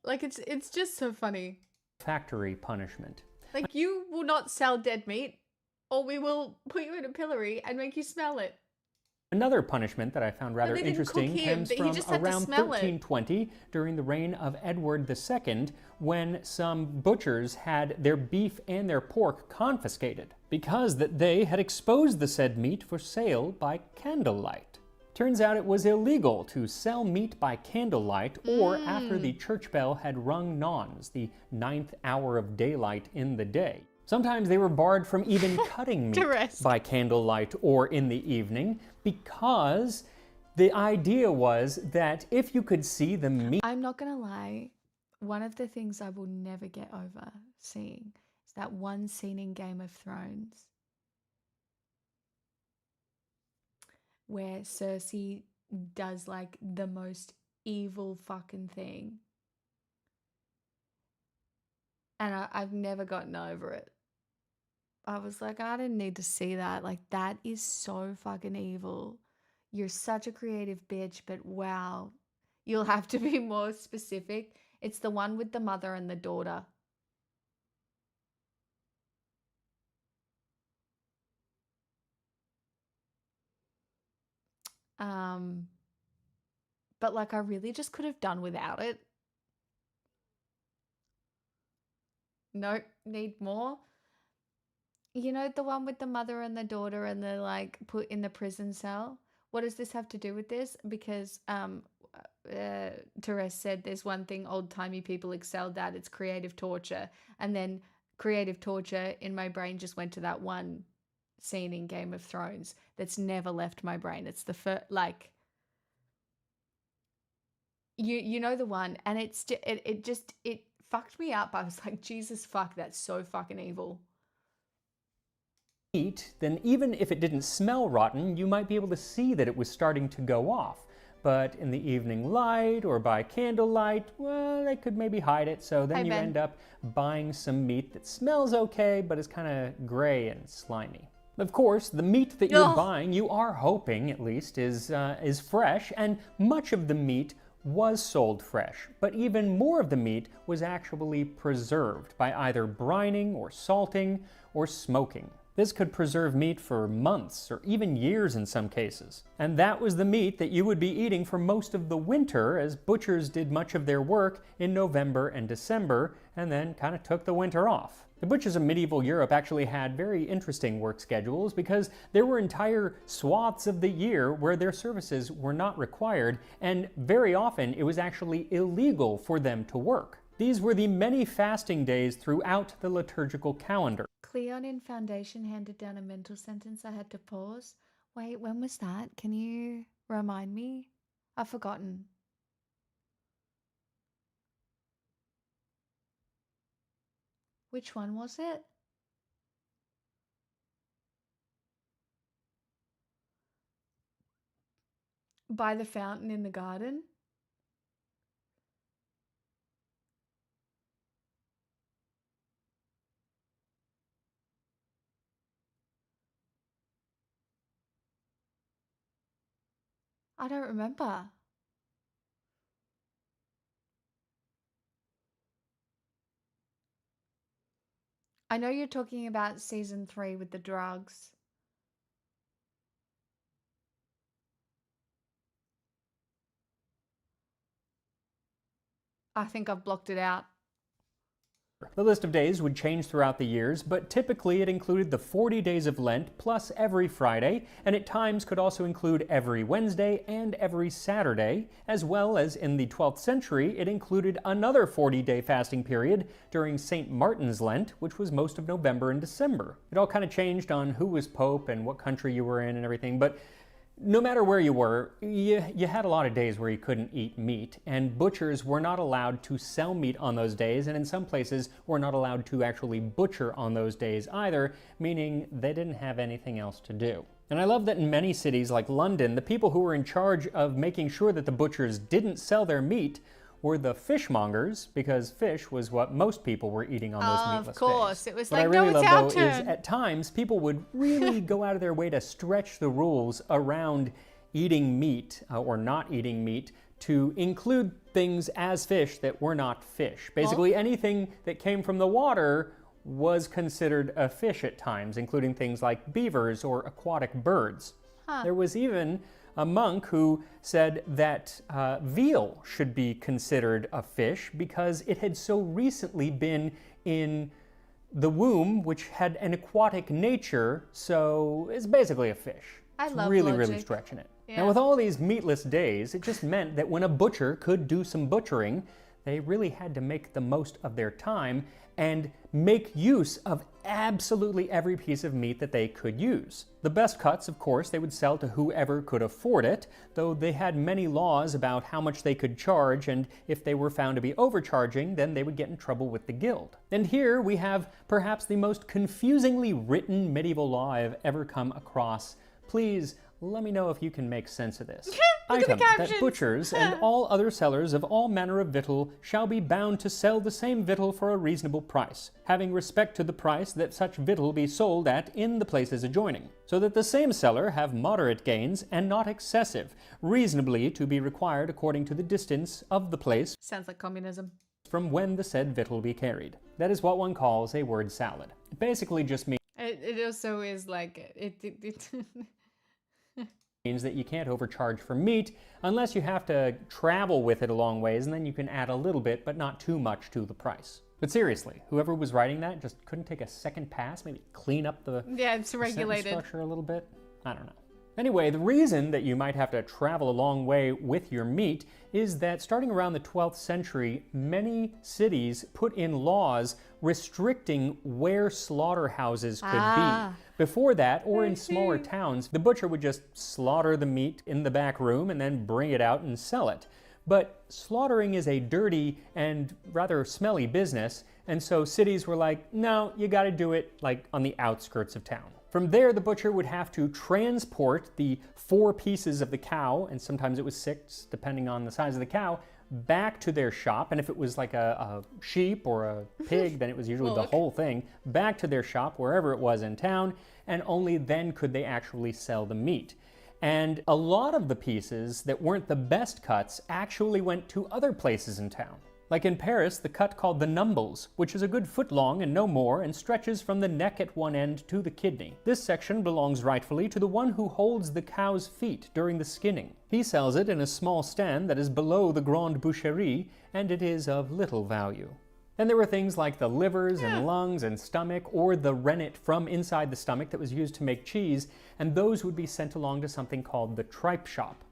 A: Like it's just so funny.
F: factory punishment.
A: Like, you will not sell dead meat, or we will put you in a pillory and make you smell it.
F: Another punishment that I found rather
A: they didn't cook
F: interesting
A: him,
F: comes
A: he
F: from
A: just had to
F: around
A: smell it.
F: 1320 during the reign of Edward II, when some butchers had their beef and their pork confiscated because that they had exposed the said meat for sale by candlelight. Turns out it was illegal to sell meat by candlelight or after the church bell had rung nons, the 9th hour of daylight in the day. Sometimes they were barred from even cutting meat
A: Interesting.
F: by candlelight or in the evening, because the idea was that if you could see the meat
A: I'm not gonna lie, one of the things I will never get over seeing is that one scene in Game of Thrones where Cersei does like the most evil fucking thing. And I've never gotten over it. I was like, I didn't need to see that. Like, that is so fucking evil. You're such a creative bitch, but wow. You'll have to be more specific. It's the one with the mother and the daughter. But like, I really just could have done without it. Nope, need more. You know, the one with the mother and the daughter and they're like put in the prison cell? What does this have to do with this? Because Therese said there's one thing old-timey people excelled at, it's creative torture. And then creative torture in my brain just went to that one scene in Game of Thrones that's never left my brain. It's the first, like, you know the one, and it fucked me up. I was like, Jesus fuck, that's so fucking evil.
F: meat, then even if it didn't smell rotten, you might be able to see that it was starting to go off. But in the evening light or by candlelight, well, they could maybe hide it, so then
A: Hi,
F: you
A: Ben.
F: end up buying some meat that smells okay, but is kind of gray and slimy. Of course, the meat that you're
A: Ugh.
F: buying, you are hoping, at least, is fresh, and much of the meat was sold fresh, but even more of the meat was actually preserved by either brining or salting or smoking. This could preserve meat for months or even years in some cases. And that was the meat that you would be eating for most of the winter, as butchers did much of their work in November and December and then kind of took the winter off. The butchers of medieval Europe actually had very interesting work schedules because there were entire swaths of the year where their services were not required, and very often it was actually illegal for them to work. These were the many fasting days throughout the liturgical calendar.
A: Cleon in Foundation handed down a mental sentence I had to pause. Wait, when was that? Can you remind me? I've forgotten. Which one was it? By the fountain in the garden? I don't remember. I know you're talking about season 3 with the drugs. I think I've blocked it out.
F: The list of days would change throughout the years, but typically it included the 40 days of Lent plus every Friday, and at times could also include every Wednesday and every Saturday, as well as in the 12th century it included another 40-day fasting period during St. Martin's Lent, which was most of November and December. It all kind of changed on who was Pope and what country you were in and everything, but no matter where you were, you had a lot of days where you couldn't eat meat, and butchers were not allowed to sell meat on those days, and in some places were not allowed to actually butcher on those days either, meaning they didn't have anything else to do. And I love that in many cities like London, the people who were in charge of making sure that the butchers didn't sell their meat were the fishmongers, because fish was what most people were eating on those meatless days.
A: Of course, it was
F: What
A: like,
F: I really
A: no, it's
F: love,
A: our
F: though,
A: turn.
F: is at times people would really go out of their way to stretch the rules around eating meat or not eating meat to include things as fish that were not fish. Basically, anything that came from the water was considered a fish at times, including things like beavers or aquatic birds. There was even a monk who said that veal should be considered a fish because it had so recently been in the womb, which had an aquatic nature, so it's basically a fish.
A: I love
F: really
A: logic.
F: stretching it.
A: Yeah.
F: Now, with all these meatless days, it just meant that when a butcher could do some butchering, they really had to make the most of their time and make use of absolutely every piece of meat that they could use. The best cuts, of course, they would sell to whoever could afford it, though they had many laws about how much they could charge, and if they were found to be overcharging, then they would get in trouble with the guild. And here we have perhaps the most confusingly written medieval law I've ever come across. Please let me know if you can make sense of this.
A: Look at the
F: Item, that
A: captions.
F: butchers and all other sellers of all manner of victual shall be bound to sell the same victual for a reasonable price, having respect to the price that such victual be sold at in the places adjoining, so that the same seller have moderate gains and not excessive, reasonably to be required according to the distance of the place
A: Sounds like communism.
F: from when the said victual be carried. That is what one calls a word salad. It basically just means
A: It also is like it
F: that you can't overcharge for meat unless you have to travel with it a long ways, and then you can add a little bit but not too much to the price. But seriously, whoever was writing that just couldn't take a second pass, maybe clean up the
A: yeah, it's
F: sentence
A: regulated.
F: structure a little bit? I don't know. Anyway, the reason that you might have to travel a long way with your meat is that starting around the 12th century, many cities put in laws restricting where slaughterhouses could be. Before that, or in smaller towns, the butcher would just slaughter the meat in the back room and then bring it out and sell it. But slaughtering is a dirty and rather smelly business, and so cities were like, no, you gotta do it like on the outskirts of town. From there, the butcher would have to transport the 4 pieces of the cow, and sometimes it was 6, depending on the size of the cow, back to their shop. And if it was like a sheep or a pig, then it was usually the whole thing, back to their shop, wherever it was in town, and only then could they actually sell the meat. And a lot of the pieces that weren't the best cuts actually went to other places in town. Like in Paris, the cut called the numbles, which is a good foot long and no more, and stretches from the neck at one end to the kidney. This section belongs rightfully to the one who holds the cow's feet during the skinning. He sells it in a small stand that is below the Grande Boucherie, and it is of little value. Then there were things like the livers and lungs and stomach, or the rennet from inside the stomach that was used to make cheese, and those would be sent along to something called the tripe shop.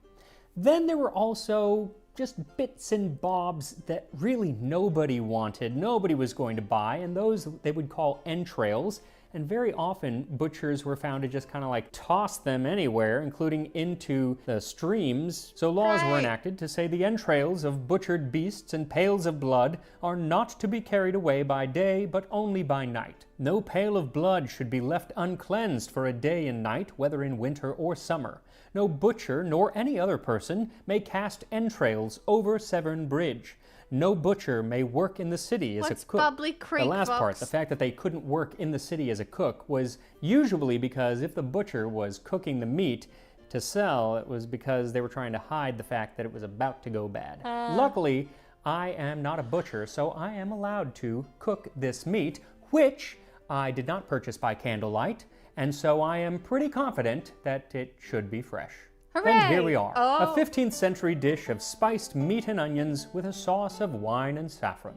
F: Then there were also just bits and bobs that really nobody wanted, nobody was going to buy, and those they would call entrails, and very often butchers were found to just kind of like toss them anywhere, including into the streams. So laws were enacted to say the entrails of butchered beasts and pails of blood are not to be carried away by day, but only by night. No pail of blood should be left uncleansed for a day and night, whether in winter or summer. No butcher nor any other person may cast entrails over Severn Bridge. No butcher may work in the city as
A: What's
F: a cook.
A: Bubbly Creek,
F: The last part,
A: Fox?
F: the fact that they couldn't work in the city as a cook, was usually because if the butcher was cooking the meat to sell, it was because they were trying to hide the fact that it was about to go bad. Luckily, I am not a butcher, so I am allowed to cook this meat, which I did not purchase by candlelight, and so I am pretty confident that it should be fresh. And here we are, a 15th century dish of spiced meat and onions with a sauce of wine and saffron.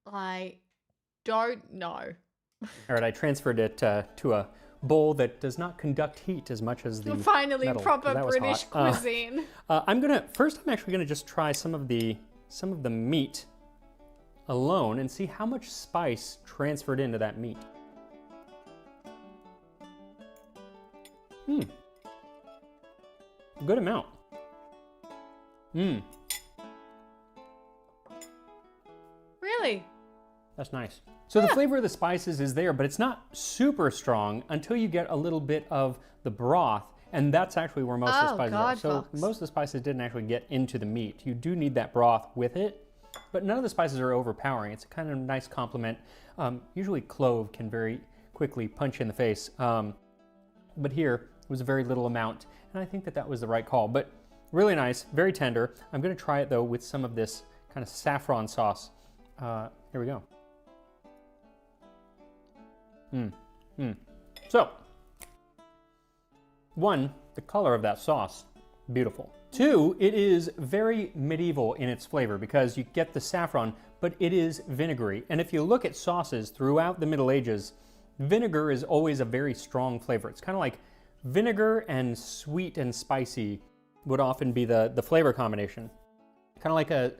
A: I don't know.
F: All right, I transferred it to a bowl that does not conduct heat as much as the
A: Finally,
F: metal, 'cause
A: proper
F: that was
A: British
F: hot.
A: cuisine.
F: I'm actually gonna just try some of the meat alone and see how much spice transferred into that meat. Good amount.
A: Really?
F: That's nice. So the flavor of the spices is there, but it's not super strong until you get a little bit of the broth, and that's actually where most of the spices are. So
A: Fox.
F: most of the spices didn't actually get into the meat. You do need that broth with it, but none of the spices are overpowering. It's a kind of nice complement. Usually clove can very quickly punch you in the face, but here it was a very little amount, and I think that was the right call. But really nice, very tender. I'm going to try it though with some of this kind of saffron sauce. Here we go. So, one, the color of that sauce, beautiful. Two, it is very medieval in its flavor because you get the saffron, but it is vinegary. And if you look at sauces throughout the Middle Ages, vinegar is always a very strong flavor. It's kind of like vinegar and sweet and spicy would often be the flavor combination. Kind of like a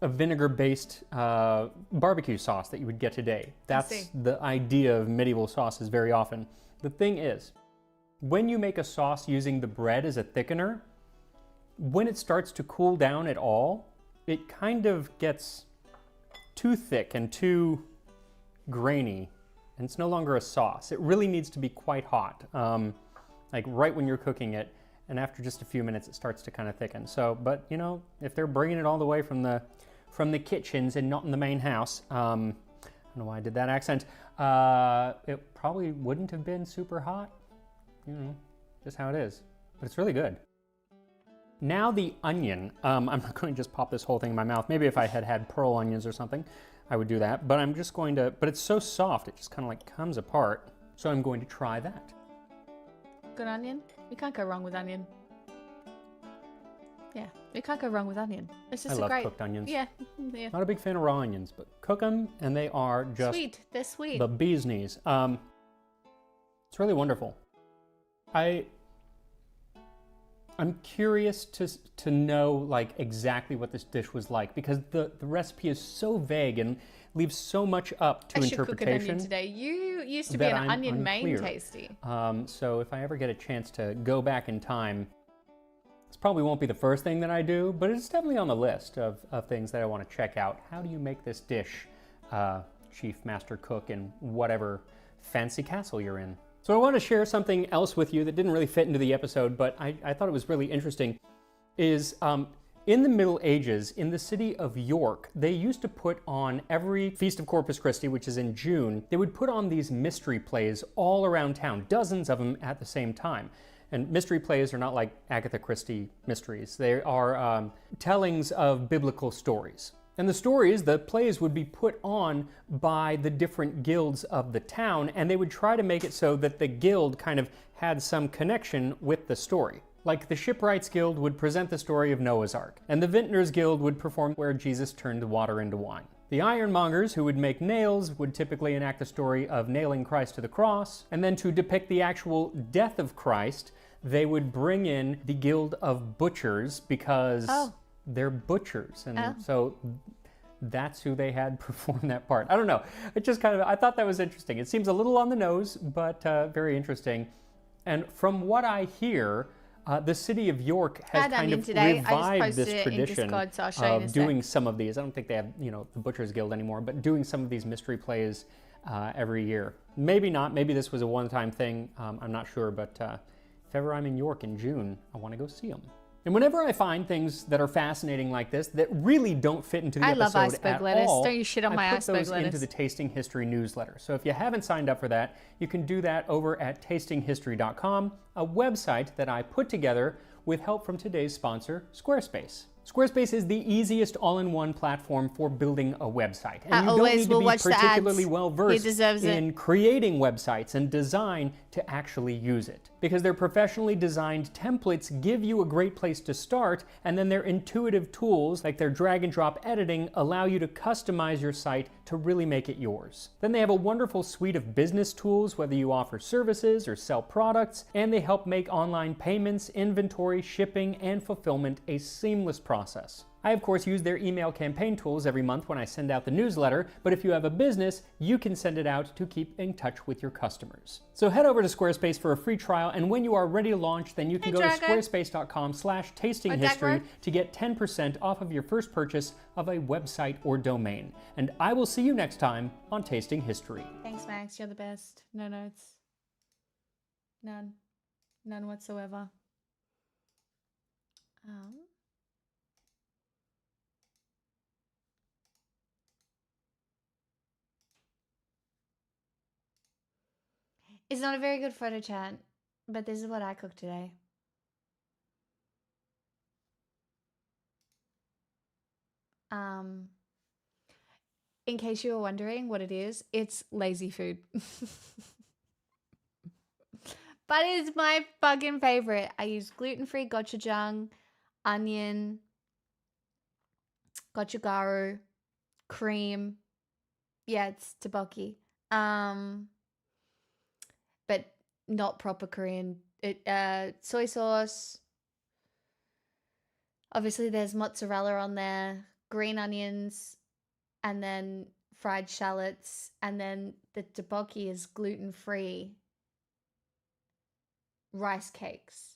F: vinegar-based barbecue sauce that you would get today. That's the idea of medieval sauces very often. The thing is, when you make a sauce using the bread as a thickener, when it starts to cool down at all, it kind of gets too thick and too grainy, and it's no longer a sauce. It really needs to be quite hot, like right when you're cooking it, and after just a few minutes it starts to kind of thicken. So, but you know, if they're bringing it all the way from the kitchens and not in the main house, I don't know why I did that accent, it probably wouldn't have been super hot, you know, just how it is, but it's really good. Now the onion. I'm not going to just pop this whole thing in my mouth. Maybe if I had pearl onions or something, I would do that, but I'm just going to, but it's so soft, it just kind of like comes apart, so I'm going to try that.
A: Good onion? You can't go wrong with onion. Yeah, you can't go wrong with onion. It's just
F: I
A: a
F: love
A: great...
F: cooked onions.
A: Yeah, yeah.
F: Not a big fan of raw onions, but cook them and they are just
A: Sweet, they're sweet.
F: the bee's knees. It's really wonderful. I'm curious to know like exactly what this dish was like because the recipe is so vague and leaves so much up to
A: I should cook an
F: interpretation.
A: onion today. You used to be
F: that
A: an
F: I'm
A: onion main
F: unclear.
A: tasty.
F: So if I ever get a chance to go back in time, this probably won't be the first thing that I do, but it's definitely on the list of things that I want to check out. How do you make this dish, chief master cook in whatever fancy castle you're in? So I want to share something else with you that didn't really fit into the episode, but I thought it was really interesting, is in the Middle Ages, in the city of York, they used to put on every Feast of Corpus Christi, which is in June, they would put on these mystery plays all around town, dozens of them at the same time. And mystery plays are not like Agatha Christie mysteries. They are tellings of biblical stories. And the plays would be put on by the different guilds of the town, and they would try to make it so that the guild kind of had some connection with the story. Like the Shipwrights Guild would present the story of Noah's Ark, and the Vintners Guild would perform where Jesus turned water into wine. The ironmongers, who would make nails, would typically enact the story of nailing Christ to the cross, and then to depict the actual death of Christ, they would bring in the Guild of Butchers because they're butchers, and so that's who they had perform that part. I don't know. It just I thought that was interesting. It seems a little on the nose, but very interesting. And from what I hear, the city of York has kind of revived this tradition of doing some of these. I don't think they have, the Butchers Guild anymore, but doing some of these mystery plays every year. Maybe not. Maybe this was a one-time thing. I'm not sure, but if ever I'm in York in June, I want to go see them. And whenever I find things that are fascinating like this that really don't fit into the episode
A: love iceberg lettuce. Don't you shit on my iceberg lettuce.
F: I put those into the Tasting History newsletter. So if you haven't signed up for that, you can do that over at tastinghistory.com, a website that I put together with help from today's sponsor, Squarespace. Squarespace is the easiest all-in-one platform for building a website. And you don't need to be particularly well-versed in creating websites and design to actually use it. Because their professionally designed templates give you a great place to start, and then their intuitive tools, like their drag and drop editing, allow you to customize your site to really make it yours. Then they have a wonderful suite of business tools, whether you offer services or sell products, and they help make online payments, inventory, shipping, and fulfillment a seamless process. I, of course, use their email campaign tools every month when I send out the newsletter, but if you have a business, you can send it out to keep in touch with your customers. So head over to Squarespace for a free trial, and when you are ready to launch, then you can go to squarespace.com/tastinghistory to get 10% off of your first purchase of a website or domain. And I will see you next time on Tasting History.
A: Thanks, Max. You're the best. No notes. None. None whatsoever. It's not a very good photo chat, but this is what I cooked today. In case you were wondering what it is, it's lazy food. But it's my fucking favorite. I use gluten-free gochujang, onion, gochugaru, cream. Yeah, it's tteokbokki. But not proper Korean. Soy sauce. Obviously, there's mozzarella on there, green onions, and then fried shallots. And then the tteokbokki is gluten-free rice cakes.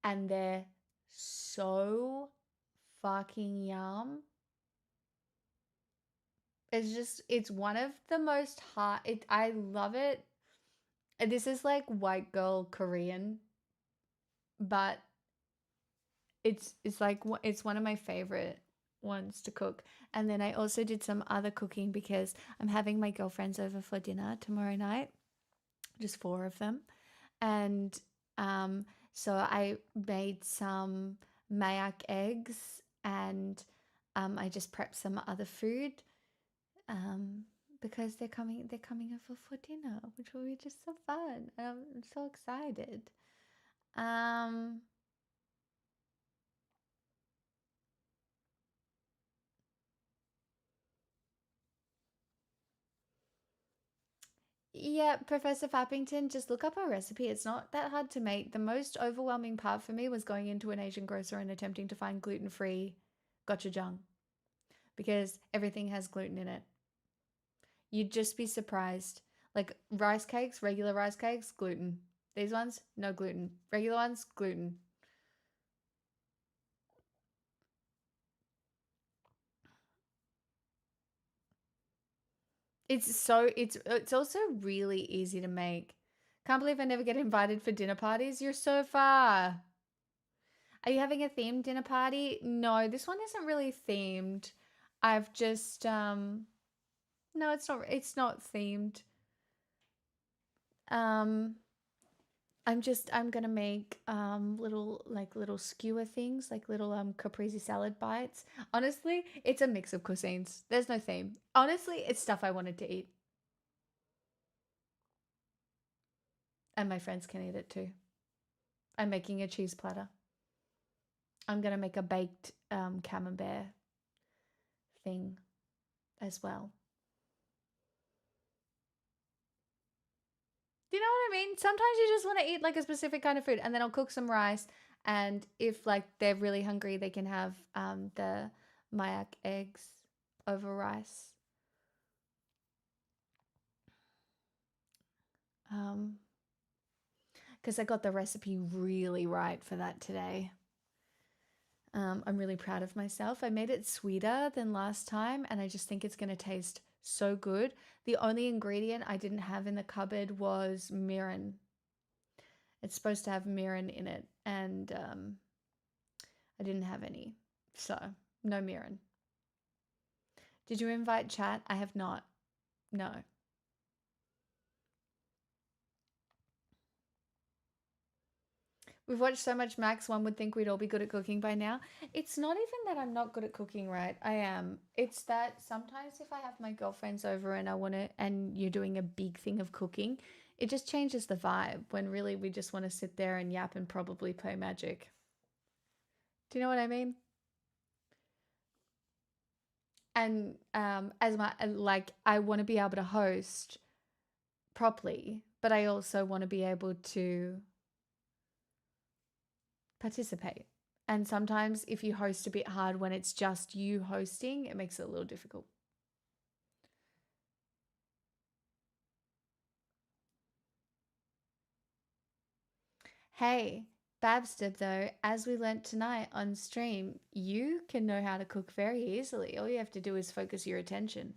A: And they're so fucking yum. It's one of the most I love it. This is like white girl Korean, but it's one of my favorite ones to cook. And then I also did some other cooking because I'm having my girlfriends over for dinner tomorrow night, just 4 of them. And so I made some mayak eggs, and I just prepped some other food because they're coming over for dinner, which will be just so fun. I'm so excited. Yeah, Professor Fappington, just look up a recipe. It's not that hard to make. The most overwhelming part for me was going into an Asian grocer and attempting to find gluten-free gochujang because everything has gluten in it. You'd just be surprised. Like rice cakes, regular rice cakes, gluten. These ones, no gluten. Regular ones, gluten. It's also really easy to make. Can't believe I never get invited for dinner parties. You're so far. Are you having a themed dinner party? No, this one isn't really themed. I've just no, it's not themed. I'm gonna make little skewer things, like little caprese salad bites. Honestly, it's a mix of cuisines. There's no theme. Honestly, it's stuff I wanted to eat. And my friends can eat it too. I'm making a cheese platter. I'm going to make a baked camembert thing as well. Do you know what I mean? Sometimes you just want to eat like a specific kind of food, and then I'll cook some rice. And if like they're really hungry, they can have the Mayak eggs over rice. Because I got the recipe really right for that today. I'm really proud of myself. I made it sweeter than last time, and I just think it's going to taste so good. The only ingredient I didn't have in the cupboard was mirin. It's supposed to have mirin in it, and I didn't have any, so no mirin. Did you invite chat? I have not. No. We've watched so much Max, one would think we'd all be good at cooking by now. It's not even that I'm not good at cooking, right? I am. It's that sometimes if I have my girlfriends over and and you're doing a big thing of cooking, it just changes the vibe when really we just want to sit there and yap and probably play Magic. Do you know what I mean? And I want to be able to host properly, but I also want to be able to participate. And sometimes if you host a bit hard when it's just you hosting, it makes it a little difficult. Hey, Babster, though, as we learnt tonight on stream, you can know how to cook very easily. All you have to do is focus your attention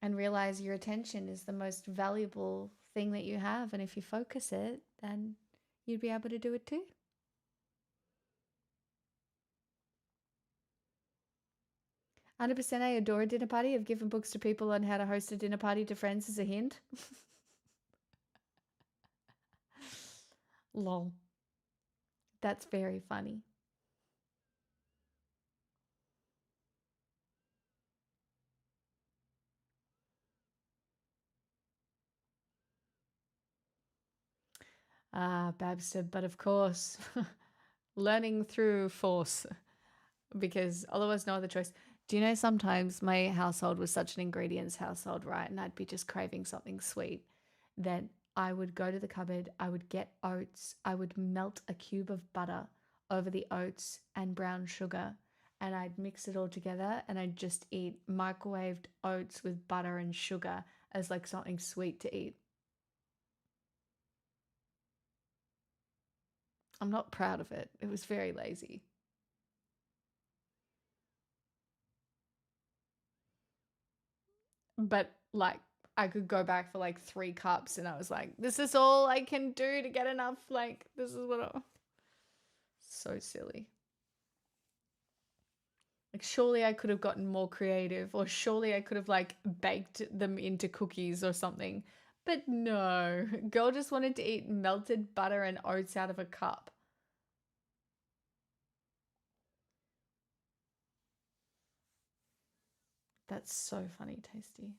A: and realize your attention is the most valuable thing that you have. And if you focus it, then you'd be able to do it too. I adore a dinner party. I've given books to people on how to host a dinner party to friends as a hint. Lol. That's very funny. Babster, but of course, learning through force, because all of us no other choice. Do you know sometimes my household was such an ingredients household, right? And I'd be just craving something sweet that I would go to the cupboard, I would get oats, I would melt a cube of butter over the oats and brown sugar, and I'd mix it all together, and I'd just eat microwaved oats with butter and sugar as like something sweet to eat. I'm not proud of it. It was very lazy. But like I could go back for like 3 cups and I was like, this is all I can do to get enough. Like, this is what so silly. Like, surely I could have gotten more creative, or surely I could have like baked them into cookies or something. But no, girl just wanted to eat melted butter and oats out of a cup. That's so funny, Tasty.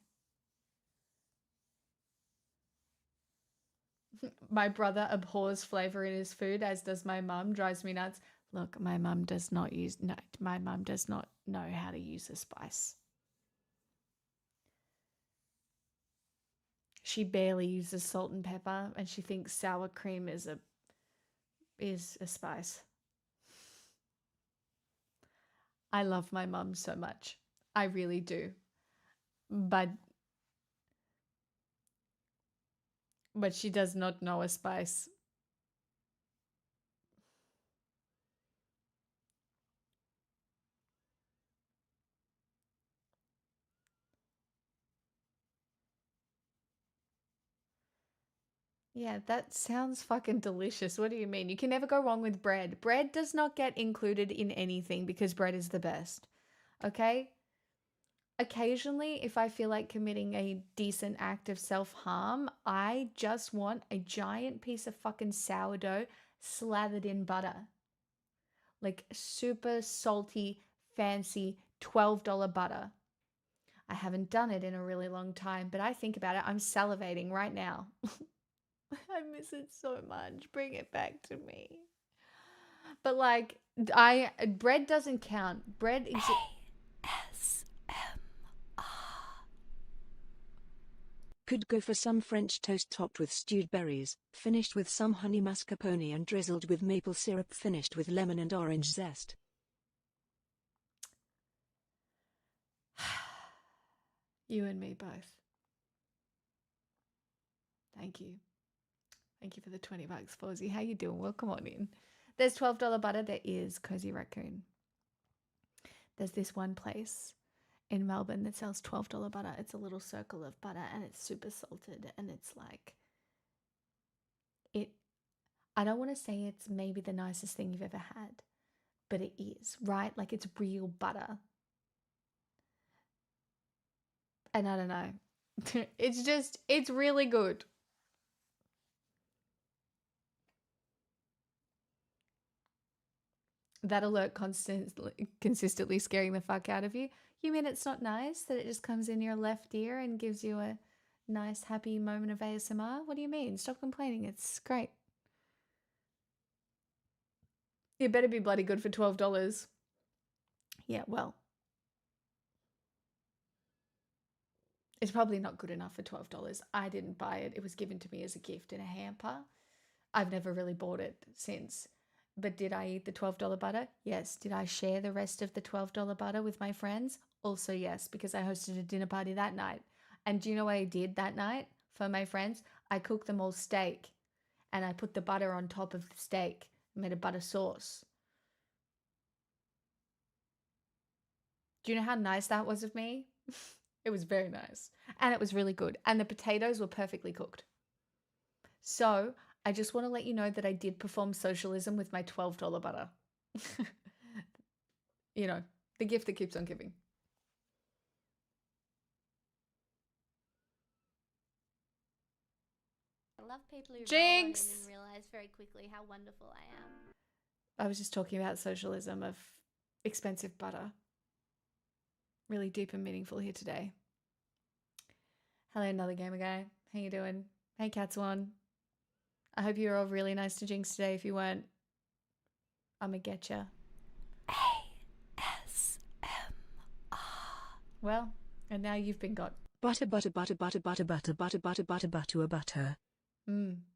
A: My brother abhors flavor in his food, as does my mum. Drives me nuts. Look, my mum does not know how to use a spice. She barely uses salt and pepper, and she thinks sour cream is a spice. I love my mum so much. I really do. But she does not know a spice. Yeah, that sounds fucking delicious. What do you mean? You can never go wrong with bread. Bread does not get included in anything because bread is the best. Okay? Occasionally, if I feel like committing a decent act of self-harm, I just want a giant piece of fucking sourdough slathered in butter. Like super salty, fancy $12 butter. I haven't done it in a really long time, but I think about it, I'm salivating right now. I miss it so much. Bring it back to me. But like, bread doesn't count. Bread is
E: Could go for some French toast topped with stewed berries, finished with some honey mascarpone and drizzled with maple syrup, finished with lemon and orange zest.
A: You and me both. Thank you. Thank you for the $20, Fawzi. How you doing? Welcome on in. There's $12 butter. There is Cozy Raccoon. There's this one place in Melbourne that sells $12 butter. It's a little circle of butter and it's super salted and it's like I don't want to say it's maybe the nicest thing you've ever had, but it is, right? Like it's real butter. And I don't know. It's really good. That alert consistently scaring the fuck out of you. You mean it's not nice that it just comes in your left ear and gives you a nice, happy moment of ASMR? What do you mean? Stop complaining. It's great. It better be bloody good for $12. Yeah, well. It's probably not good enough for $12. I didn't buy it. It was given to me as a gift in a hamper. I've never really bought it since. But did I eat the $12 butter? Yes. Did I share the rest of the $12 butter with my friends? Also yes, because I hosted a dinner party that night. And do you know what I did that night for my friends? I cooked them all steak and I put the butter on top of the steak. I made a butter sauce. Do you know how nice that was of me? It was very nice. And it was really good. And the potatoes were perfectly cooked. So I just want to let you know that I did perform socialism with my $12 butter. You know, the gift that keeps on giving.
C: I love people who
A: Jinx!
C: roll on and then realize very quickly how wonderful I am.
A: I was just talking about socialism of expensive butter. Really deep and meaningful here today. Hello, another gamer guy. How you doing? Hey, Catswan. I hope you're all really nice to Jinx today. If you weren't, I'ma get ya. ASMR. Well, and now you've been got.
E: Butter, butter, butter, butter, butter, butter, butter, butter, butter, butter, butter.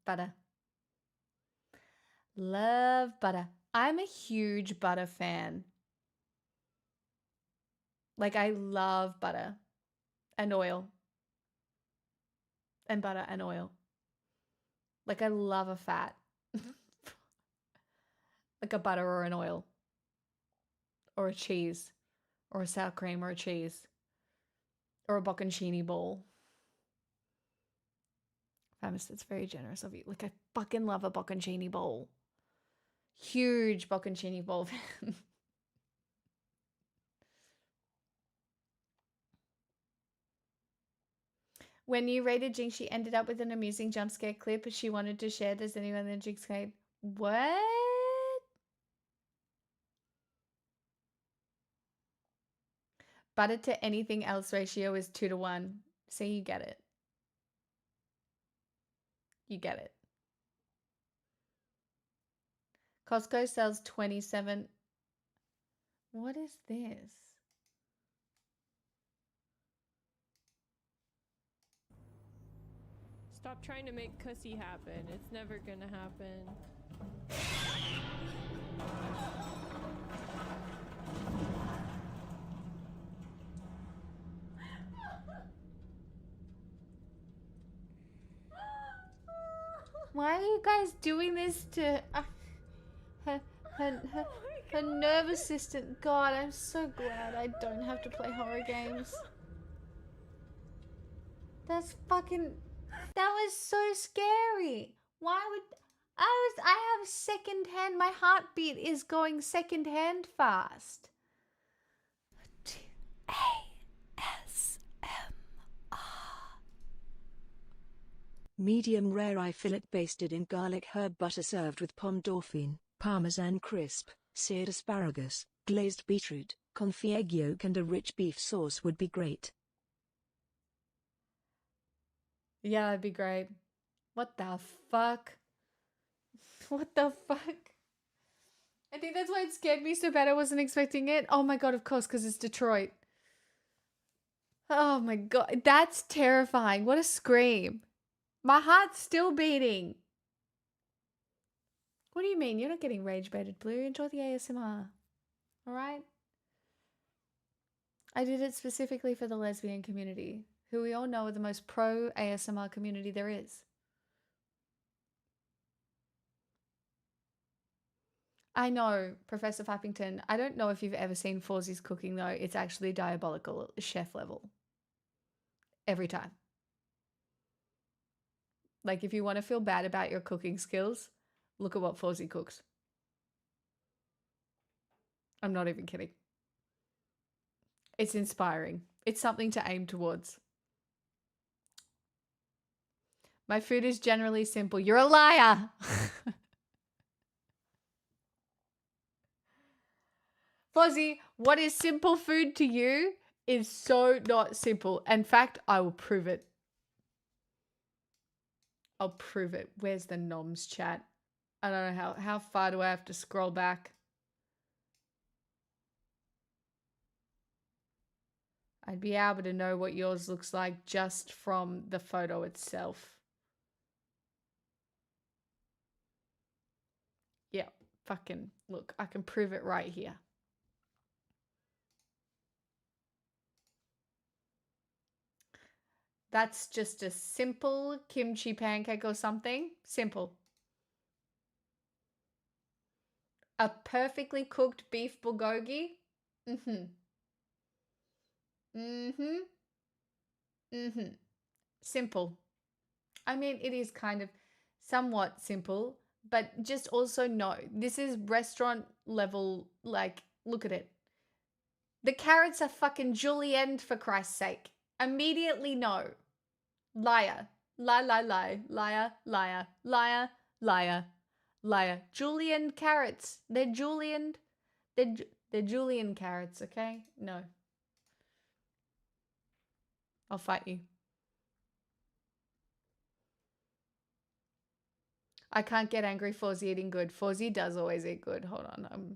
A: Butter. Love butter. I'm a huge butter fan. Like, I love butter and oil. And butter and oil. Like, I love a fat. Like a butter or an oil. Or a cheese. Or a sour cream or a cheese. Or a bocconcini ball. Famous, that's very generous of you. Like, I fucking love a bocconcini bowl. Huge bocconcini bowl fan. When you rated Jinx, she ended up with an amusing jump scare clip she wanted to share. Does anyone in the Jinx guide? What? Butter to anything else ratio is 2-to-1. So you get it. You get it. Costco sells 27. What is this?
G: Stop trying to make Cussy happen. It's never gonna happen.
A: Why are you guys doing this to her nervous system? God, I'm so glad I don't have to play horror games. That's fucking... That was so scary. Why would... I have second hand... My heartbeat is going second hand fast.
E: Medium rare eye fillet basted in garlic herb butter served with pomme dauphine, parmesan crisp, seared asparagus, glazed beetroot, confit egg yolk and a rich beef sauce would be great.
A: Yeah, that'd be great. What the fuck? What the fuck? I think that's why it scared me so bad. I wasn't expecting it. Oh my god, of course, because it's Detroit. Oh my god, that's terrifying. What a scream. My heart's still beating. What do you mean? You're not getting rage baited, Blue. Enjoy the ASMR. Alright? I did it specifically for the lesbian community, who we all know are the most pro ASMR community there is. I know, Professor Fappington. I don't know if you've ever seen Forzie's cooking, though. It's actually diabolical, chef level. Every time. Like, if you want to feel bad about your cooking skills, look at what Forzie cooks. I'm not even kidding. It's inspiring. It's something to aim towards. My food is generally simple. You're a liar! Fozzie, what is simple food to you is so not simple. In fact, I will prove it. I'll prove it. Where's the noms chat? I don't know how far do I have to scroll back? I'd be able to know what yours looks like just from the photo itself. Yeah, fucking look, I can prove it right here. That's just a simple kimchi pancake or something. Simple. A perfectly cooked beef bulgogi. Simple. I mean, it is kind of somewhat simple, but just also no. This is restaurant level, like, look at it. The carrots are fucking julienne, for Christ's sake. Immediately no. Liar. Lie, lie, lie. Liar, liar, liar, liar, liar. Julienne carrots. They're julienne. They're julienne carrots, okay? No. I'll fight you. I can't get angry. Forzie eating good. Forzie does always eat good. Hold on.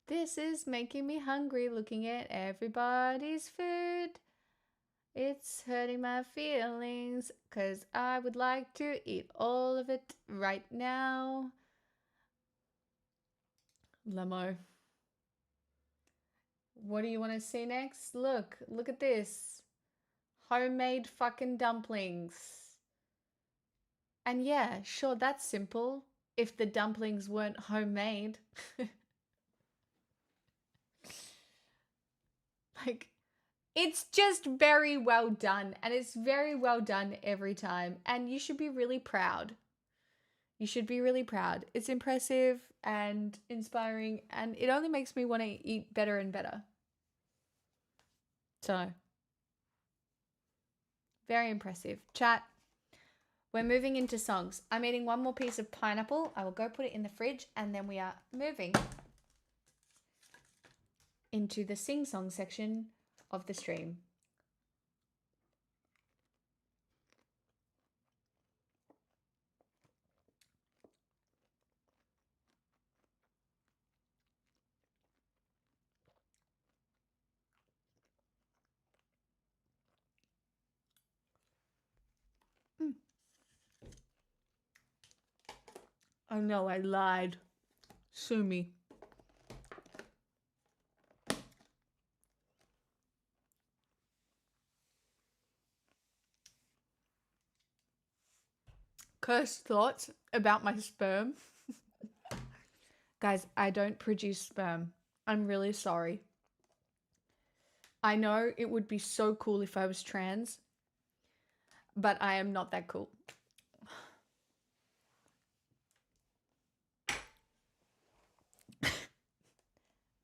A: This is making me hungry looking at everybody's food. It's hurting my feelings because I would like to eat all of it right now. Lamo. What do you want to see next? Look at this. Homemade fucking dumplings. And yeah, sure, that's simple if the dumplings weren't homemade. Like, it's just very well done, and it's very well done every time, and you should be really proud. You should be really proud. It's impressive and inspiring, and it only makes me want to eat better and better. So, very impressive. Chat, we're moving into songs. I'm eating one more piece of pineapple. I will go put it in the fridge, and then we are moving into the sing-song section of the stream. Oh no, I lied. Sue me. Cursed thoughts about my sperm. Guys, I don't produce sperm. I'm really sorry. I know it would be so cool if I was trans, but I am not that cool.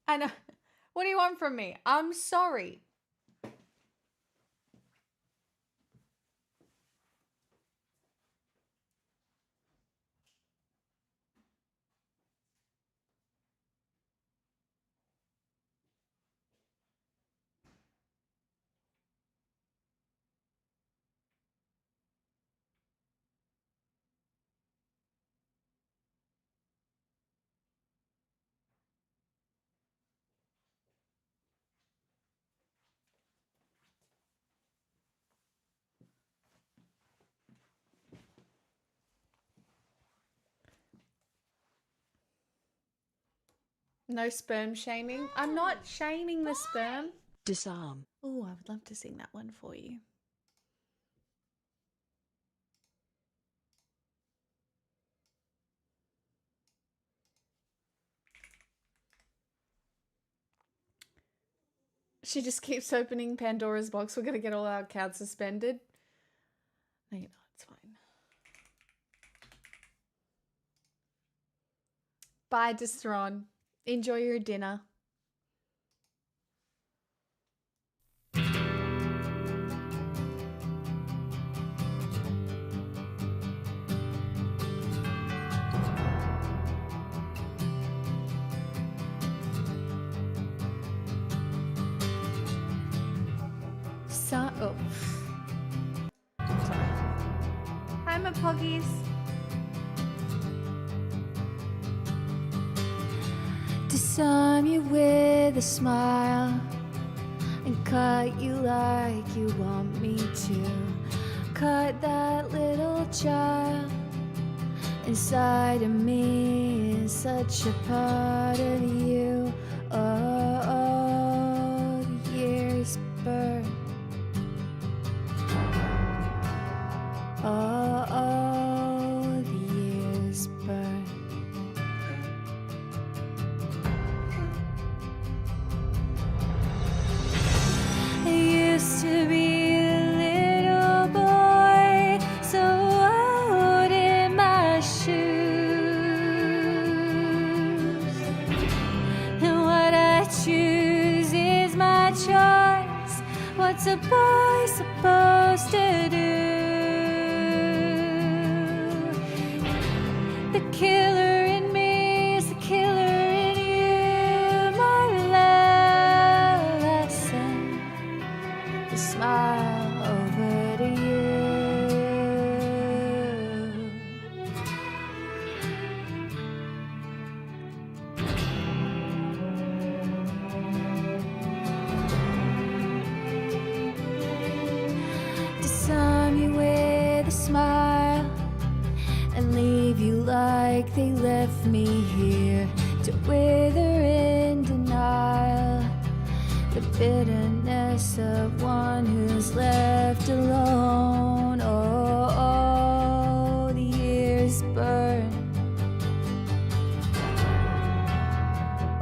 A: I know. What do you want from me? I'm sorry. No sperm shaming. I'm not shaming the sperm.
E: Disarm.
A: Oh, I would love to sing that one for you. She just keeps opening Pandora's box. We're going to get all our accounts suspended. No, you're not. It's fine. Bye, Distron. Enjoy your dinner. Oh. Sorry. Hi, my poggies. Disarm you with a smile and cut you like you want me to. Cut that little child inside of me is such a part of you. Oh, the years burn. Oh, the years burn. I used to be a little boy, so out in my shoes. And what I choose is my choice. What's a boy supposed to do? The killer in me is the killer in you, my love. I send the smile over to you. Disarm you with a smile and leave you like they left me here to wither in denial. The bitterness of one who's left alone. Oh, oh, the years burn.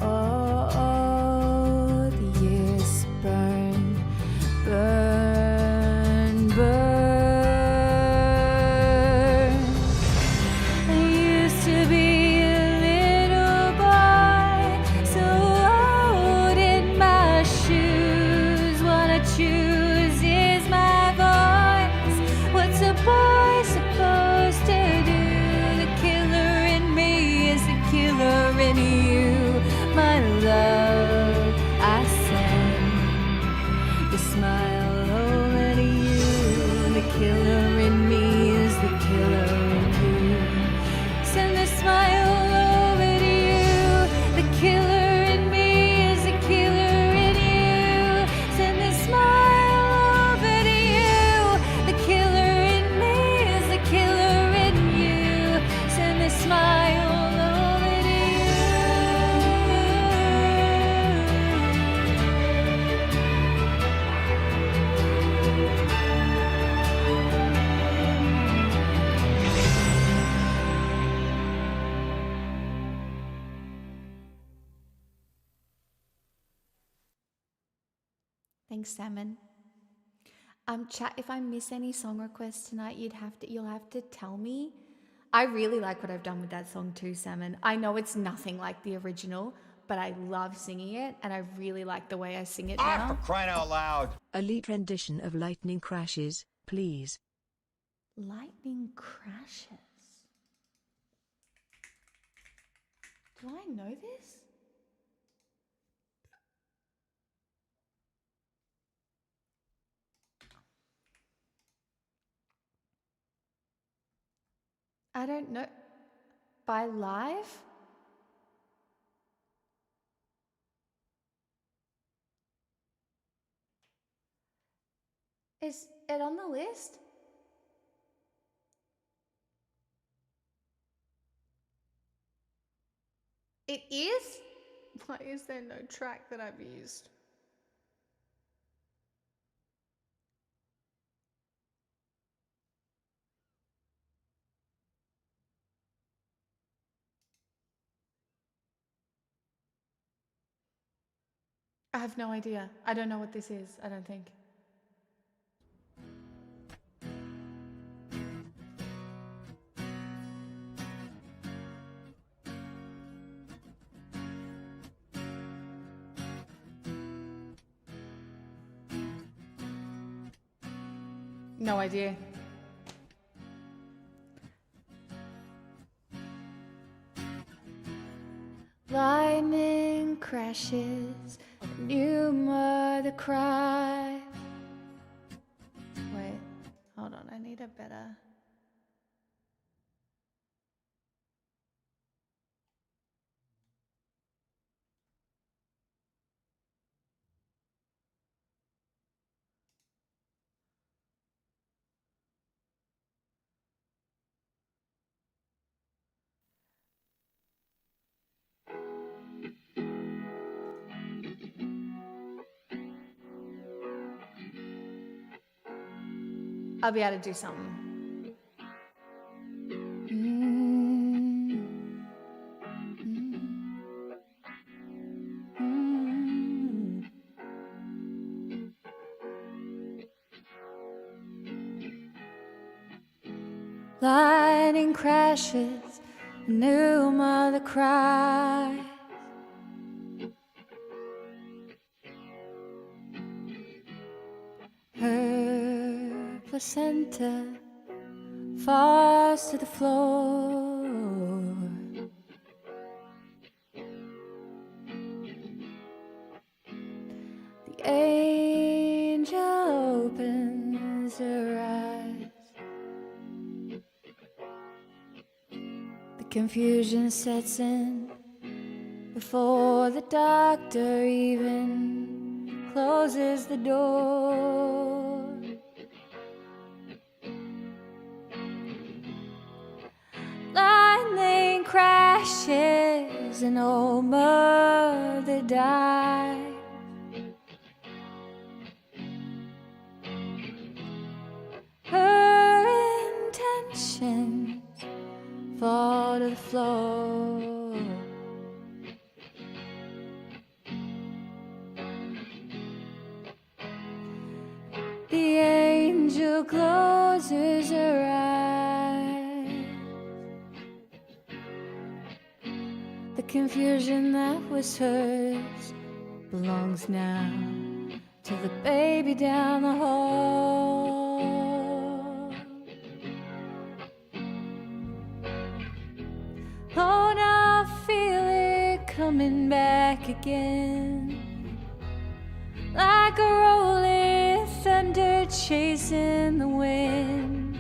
A: Oh, oh, the years burn, burn, burn. I used to be a little boy, so out in my shoes. What I choose is my voice. What's a boy supposed to do? The killer in me is the killer in you, my love. I send the smile over to you. The killer in me is the killer in you. Send the smile over to you. The killer in me is the killer in you. Send the smile over to you. The killer in me is the killer in you. Send the smile over to you. Thanks, Salmon. Chat, if I miss any song requests tonight, you'll have to tell me. I really like what I've done with that song too, Salmon. I know it's nothing like the original, but I love singing it, and I really like the way I sing it now.
H: For crying out loud.
E: Elite rendition of Lightning Crashes, please.
A: Lightning crashes. Do I know this? I don't know. By Live? Is it on the list? It is? Why is there no track that I've used? I have no idea. I don't know what this is, I don't think. No idea. Lightning crashes, new mother cry. Wait, hold on, I need a better. I'll be able to do something. Lightning crashes, new mother cries. Her placenta falls to the floor. The angel opens her eyes. The confusion sets in before the doctor even closes the door. Lightning crashes, an old mother dies. Her intentions fall to the floor. The angel closes her eyes. The confusion that was hers belongs now to the baby down the hall. Oh, now I feel it coming back again, like a rolling thunder chasing the wind.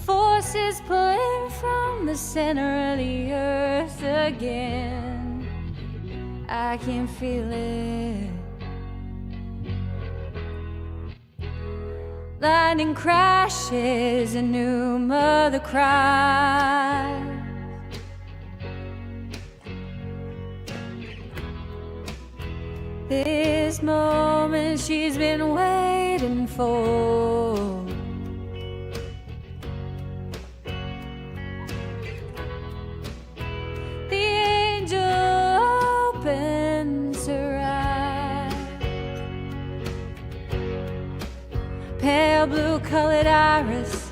A: Forces pulling from the center of the earth again. I can feel it. Lightning crashes, a new mother cries. This moment she's been waiting for. The angel opens her eyes. Pale blue colored iris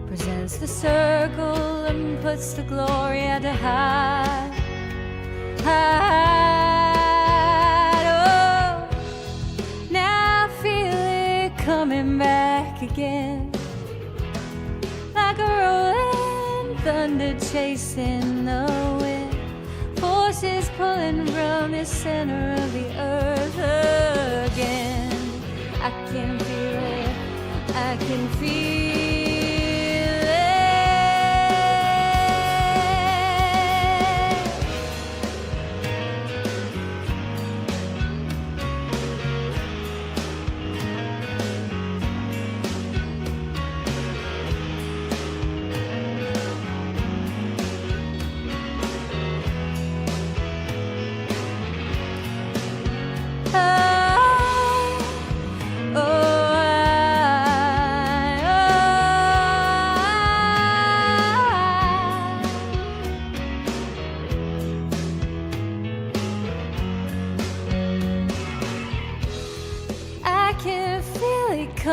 A: presents the circle and puts the glory at the high. Coming back again, like a rolling thunder chasing the wind. Forces pulling from the center of the earth again. I can feel it, I can feel it.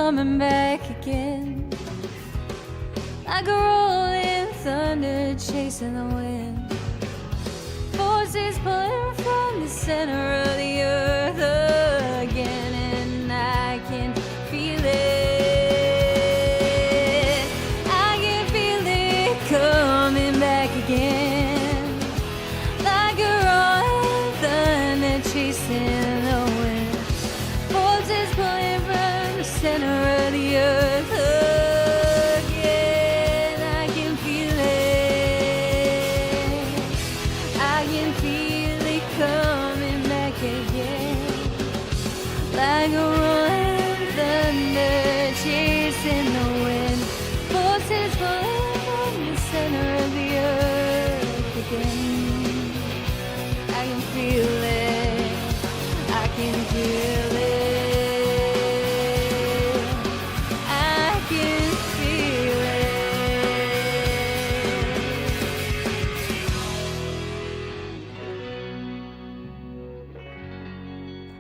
A: coming back again. Like a rolling thunder chasing the wind. Forces pulling from the center of the earth again, and I can feel it. I can feel it coming back again. Like a rolling thunder chasing the wind. Forces pulling from the center of the earth again. I can feel it. I can feel it coming back again. Like a rolling thunder chasing the wind. Forces pulling from the center of the earth again. I can feel it. I can feel it. I can feel it.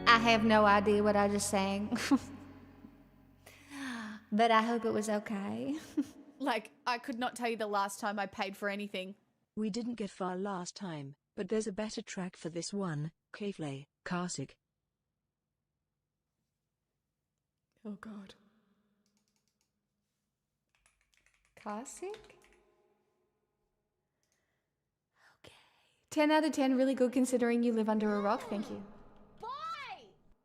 A: I have no idea what I just sang. But I hope it was okay.
H: Like, I could not tell you the last time I paid for anything.
E: We didn't get far last time, but there's a better track for this one, Kayflay, Karsik.
H: Oh, God.
A: Classic? Okay. 10 out of 10, really good considering you live under a rock. Thank you.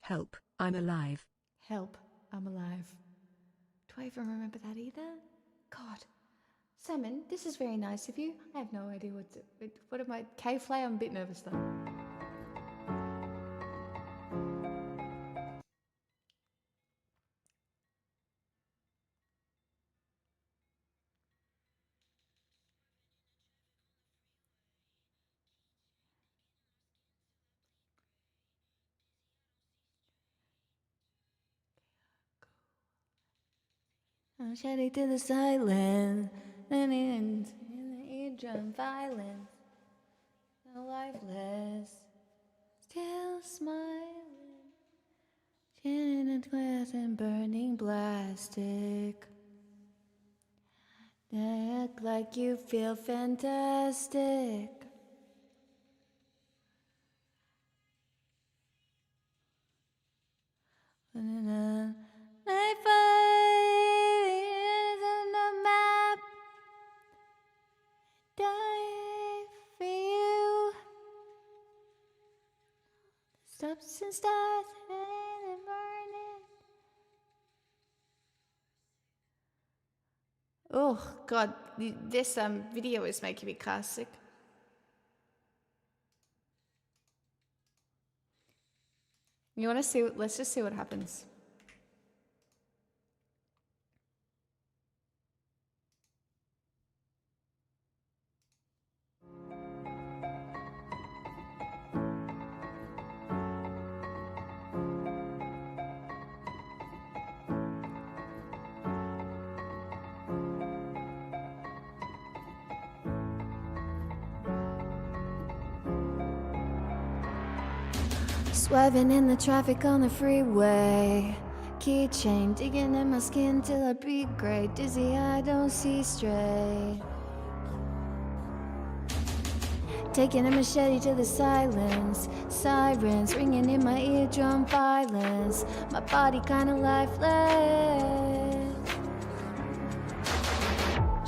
E: Help, I'm alive.
A: Help, I'm alive. Do I even remember that either? God. Simon, this is very nice of you. I have no idea what am I? K-Flay? I'm a bit nervous though. I'm shedding to the silence, and in the eardrum violence, so lifeless, still smiling, chin in glass and burning plastic. Act like you feel fantastic. My 5 years on the map, die for you. Substance starts and burning. Oh God, this video is making me classic. You want to see? Let's just see what happens. Swerving in the traffic on the freeway. Keychain digging in my skin till I be gray. Dizzy, I don't see straight. Taking a machete to the silence. Sirens ringing in my eardrum violence. My body kinda lifeless.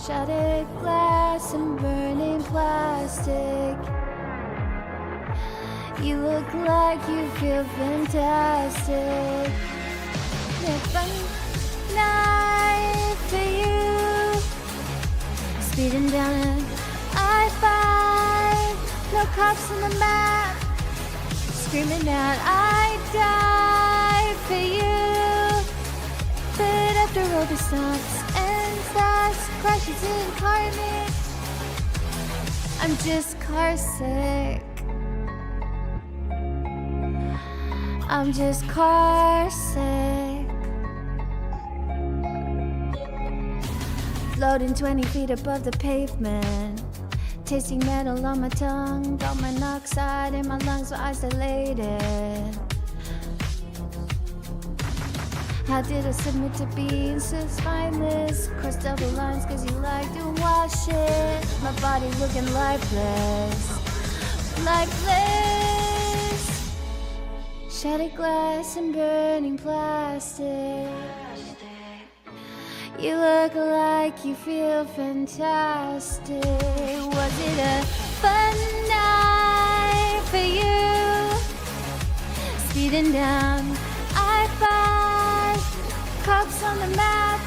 A: Shattered glass and burning plastic. You look like you feel fantastic. If I'm not for you, speeding down an I-5, no cops on the map, screaming out, I die for you. But after all the stops and starts, crashes in carnage, I'm just car sick. I'm just car sick. Floating 20 feet above the pavement. Tasting metal on my tongue. Got monoxide in my lungs, so isolated.
C: How did I submit to being so spineless? Cross double lines cause you like doing wild shit. My body looking lifeless. Lifeless. Shattered glass and burning plastic. You look like you feel fantastic. Was it a fun night for you? Speeding down I-5, cops on the map,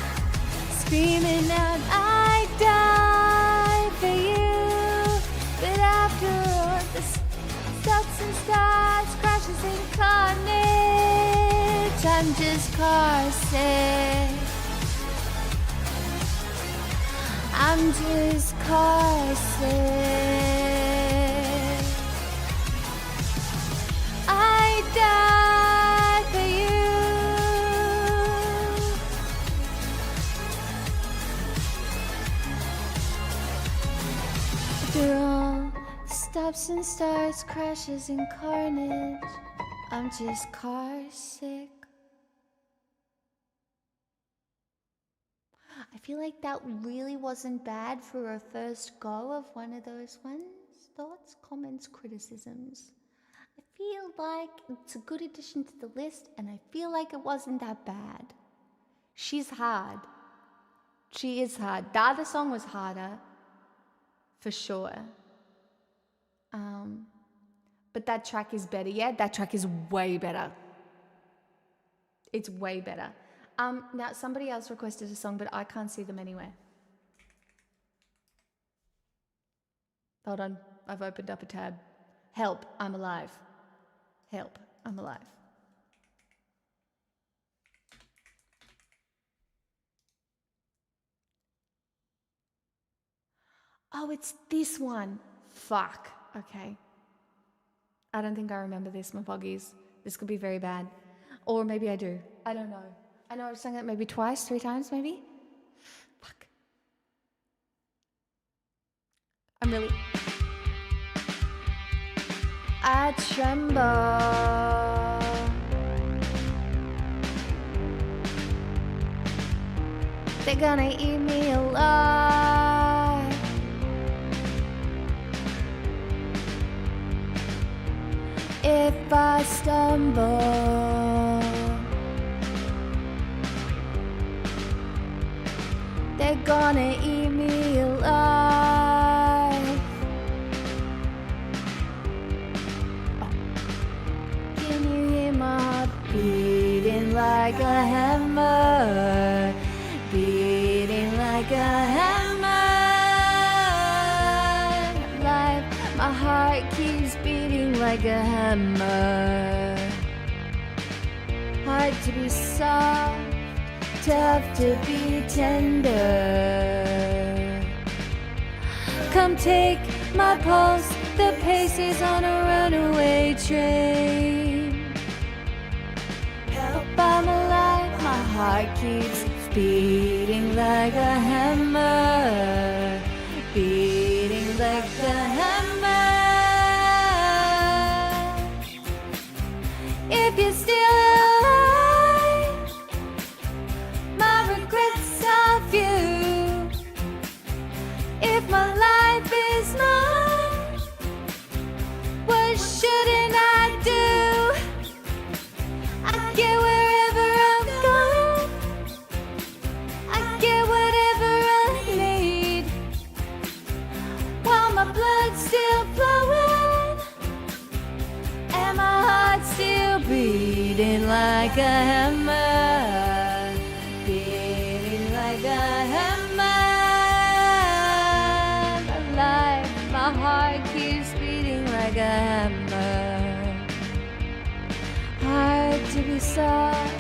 C: screaming out, I die for you. But after all, the stops and starts, crashes and carnage, I'm just car sick. I'm just car sick. I died for you. After all, stops and starts, crashes and carnage, I'm just car sick. I feel like that really wasn't bad for a first go of one of those ones. Thoughts, comments, criticisms. I feel like it's a good addition to the list, and I feel like it wasn't that bad. She's hard. She is hard. The other song was harder, for sure. But that track is better, yeah? That track is way better. It's way better. Now, somebody else requested a song, but I can't see them anywhere. Hold on, I've opened up a tab. Help, I'm alive. Help, I'm alive. Oh, it's this one. Fuck, okay. I don't think I remember this, my boggies. This could be very bad. Or maybe I do. I don't know. I know I've sung it maybe twice, 3 times maybe. Fuck. I'm really... I tremble. They're gonna eat me alive. If I stumble, they're gonna eat me alive. Oh. Can you hear my heart beating like a hammer? Beating like a hammer. Life, my heart keeps beating like a hammer. Hard to be soft, tough to be tender. Come take my pulse, the pace is on a runaway train. Help, I'm alive, my heart keeps beating like a hammer. Beating like a hammer. If you're still alive, my regrets are few. If my life is mine, what shouldn't I do? I get wherever I'm going, I get whatever I need, while my blood's still flowing and my heart's still beating like a hammer. Beating like a hammer. Alive, my heart keeps beating like a hammer. Hard to be soft,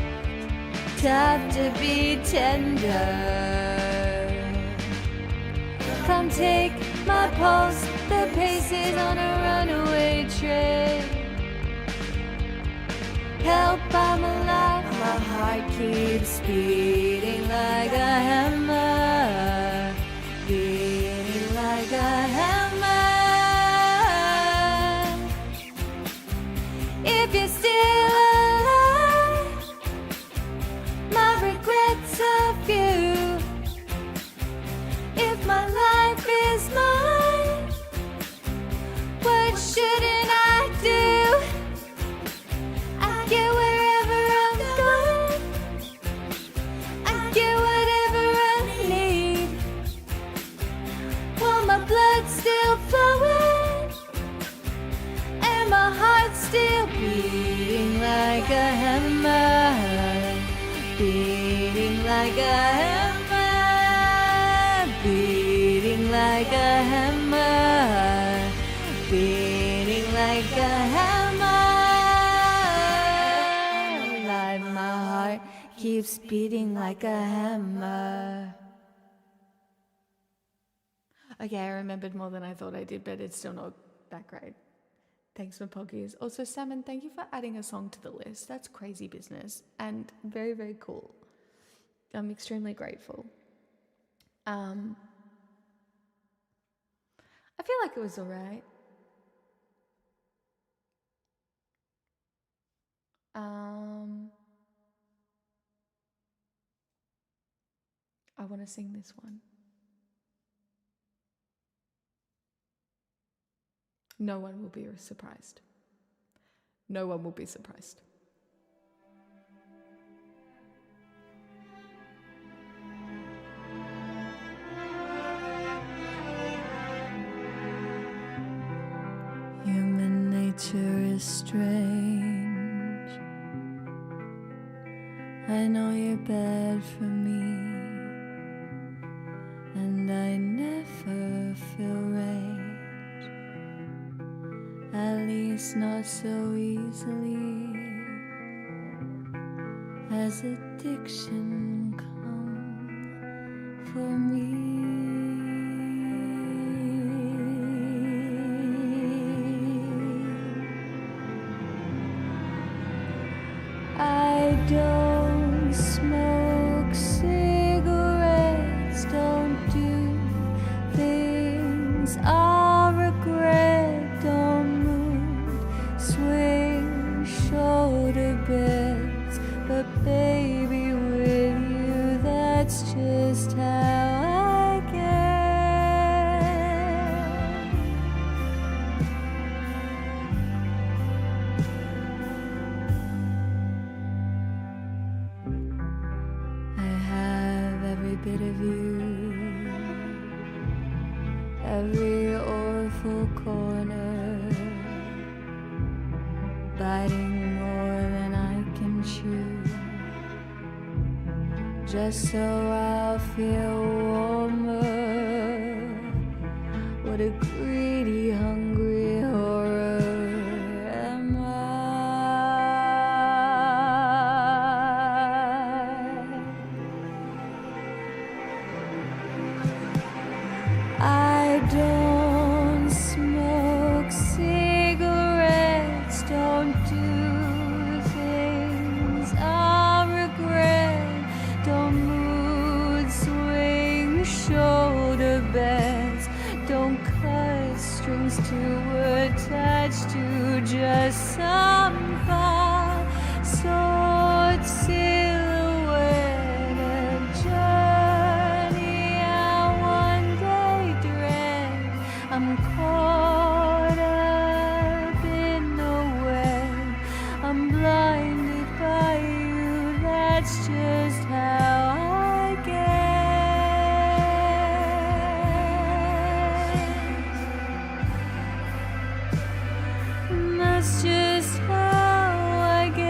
C: tough to be tender. Come take my pulse, the pace is on a runaway train. Help, I'm alive, my heart keeps beating like a hammer. Beating like a hammer. If you're still alive,
A: like a hammer, beating like a hammer, beating like a hammer, beating like a hammer. Like my heart keeps beating like a hammer. Okay, I remembered more than I thought I did, but it's still not that great. Thanks for Poggies. Also, Salmon, thank you for adding a song to the list. That's crazy business and very, very cool. I'm extremely grateful. I feel like it was alright. I want to sing this one. No one will be surprised. No one will be surprised. Human nature is strange. I know you're bad for me, and I never feel right. At least not so easily. Has addiction come for me? I don't smoke cigarettes, don't do things I regret, don't move, swing shoulder bends, but baby with you that's just how I get. I have every bit of you, every awful corner, biting more than I can chew, just so I'll feel warmer. What a greedy, hungry horror am I. I don't smoke cigarettes, don't do things I regret, don't mood swing shoulder bends, don't cut strings to attach to just some thought, sword silhouette, a journey I one day dread. I'm caught up in the web, I'm blinded by you, that's just how I guess. That's just how I guess.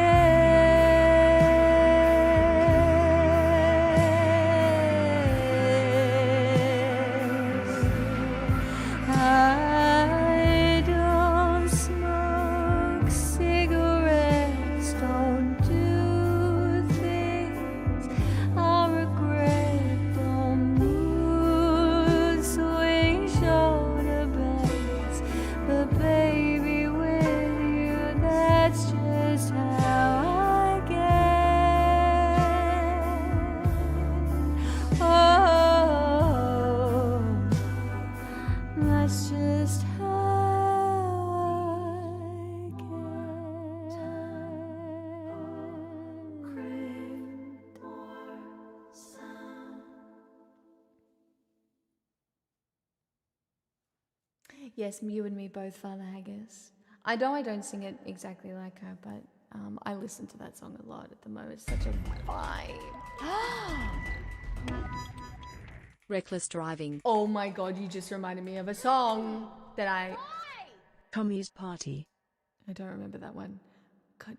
A: I don't smoke cigarettes, don't do things I regret, don't mood swing shoulder bends, but baby with you that's just how I guess. Oh, that's just how I guess. Yes, you and me both, Father Haggis. I know I don't sing it exactly like her, but I listen to that song a lot at the moment. It's such a vibe.
B: Reckless driving.
A: Oh my god, you just reminded me of a song that
E: Tommy's Party.
A: I don't remember that one. God.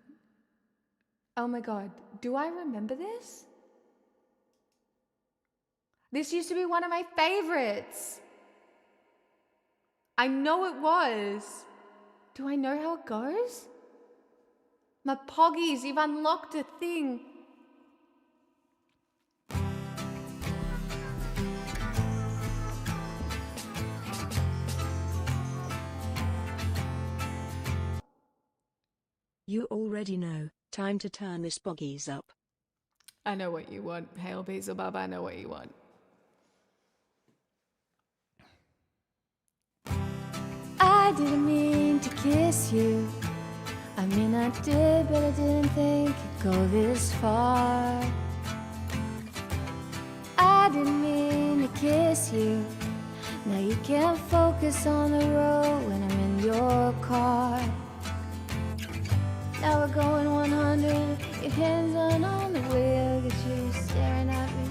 A: Oh my god, do I remember this? This used to be one of my favorites. I know it was. Do I know how it goes? My poggies, you've unlocked a thing.
E: You already know, time to turn this boggies up.
A: I know what you want. Hail Beelzebub, I know what you want. I didn't mean to kiss you. I mean I did, but I didn't think it'd go this far. I didn't mean to kiss you. Now you can't focus on the road when I'm in your car. Now we're going 100, your hands aren't on the wheel. Get you staring at me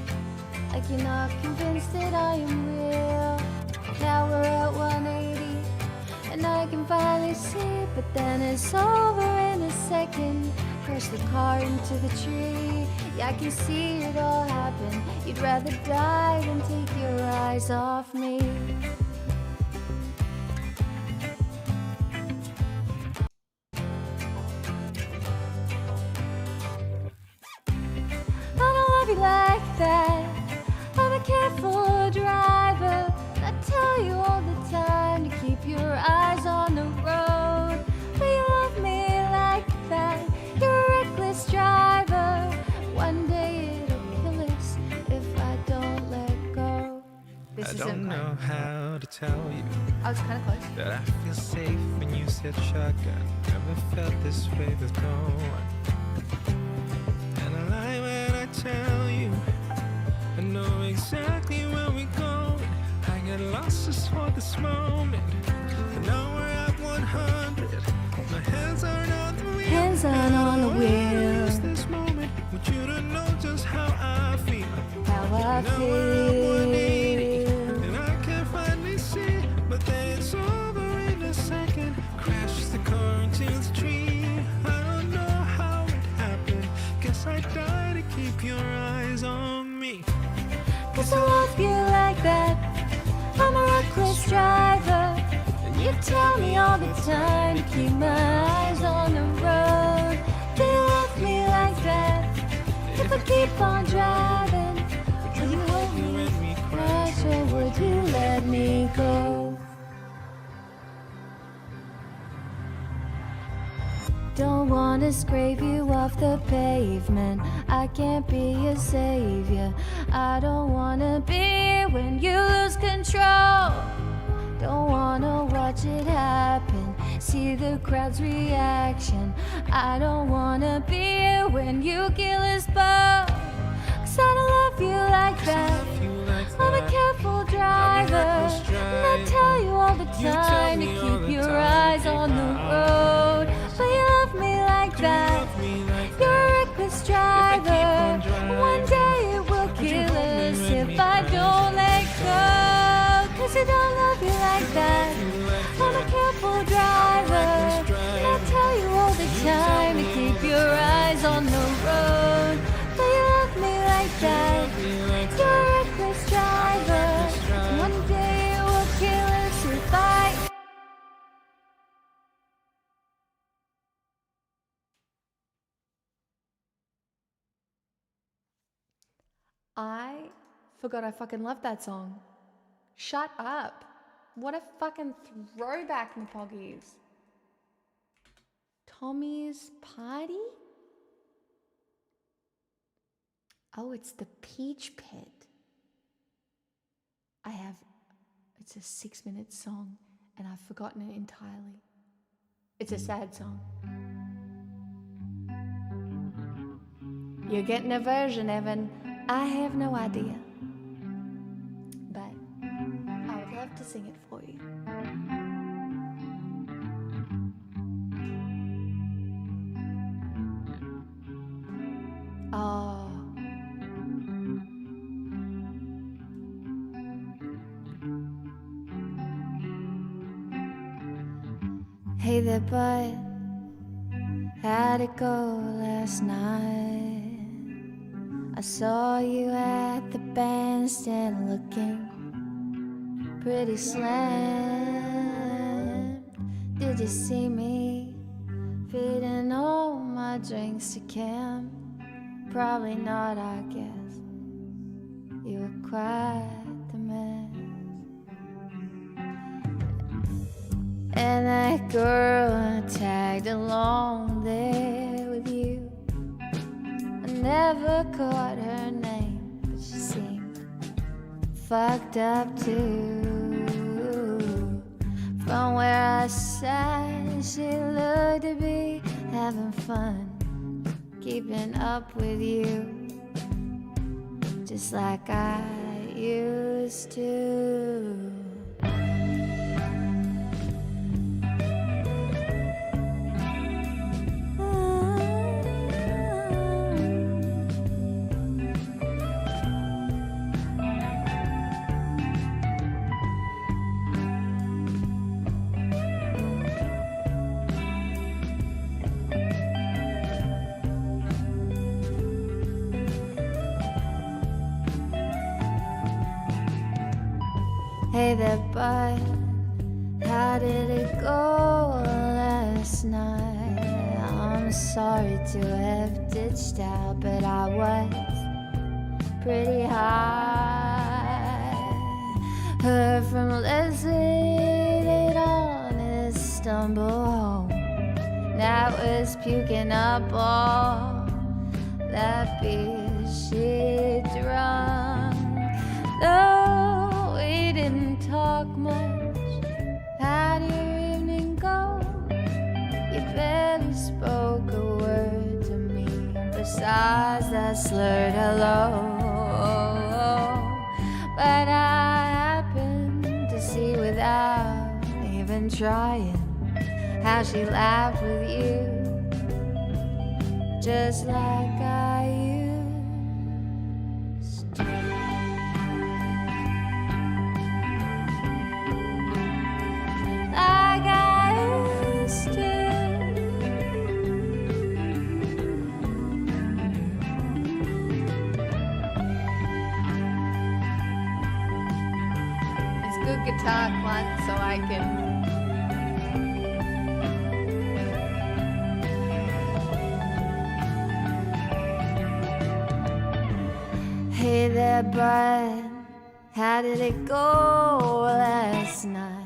A: like you're not convinced that I am real. Now we're at 180, and I can finally see, but then it's over in a second. Crash the car into the tree. Yeah, I can see it all happen. You'd rather die than take your eyes off me. I don't love you like that. I'm a careful driver. I tell you all the time to keep your eyes on the road. But you love me like that. You're a reckless driver. One day it'll kill us if I don't let go. This
I: I
A: isn't
I: don't
A: quite-
I: know how to tell you
A: I was kind of close.
I: that I feel safe when you said shotgun. Never felt this way with no one. And I lie when I tell you I know exactly where we're going. I get lost just for this moment. And now we're at 100. My hands aren't on the wheel.
A: Hands aren't on the wheel.
I: Use this moment. Want you to know just how I feel.
A: How I
I: Now we're at 180,
A: feel.
I: and I can finally see, but then it's over in a second. Crashes the car into the tree. I don't know how it happened. Guess I died to keep your eyes on me.
A: Cause I love you like that. I'm a reckless driver. And you tell me all the time to keep my eyes on the road. Do you love me like that? If I keep on driving, would you hold me crash or would you let me go? Don't wanna scrape you off the pavement. I can't be your savior. I don't wanna be here when you lose control. Don't wanna watch it happen. See the crowd's reaction. I don't wanna be here when you kill us both. Cause I don't love you like that. I'm a careful driver. And I tell you all the time to keep your eyes on the road. But you love me like that. You're a reckless driver. One day it will kill us if I don't let go. Cause I don't love you like that. I'm a careful driver. And I tell you all the time to keep your eyes on the road. But you love me like that. You're a reckless driver. One day it will kill us if I... I forgot I fucking loved that song. Shut up. What a fucking throwback, my poggies. Tommy's Party? Oh, it's the Peach Pit. It's a 6-minute song and I've forgotten it entirely. It's a sad song. You're getting a version, Evan. I have no idea. But I would love to sing it for you. Oh. Hey there, bud.
C: How'd it go last night? I saw you at the bandstand looking pretty slim. Did you see me feeding all my drinks to Kim? Probably not, I guess. You were quite the mess. And that girl tagged along there with you. I never caught her name, but she seemed fucked up too. From where I sat, she looked to be having fun, keeping up with you, just like I used to. Hey there, bud, how did it go last night? I'm sorry to have ditched out, but I was pretty high. Heard from Leslie late on his stumble home. That was puking up all that beer she drunk. Though we didn't talk much, how'd your evening go? You barely spoke a word to me besides that slurred hello. But I happened to see without even trying how she laughed with you, just like I used to. Like I used to.
A: It's good guitar clunk, so I can.
C: Hey there, bud, how did it go last night?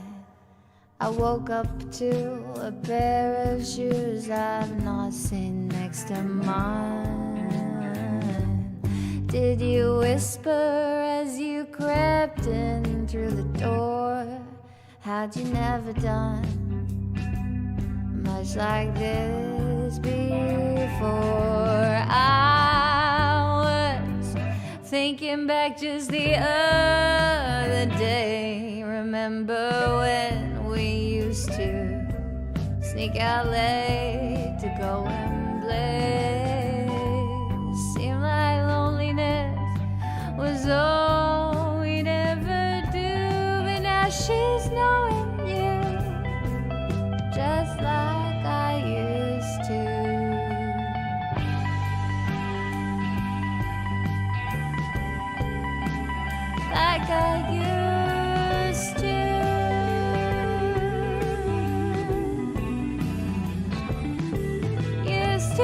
C: I woke up to a pair of shoes I've not seen next to mine. Did you whisper as you crept in through the door? Had you never done much like this before? I was thinking back just the other day. Remember when we used to sneak out late to go and play? Seemed like loneliness was all we'd ever do, but now she's knowing you, just like I used to. Like I used to. Used to.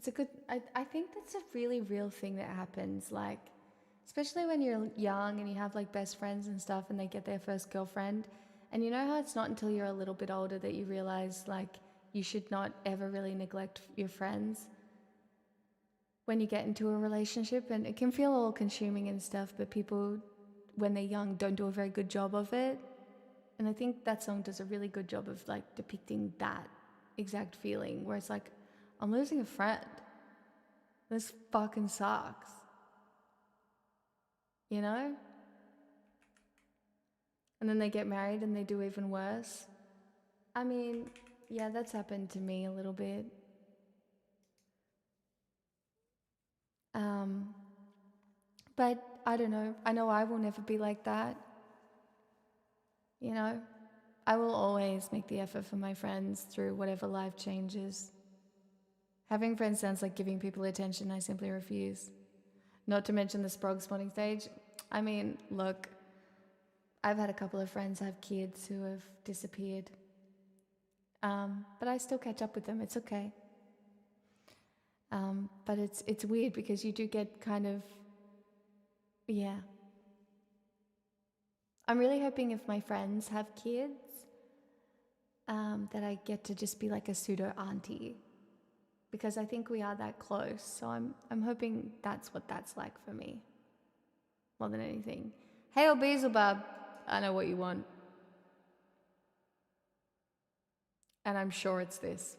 A: it's a good, I think that's a really real thing that happens. Like, especially when you're young and you have like best friends and stuff and they get their first girlfriend. And you know how it's not until you're a little bit older that you realize like you should not ever really neglect your friends when you get into a relationship, and it can feel all consuming and stuff, but people when they're young don't do a very good job of it. And I think that song does a really good job of like depicting that exact feeling where it's like, I'm losing a friend. This fucking sucks. You know? And then they get married and they do even worse. I mean, yeah, that's happened to me a little bit. But I don't know. I know I will never be like that. You know? I will always make the effort for my friends through whatever life changes. Having friends sounds like giving people attention. I simply refuse. Not to mention the sprog spawning stage. I mean, look, I've had a couple of friends have kids who have disappeared. But I still catch up with them. It's okay. But it's weird because you do get kind of, yeah. I'm really hoping if my friends have kids, that I get to just be like a pseudo auntie, because I think we are that close. So I'm hoping that's what that's like for me, more than anything. Hey, Beelzebub, I know what you want, and I'm sure it's this.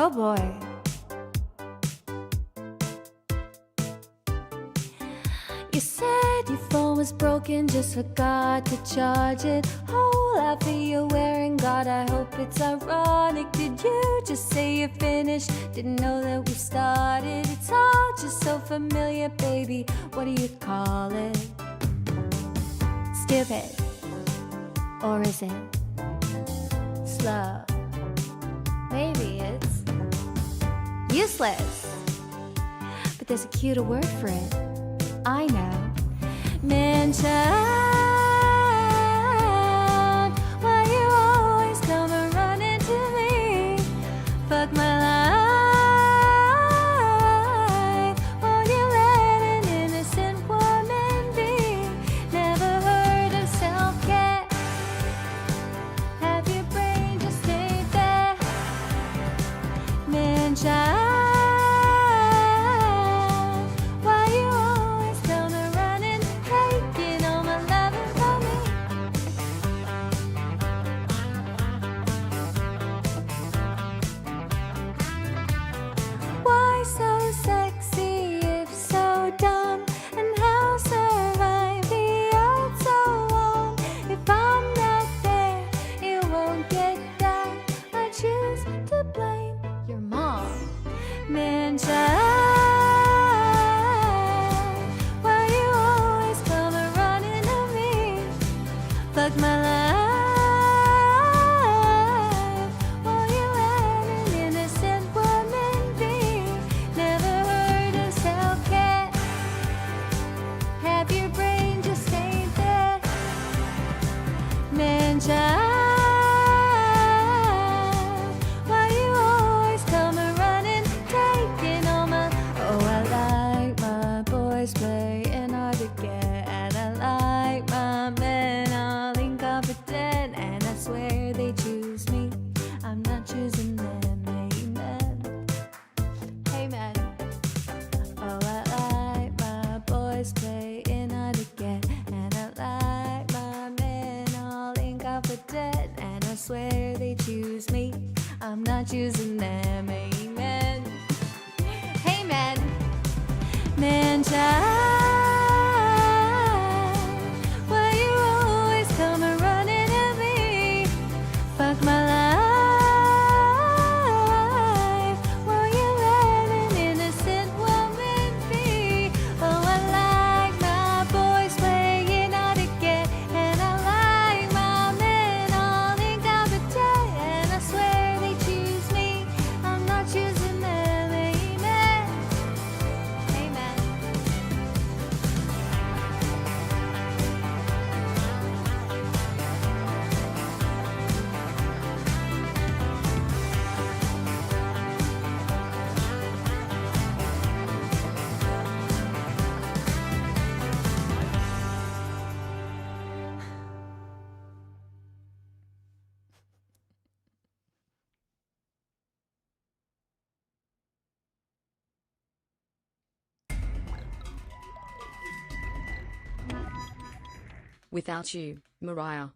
A: Oh boy. You said your phone was broken, just forgot to charge it. Whole outfit you're wearing, God, I hope it's ironic. Did you just say you're finished? Didn't know that we started. It's all just so familiar, baby. What do you call it? Stupid. Or is it slow? Maybe it's useless. But there's a cuter word for it. I know. Man child, why you always come and run into me? Fuck my life. Won't you let an innocent woman be? Never heard of self-care. Have your brain just stay there? Man child. Choosing them, amen. Hey man, man child, why you always come and running at me? Fuck my life. Won't you let an innocent woman be? Oh, I like my boys playing hard to get, and I like my men all incompetent, and I swear they choose me.
B: Without you, Mariah.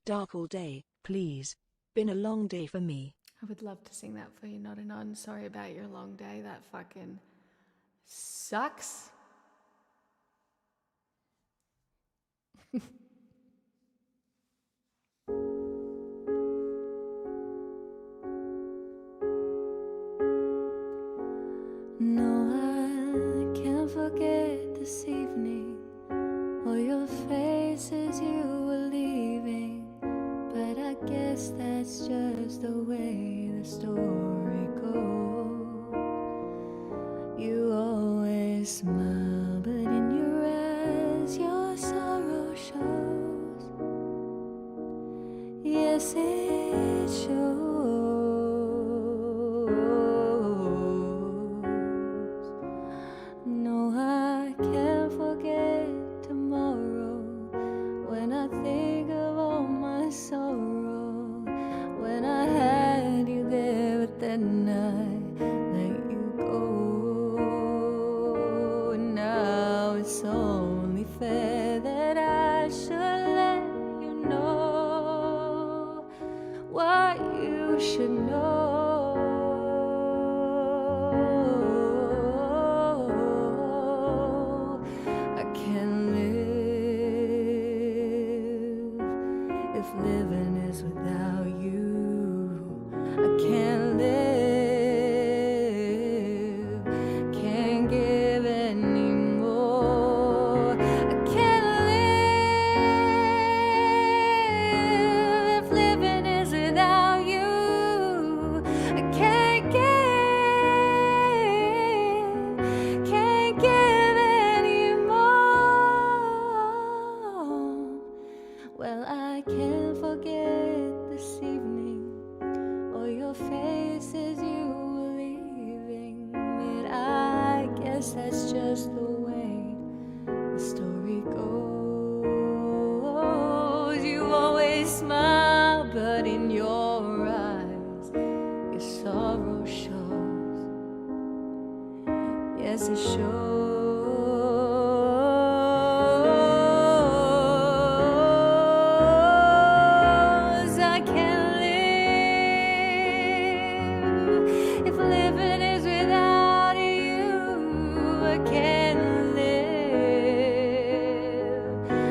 E: Dark all day, please. Been a long day for me.
A: I would love to sing that for you, Not Anon. Sorry about your long day. That fucking sucks.
C: No, I can't forget this evening, or your face as you were leaving. But I guess that's just the way the story goes. You always smile, but in your eyes your sorrow shows. Yes, it shows. No, I can't forget tomorrow when I think of all my sorrow. When I had you there, but then I let you go. And now it's only fair that I should let you know what you should know. I can't live if living is without you. I can't live, can't give any more. I can't live if living is without you. I can't give any more. Well, I can't forget this evening, or your face as you were leaving. But I guess that's just the way the story goes. You always smile, but in your eyes your sorrow shows. Yes, it shows. I can't live if living is without you. I can't live,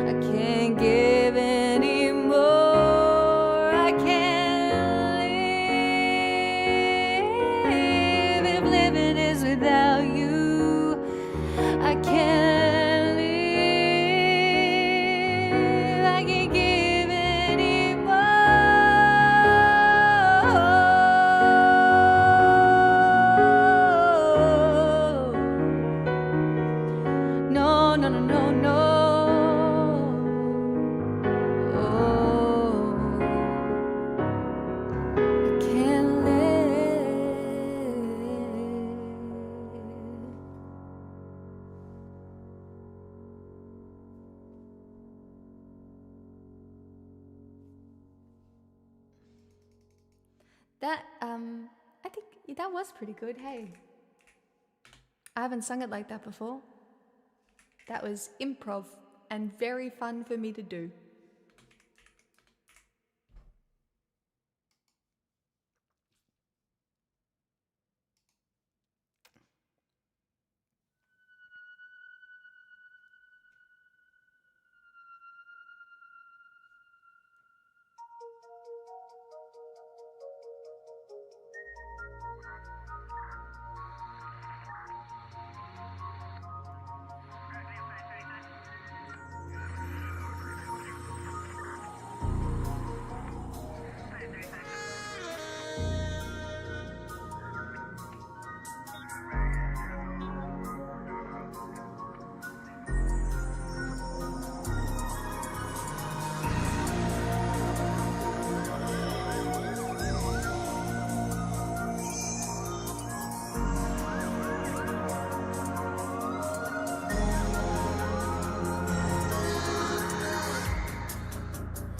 C: I can't give any more. I can't live if living is without you. I can't live, I can't give any more. No, no, no, no, no. Oh, I can't live.
A: That, I think that was pretty good, hey. I haven't sung it like that before. That was improv and very fun for me to do.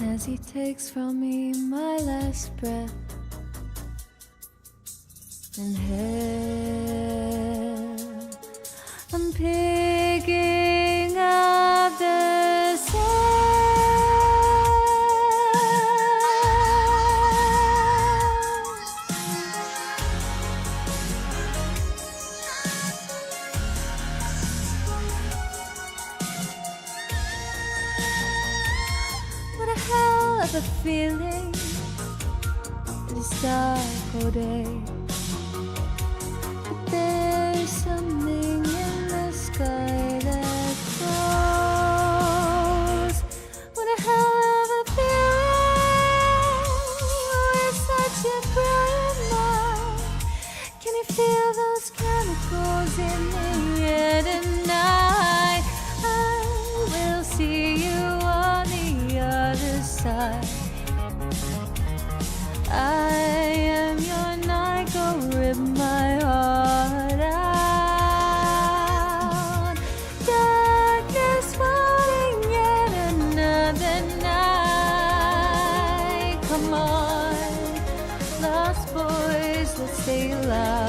A: As he takes from me my last breath, and hell, I'm picking
C: have a feeling it's dark all day, but there's something in the sky that glows. What a hell of a feeling! It's such a brilliant night. Can you feel those chemicals in the air tonight? I will see you on the other side. I am your night, go rip my heart out. Darkness falling yet another night. Come on, lost boys, let's stay alive.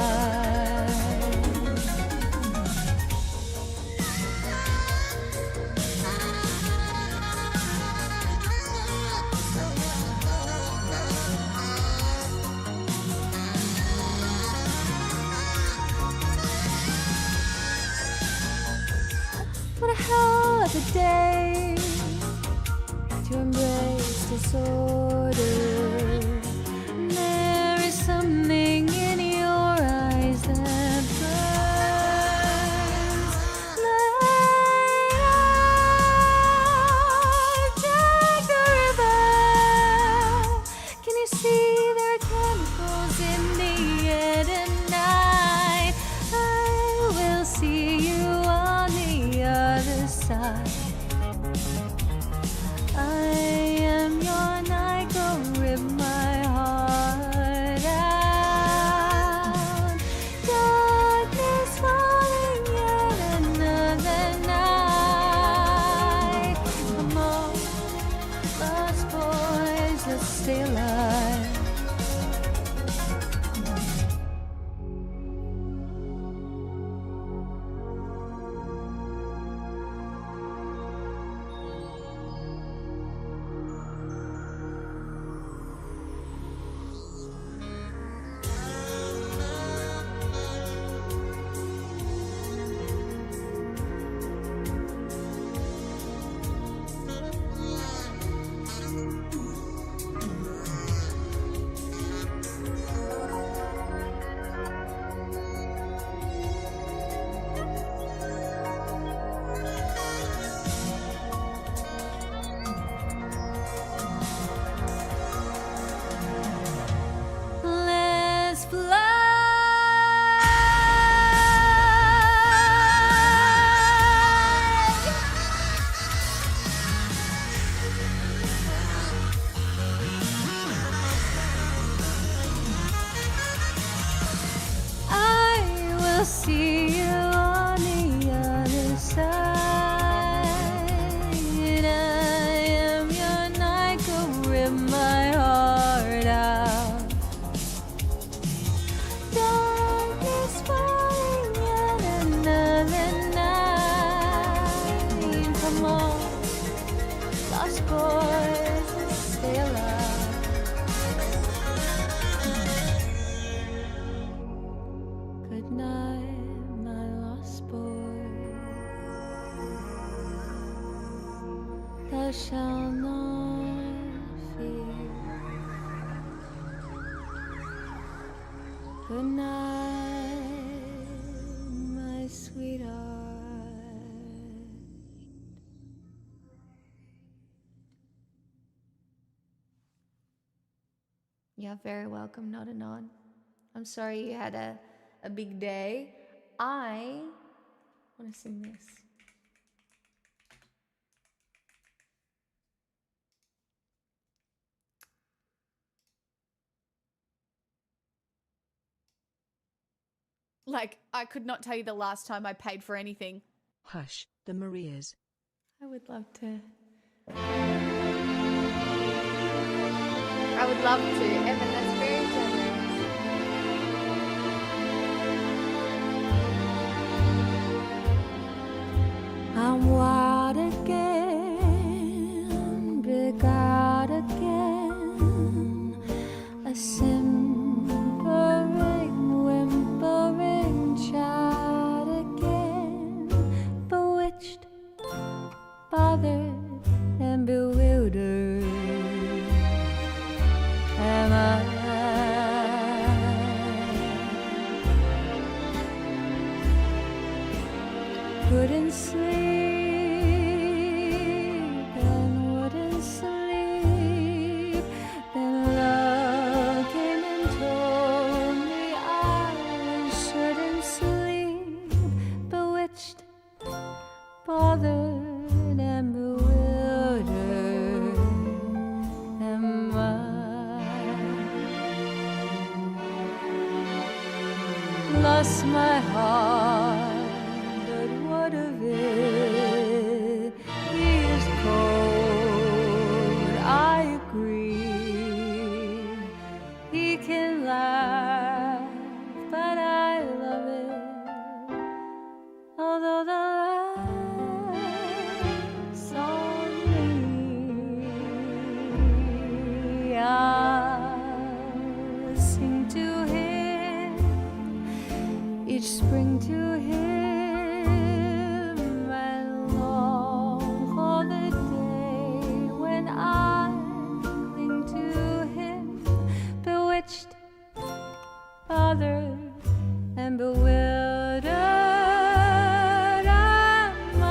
C: What a hell of a day to embrace disorder. There is something in your eyes that burns. Light up, Jack the Ripper. Can you see there are chemicals in the air tonight? I will see you on the other side. I am your night, go rip my heart out. Darkness falling yet another night. Come on, lost boys, let's stay alive. Let's I will see you on the other side. I am your night, go rip my heart out. Darkness falling yet another night. Come on, lost boys, let's stay alive. Good night, my lost boy. Thou shalt not fear. Good night, my sweetheart.
A: You're very welcome, Not a Nod. I'm sorry you had a big day. I want to sing this.
H: Like, I could not tell you the last time I paid for anything.
E: Hush, the Marias.
A: I would love to. I would love to. Evan, that's very generous.
C: I'm wild again, big out again, a simpering, whimpering child again, bewitched, bothered, and bewildered. wouldn't sleep and wouldn't sleep. Then love came and told me I shouldn't sleep. Bewitched, bothered, and bewildered am I. Lost my heart, but what of it? He is cold, I agree. He can laugh, but I love it. Although the laugh's on me, I'll sing to him each spring to him, and long for the day when I cling to him. Bewitched, bothered, and bewildered am I.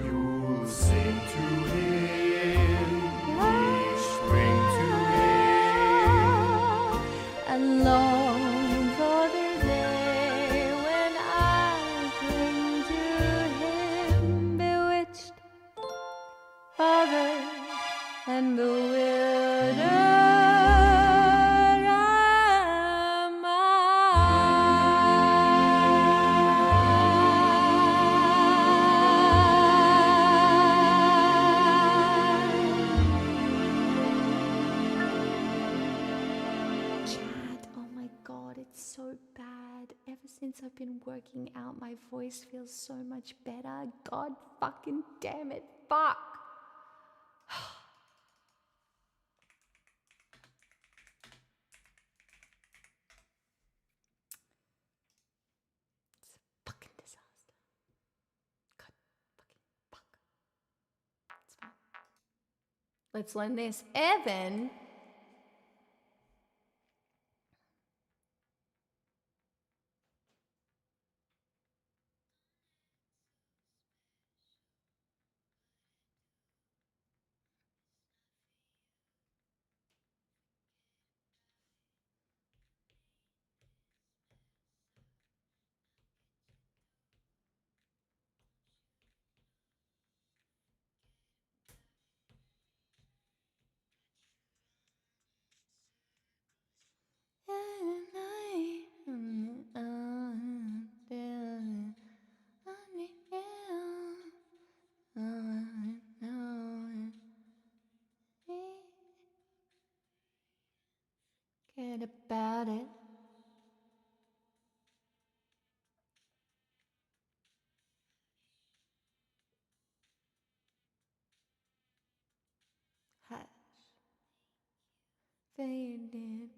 J: You'll sing to him, each spring to him,
C: And long for the day when I cling to him. Bewitched, bothered, and bewildered am Chad, oh my god, it's so bad. Ever since I've been working out, my voice feels so much better. God fucking damn it. Fuck. It's a fucking disaster. God fucking fuck. It's fine. Let's learn this. Evan. Get about it. Hush. Faded.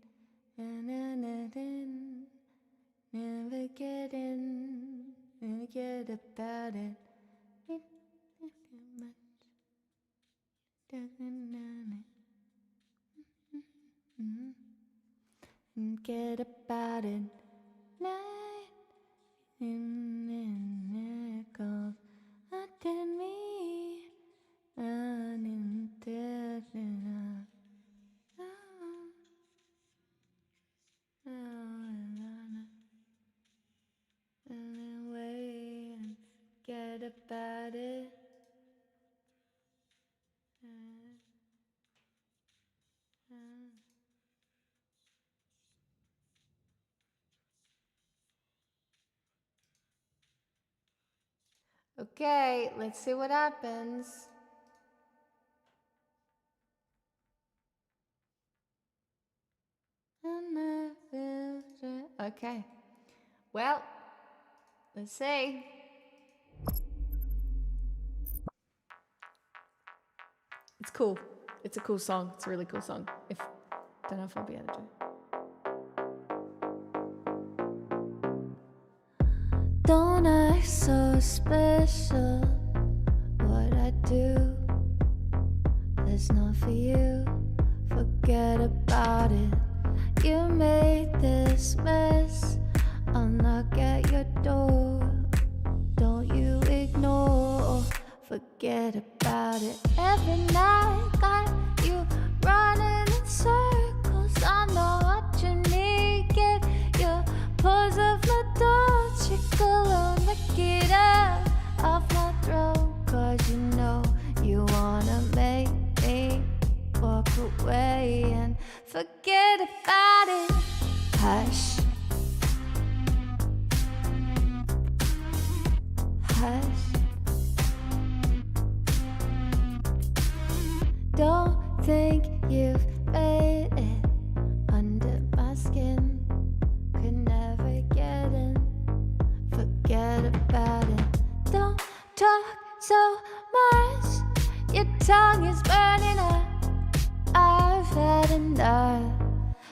C: Never get in. Forget about it. Get about it. Night in an echo. Attend me. Get about it. Okay, let's see what happens. Okay. Well, let's see. It's cool. It's a cool song. It's a really cool song. Don't know if I'll be able to do. Don't act so special. What I do is not for you. Forget about it. You made this mess. I'll knock at your door. Don't you ignore or forget about it. Every night got you running in circles. I know what you need. Get your pulls off my door. Trickle on the get up off my throat. Cause you know you wanna make me walk away and forget about it. Hush. Hush. Don't think you've made it under my skin. Could never get in. Forget about it. Don't talk so much. Your tongue is burning up. I've had enough.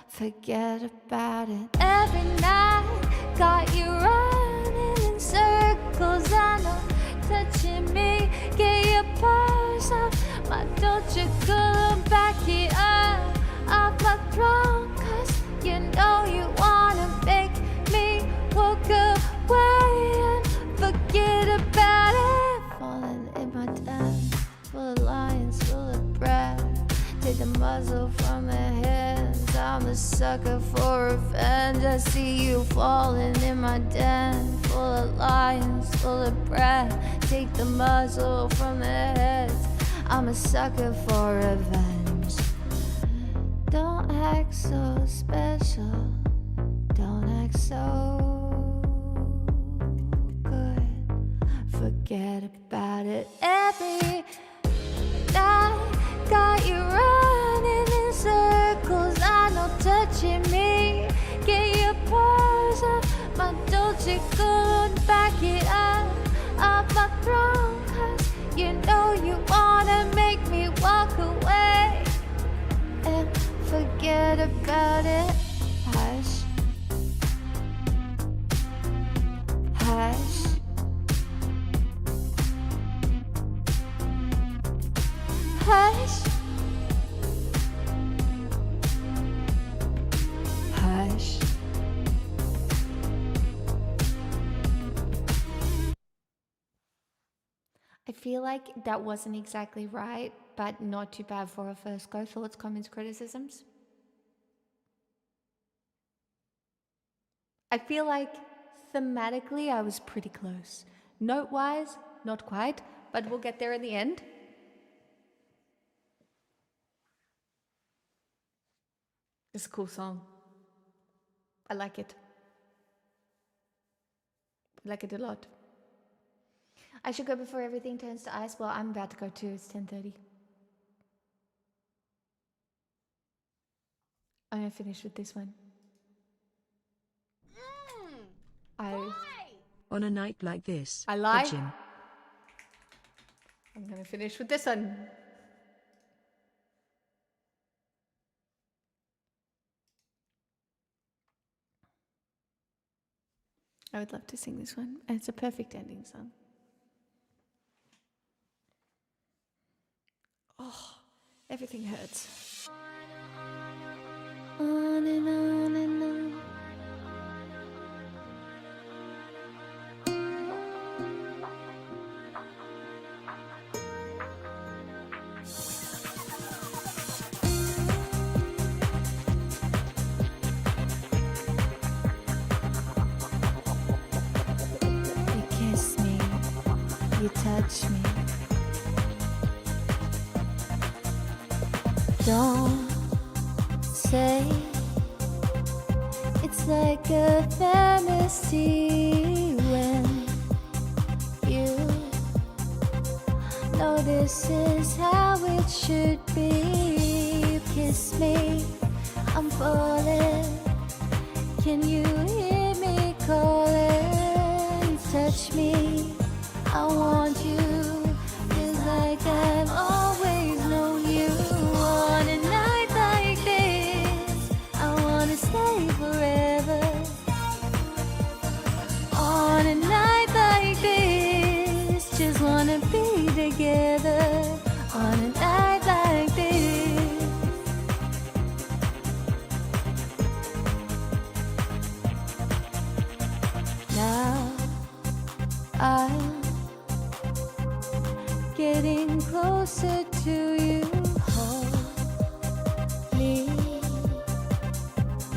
C: Forget about it. Every night got you running in circles. I know touching me. Get your paws off my Dolce Gucci. Back it up off my throne. Cause you know you wanna make me walk away and forget about it. Falling in my dance, full of lions, full of breath. Take the muzzle from their hands. I'm a sucker for revenge. I see you falling in my den, full of lions, full of breath. Take the muzzle from their heads. I'm a sucker for revenge. Don't act so special. Don't act so good. Forget about it. Every night got you running in circles. I know touching me. Get your paws off my Dolce Gucci. Back it up off my throne. Cause you know you wanna make me walk away and forget about it. Hush. Hush. Hush. Hush. I feel like that wasn't exactly right, but not too bad for a first go. Thoughts, comments, criticisms? I feel like thematically I was pretty close. Note-wise, not quite, but we'll get there in the end. It's a cool song. I like it. I like it a lot. I should go before everything turns to ice. Well, I'm about to go too. It's 10:30. I'm gonna finish with this one.
E: On a night like this,
A: I lie.
E: the gym.
A: I'm gonna finish with this one. I would love to sing this one, and it's a perfect ending song. Oh, everything hurts.
C: On and on and on. You kiss me, you touch me. Don't say it's like a fantasy when you know this is how it should be. You kiss me, I'm falling. Can you hear me calling? Touch me, I want you. Feels like I've always known you. On a night like this, I wanna stay forever. On a night like this, just wanna be together. On a night like this. I'm getting closer to you. Hold me.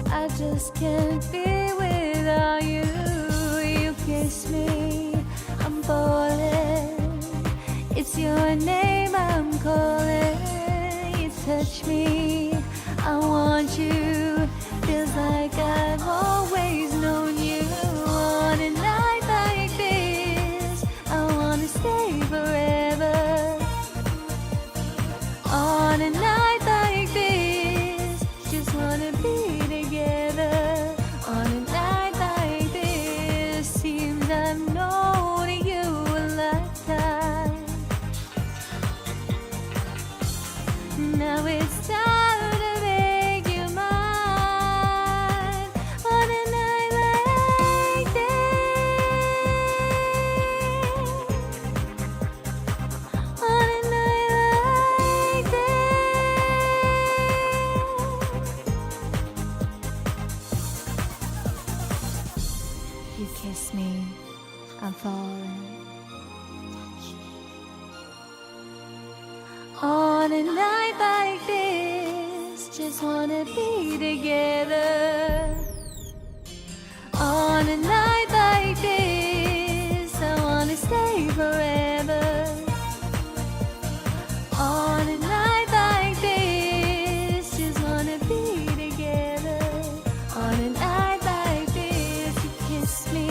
C: I just can't be without you. You kiss me, I'm falling. It's your name I'm calling. You touch me, I want you. Feels like I've always known you. On a night like this, I wanna stay forever. On a night like this, just wanna be together. On a night like this, seems I've known you a lifetime. Now it's time to make you mine. On a night like this. On a night like this. You kiss me, I'm falling. On a night like this, just wanna be together. On a night like this, I wanna stay forever. On a night like this, just wanna be together. On a night like this, you kiss me,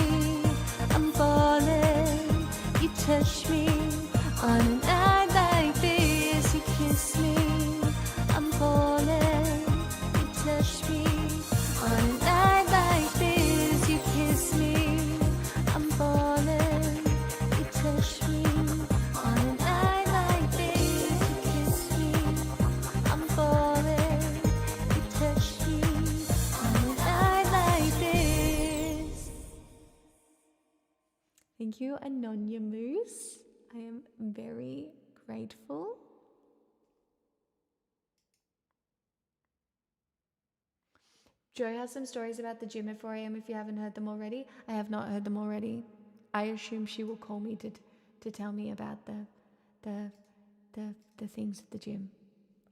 C: I'm falling. You touch me. On a night like this, you kiss me, I'm falling. You touch me. On a night like this, you kiss me, I'm falling. You touch me. On a night like this, you kiss me, I'm falling. You touch me. On a night like this.
A: Thank you, Anonya Moose. I am very grateful. Joe has some stories about the gym at 4 a.m. if you haven't heard them already. I have not heard them already. I assume she will call me to tell me about the things at the gym.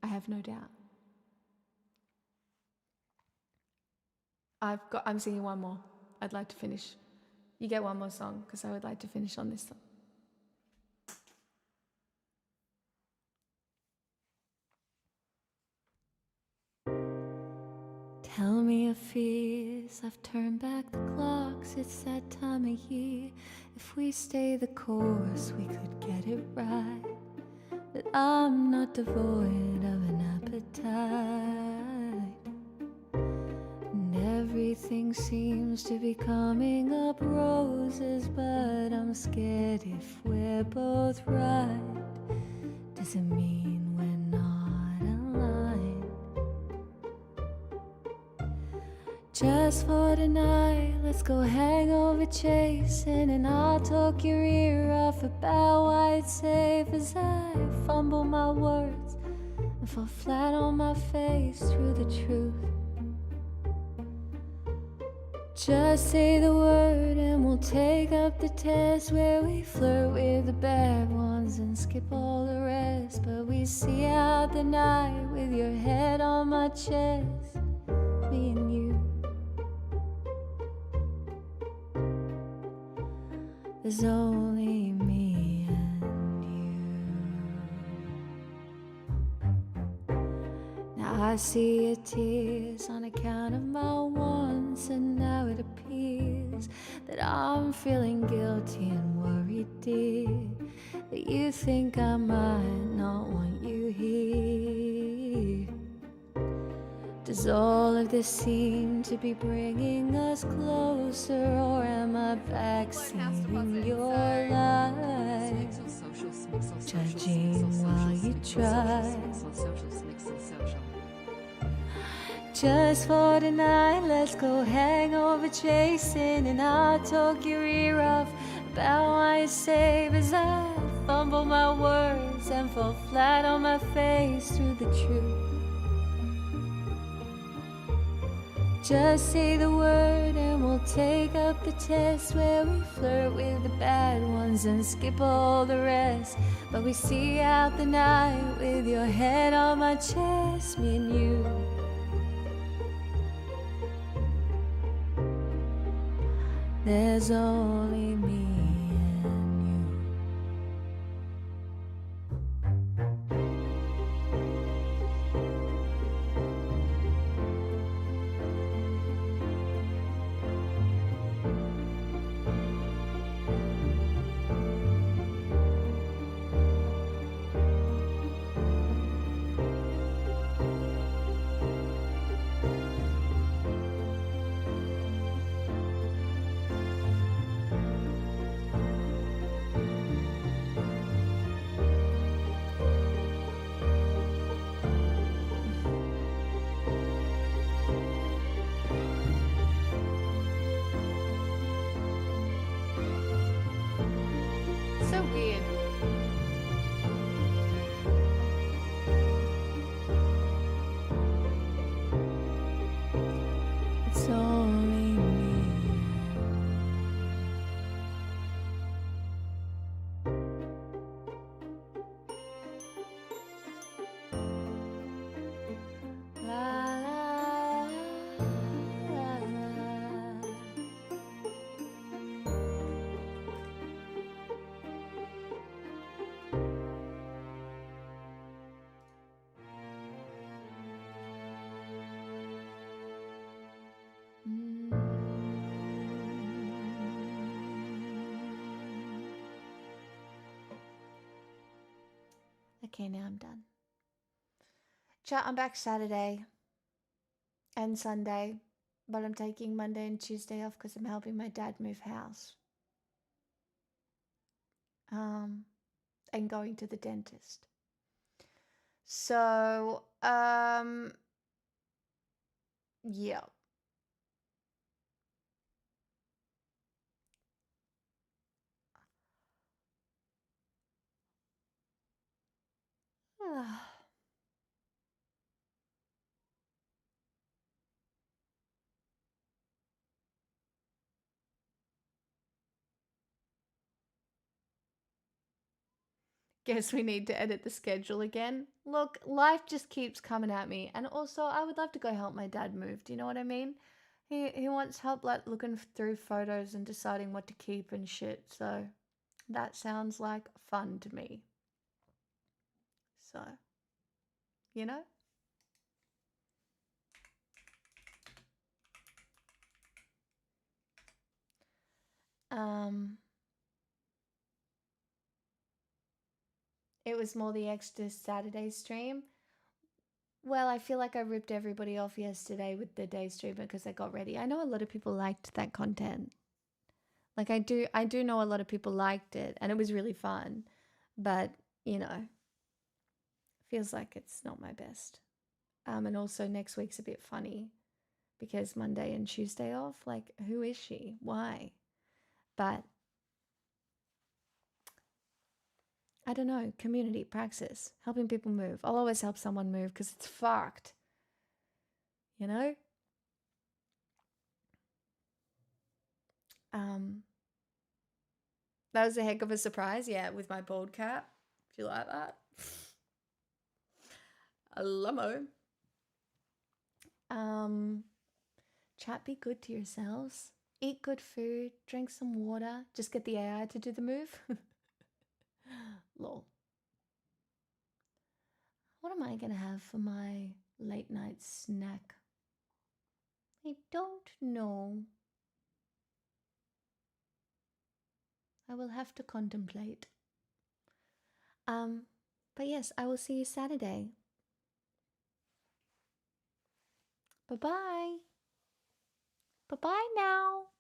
A: I have no doubt. I'm singing one more. I'd like to finish. You get one more song because I would like to finish on this song.
C: Tell me your fears, I've turned back the clocks, it's that time of year. If we stay the course, we could get it right. But I'm not devoid of an appetite. And everything seems to be coming up roses, but I'm scared if we're both right. Does it mean we're not aligned? Just for tonight, let's go hangover chasing, and I'll talk your ear off about why it's safe as I fumble my words and fall flat on my face through the truth. Just say the word and we'll take up the test where we flirt with the bad ones and skip all the rest. But we see out the night with your head on my chest, me and you. There's only me and you. Now I see your tears on account of my wants, and now it appears that I'm feeling guilty and worried, dear, that you think I might not want you here. Does all of this seem to be bringing us closer, or am I backseating your life, judging while you try? Just for tonight, let's go hangover chasing, and I'll talk your ear off about why it's safe as I fumble my words and fall flat on my face through the truth. Just say the word and we'll take up the test, where we flirt with the bad ones and skip all the rest. But we see out the night with your head on my chest, me and you. There's only me and you.
A: So weird.
C: It's only me. La la la la.
A: Okay, now I'm done. Chat, I'm back Saturday and Sunday, but I'm taking Monday and Tuesday off because I'm helping my dad move house. And going to the dentist. So, yeah. Guess we need to edit the schedule again. Look, life just keeps coming at me. And also, I would love to go help my dad move. Do you know what I mean? He wants help like looking through photos and deciding what to keep and shit. So that sounds like fun to me. So, you know? It was more the extra Saturday stream. Well, I feel like I ripped everybody off yesterday with the day stream because I got ready. I know a lot of people liked that content. Like I do know a lot of people liked it and it was really fun. But, you know, feels like it's not my best. And also next week's a bit funny because Monday and Tuesday off. Like, who is she? Why? But I don't know, community, praxis, helping people move. I'll always help someone move because it's fucked. You know? That was a heck of a surprise, yeah, with my bald cap. If you like that. A lummo. Chat, be good to yourselves. Eat good food, drink some water. Just get the AI to do the move. Lol. What am I gonna have for my late night snack? I don't know. I will have to contemplate. But yes, I will see you Saturday. Bye-bye. Bye-bye now.